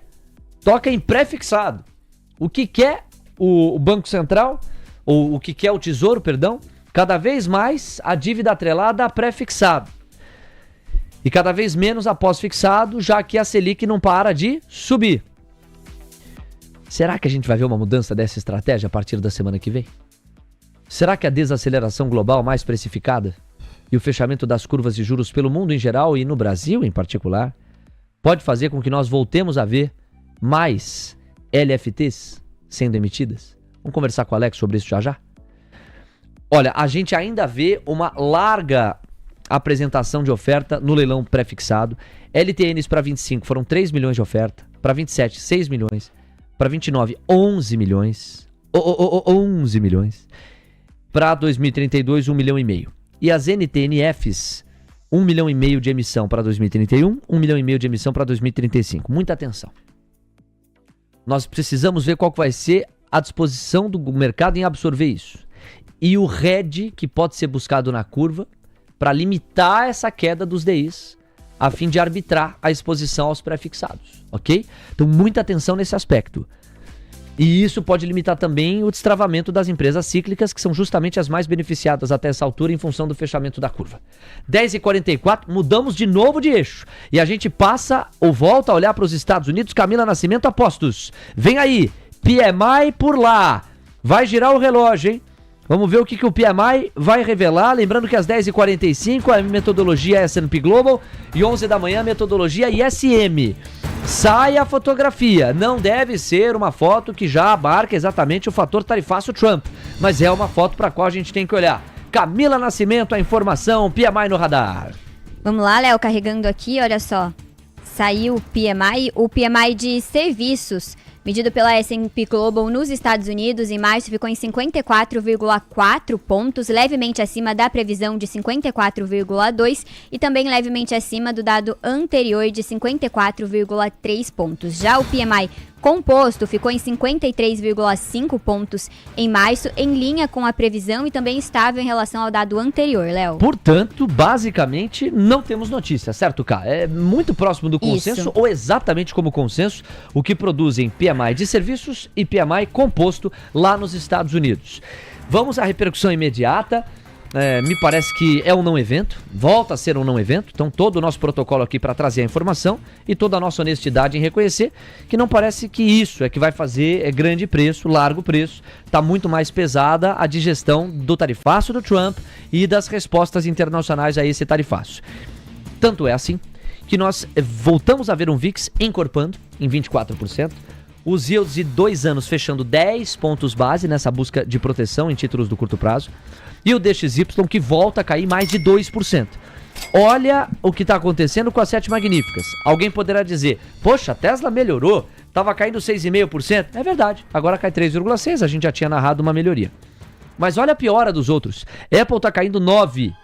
Toca em pré-fixado. O que quer o Banco Central, ou o que quer o Tesouro, perdão, cada vez mais a dívida atrelada a pré-fixado. E cada vez menos a pós-fixado, já que a Selic não para de subir. Será que a gente vai ver uma mudança dessa estratégia a partir da semana que vem? Será que a desaceleração global mais precificada e o fechamento das curvas de juros pelo mundo em geral e no Brasil em particular pode fazer com que nós voltemos a ver mais LFTs sendo emitidas? Vamos conversar com o Alex sobre isso já? Olha, a gente ainda vê uma larga apresentação de oferta no leilão pré-fixado. LTNs para 25 foram 3 milhões de oferta, para 27, 6 milhões, para 29, 11 milhões, 11 milhões, para 2032, 1 milhão e meio. E as NTNFs, 1 milhão e meio de emissão para 2031, 1 milhão e meio de emissão para 2035. Muita atenção. Nós precisamos ver qual vai ser a disposição do mercado em absorver isso. E o RED que pode ser buscado na curva para limitar essa queda dos DIs, a fim de arbitrar a exposição aos pré-fixados, ok? Então, muita atenção nesse aspecto. E isso pode limitar também o destravamento das empresas cíclicas, que são justamente as mais beneficiadas até essa altura em função do fechamento da curva. 10h44, mudamos de novo de eixo. E a gente passa ou volta a olhar para os Estados Unidos. Camila Nascimento, apostos. Vem aí, PMI por lá. Vai girar o relógio, hein? Vamos ver o que o PMI vai revelar. Lembrando que às 10h45 a metodologia S&P Global e 11 da manhã a metodologia ISM. Sai a fotografia. Não deve ser uma foto que já abarca exatamente o fator tarifaço Trump, mas é uma foto para a qual a gente tem que olhar. Camila Nascimento, a informação, PMI no radar. Vamos lá, Léo, carregando aqui, olha só. Saiu o PMI de serviços, medido pela S&P Global nos Estados Unidos, em março ficou em 54,4 pontos, levemente acima da previsão de 54,2 e também levemente acima do dado anterior de 54,3 pontos. Já o PMI composto ficou em 53,5 pontos em março, em linha com a previsão e também estável em relação ao dado anterior, Léo. Portanto, basicamente, não temos notícia, certo, Cá? É muito próximo do consenso, ou exatamente como consenso, o que produzem PMI de serviços e PMI composto lá nos Estados Unidos. Vamos à repercussão imediata. Me parece que é um não evento, volta a ser um não evento, então todo o nosso protocolo aqui para trazer a informação e toda a nossa honestidade em reconhecer que não parece que isso é que vai fazer grande preço, largo preço, está muito mais pesada a digestão do tarifaço do Trump e das respostas internacionais a esse tarifaço. Tanto é assim que nós voltamos a ver um VIX encorpando em 24%, Os yields de 2 anos fechando 10 pontos base nessa busca de proteção em títulos do curto prazo. E o DXY que volta a cair mais de 2%. Olha o que está acontecendo com as 7 magníficas. Alguém poderá dizer, poxa, a Tesla melhorou, estava caindo 6,5%. É verdade, agora cai 3,6%, a gente já tinha narrado uma melhoria. Mas olha a piora dos outros. Apple está caindo 9%.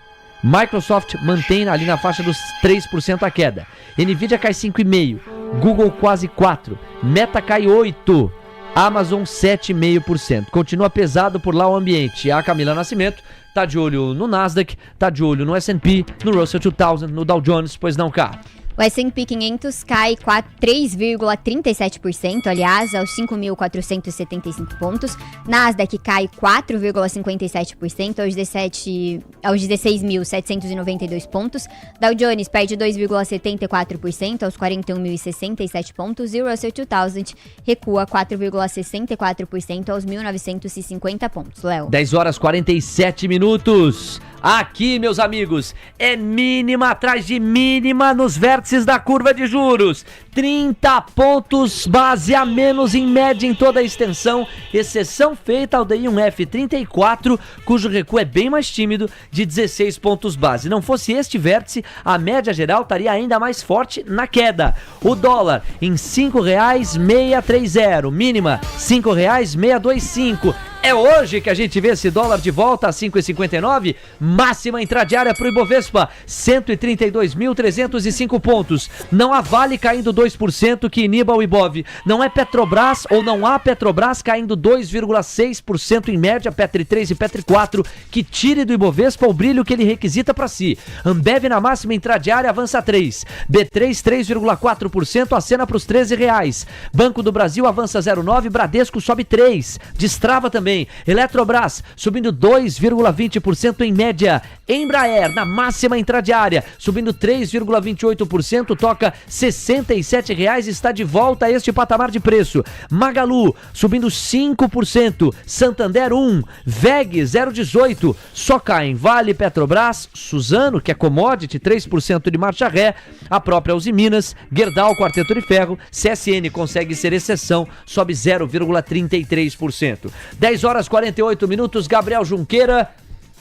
Microsoft mantém ali na faixa dos 3% a queda. Nvidia cai 5,5%. Google quase 4%. Meta cai 8%. Amazon 7,5%. Continua pesado por lá o ambiente. A Camila Nascimento tá de olho no Nasdaq, tá de olho no S&P, no Russell 2000, no Dow Jones, pois não, cá. O S&P 500 cai 3,37%, aliás, aos 5.475 pontos. Nasdaq cai 4,57% aos 16.792 pontos. Dow Jones perde 2,74% aos 41.067 pontos. E o Russell 2000 recua 4,64% aos 1.950 pontos. Léo. 10 horas 47 minutos. Aqui, meus amigos, é mínima atrás de mínima nos vértices da curva de juros. 30 pontos base a menos em média em toda a extensão, exceção feita ao DI1F 34, cujo recuo é bem mais tímido, de 16 pontos base. Não fosse este vértice, a média geral estaria ainda mais forte na queda. O dólar em R$ 5,630, mínima R$ 5,625. É hoje que a gente vê esse dólar de volta a 5,59, máxima intradiária para o Ibovespa, 132.305 pontos. Não há Vale caindo 2% que iniba o Ibov. Não é Petrobras ou não há Petrobras caindo 2,6% em média, Petri 3 e Petri 4, que tire do Ibovespa o brilho que ele requisita para si. Ambev na máxima intradiária avança 3, B3 3,4%, acena para os R$13. Banco do Brasil avança 0,9%, Bradesco sobe 3%, destrava também. Eletrobras subindo 2,20% em média. Embraer na máxima intradiária subindo 3,28%, toca R$ 67,00, está de volta a este patamar de preço. Magalu subindo 5%, Santander 1%, VEG 0,18%, só caem Vale, Petrobras, Suzano, que é commodity, 3% de marcha ré, a própria Uzi Minas, Gerdau, Quarteto de Ferro, CSN consegue ser exceção, sobe 0,33%. 10 horas 48 minutos, Gabriel Junqueira,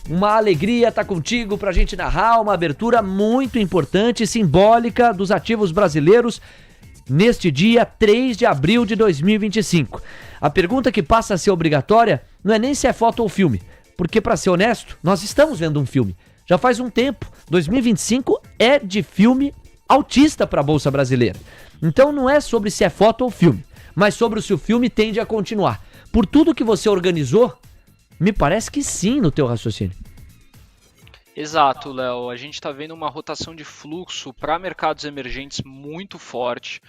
uma alegria estar contigo pra gente narrar uma abertura muito importante e simbólica dos ativos brasileiros neste dia 3 de abril de 2025. A pergunta que passa a ser obrigatória não é nem se é foto ou filme, porque, pra ser honesto, nós estamos vendo um filme. Já faz um tempo, 2025 é de filme altista para a Bolsa Brasileira. Então não é sobre se é foto ou filme, mas sobre se o filme tende a continuar. Por tudo que você organizou, me parece que sim no teu raciocínio. Exato, Léo. A gente está vendo uma rotação de fluxo para mercados emergentes muito forte.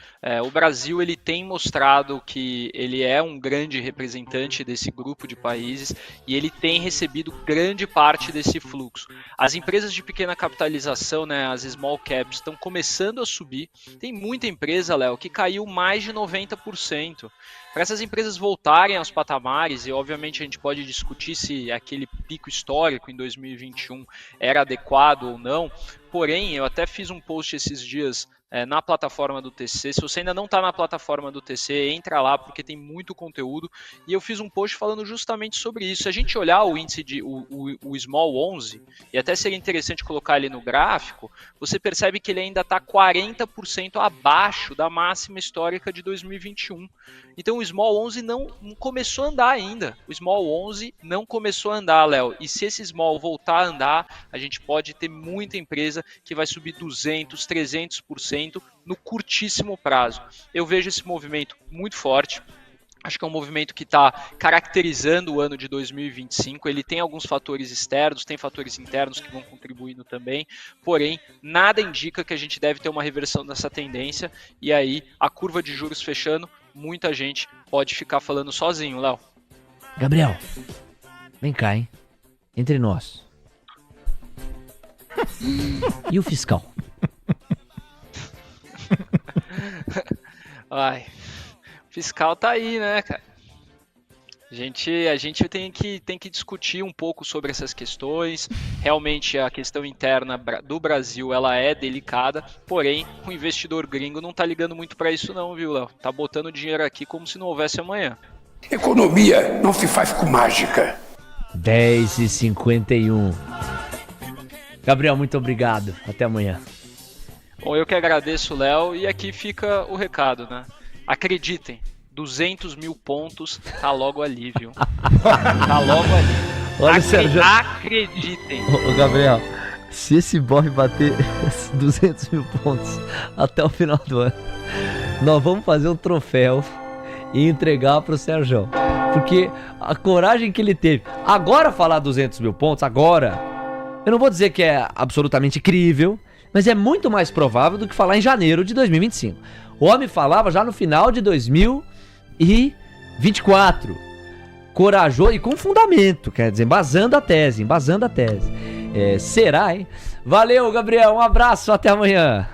O Brasil ele tem mostrado que ele é um grande representante desse grupo de países e ele tem recebido grande parte desse fluxo. As empresas de pequena capitalização, né, as small caps, estão começando a subir. Tem muita empresa, Léo, que caiu mais de 90%. Para essas empresas voltarem aos patamares, e obviamente a gente pode discutir se aquele pico histórico em 2021 era adequado ou não, porém eu até fiz um post esses dias na plataforma do TC. Se você ainda não está na plataforma do TC, entra lá porque tem muito conteúdo, e eu fiz um post falando justamente sobre isso. Se a gente olhar o índice de o Small 11, e até seria interessante colocar ele no gráfico, você percebe que ele ainda está 40% abaixo da máxima histórica de 2021. Então o Small 11 não começou a andar ainda. O Small 11 não começou a andar, Léo. E se esse Small voltar a andar, a gente pode ter muita empresa que vai subir 200%, 300% no curtíssimo prazo. Eu vejo esse movimento muito forte. Acho que é um movimento que está caracterizando o ano de 2025. Ele tem alguns fatores externos, tem fatores internos que vão contribuindo também. Porém, nada indica que a gente deve ter uma reversão dessa tendência. E aí, a curva de juros fechando, muita gente pode ficar falando sozinho, Léo. Gabriel, vem cá, hein? Entre nós. E o fiscal? Ai, o fiscal tá aí, né, cara? A gente tem que discutir um pouco sobre essas questões. realmente a questão interna do Brasil ela é delicada, porém o investidor gringo não tá ligando muito para isso não, viu, Léo? Tá botando dinheiro aqui como se não houvesse amanhã. Economia não se faz com mágica. 10h51. Gabriel, muito obrigado. Até amanhã. Bom, eu que agradeço, Léo, e aqui fica o recado, né? Acreditem, 200 mil pontos tá logo ali, viu? Tá logo ali. Olha, Sérgio. Acreditem. Ô, Gabriel, se esse BOF bater 200 mil pontos até o final do ano, nós vamos fazer um troféu e entregar pro Sérgio. Porque a coragem que ele teve. Agora falar 200 mil pontos, agora, eu não vou dizer que é absolutamente crível, mas é muito mais provável do que falar em janeiro de 2025. O homem falava já no final de 2024. Corajoso e com fundamento, quer dizer, embasando a tese. Será, hein? Valeu, Gabriel, um abraço, até amanhã.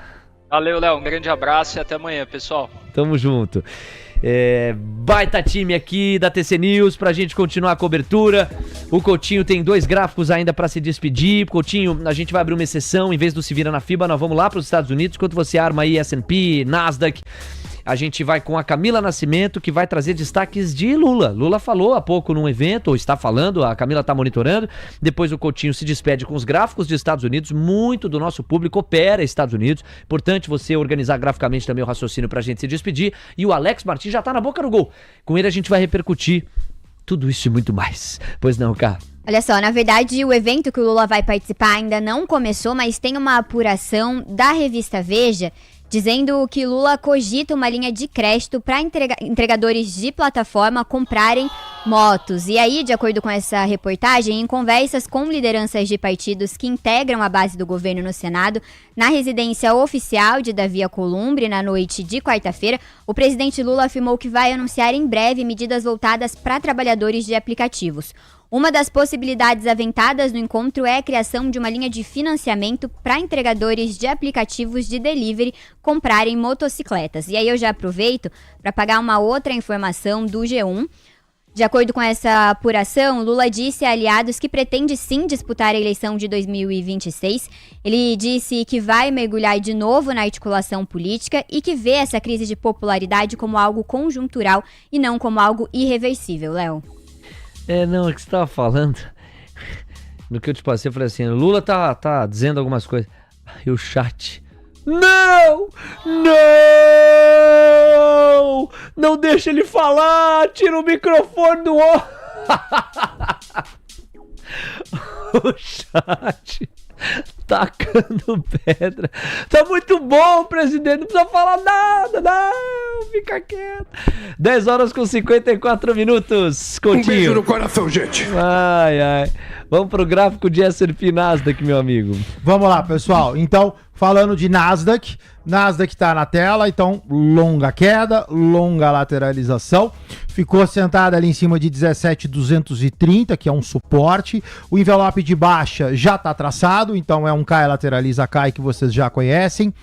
Valeu, Léo, um grande abraço e até amanhã, pessoal. Tamo junto. Baita time aqui da TC News pra gente continuar a cobertura. O Coutinho tem 2 gráficos ainda pra se despedir. Coutinho, a gente vai abrir uma exceção, em vez do Se Vira na FIBA, nós vamos lá pros Estados Unidos, enquanto você arma aí S&P, Nasdaq. A gente vai com a Camila Nascimento, que vai trazer destaques de Lula. Lula falou há pouco num evento, ou está falando, a Camila está monitorando. Depois o Coutinho se despede com os gráficos de Estados Unidos. Muito do nosso público opera Estados Unidos. Importante você organizar graficamente também o raciocínio para a gente se despedir. E o Alex Martins já está na boca do gol. Com ele a gente vai repercutir tudo isso e muito mais. Pois não, Cá? Olha só, na verdade o evento que o Lula vai participar ainda não começou, mas tem uma apuração da revista Veja dizendo que Lula cogita uma linha de crédito para entregadores de plataforma comprarem motos. E aí, de acordo com essa reportagem, em conversas com lideranças de partidos que integram a base do governo no Senado, na residência oficial de Davi Alcolumbre, na noite de quarta-feira, o presidente Lula afirmou que vai anunciar em breve medidas voltadas para trabalhadores de aplicativos. Uma das possibilidades aventadas no encontro é a criação de uma linha de financiamento para entregadores de aplicativos de delivery comprarem motocicletas. E aí eu já aproveito para pagar uma outra informação do G1. De acordo com essa apuração, Lula disse a aliados que pretende sim disputar a eleição de 2026. Ele disse que vai mergulhar de novo na articulação política e que vê essa crise de popularidade como algo conjuntural e não como algo irreversível, Léo. Não, é que você tava falando. No que eu te passei, eu falei assim: Lula tá dizendo algumas coisas. E o chat. Não! Não! Não deixa ele falar! Tira o microfone do ó! O chat tacando pedra. Tá muito bom, presidente. Não precisa falar nada, não. Fica quieto. 10h54. Coutinho. Um beijo no coração, gente. Ai. Vamos pro gráfico de S&P Nasdaq, meu amigo. Vamos lá, pessoal. Então, falando de Nasdaq tá na tela, então longa queda, longa lateralização, ficou sentada ali em cima de 17.230, que é um suporte. O envelope de baixa já está traçado, então é um cai, lateraliza, cai, que vocês já conhecem.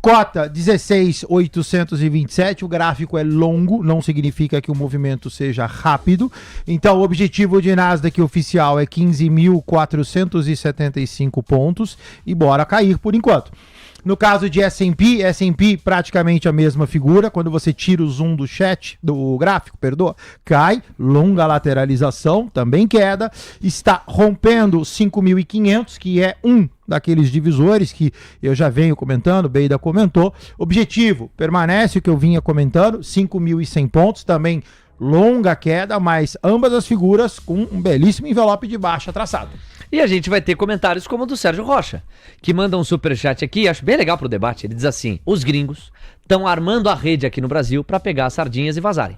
Cota 16.827, o gráfico é longo, não significa que o movimento seja rápido. Então o objetivo de Nasdaq oficial é 15.475 pontos e bora cair por enquanto. No caso de S&P praticamente a mesma figura. Quando você tira o zoom do gráfico, cai, longa lateralização, também queda, está rompendo 5.500, que é um daqueles divisores que eu já venho comentando, Beida comentou. Objetivo, permanece o que eu vinha comentando, 5.100 pontos, também longa queda, mas ambas as figuras com um belíssimo envelope de baixa traçado. E a gente vai ter comentários como o do Sérgio Rocha, que manda um superchat aqui, acho bem legal pro debate. Ele diz assim: os gringos estão armando a rede aqui no Brasil para pegar as sardinhas e vazarem.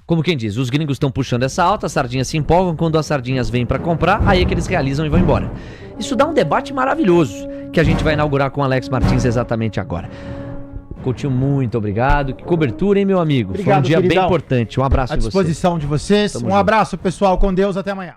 Como quem diz, os gringos estão puxando essa alta, as sardinhas se empolgam, quando as sardinhas vêm para comprar, aí é que eles realizam e vão embora. Isso dá um debate maravilhoso, que a gente vai inaugurar com o Alex Martins exatamente agora. Coutinho, muito obrigado. Que cobertura, hein, meu amigo? Obrigado, foi um dia queridão. bem importante. Um abraço à disposição de vocês. Tamo um junto. Abraço, pessoal. Com Deus. Até amanhã.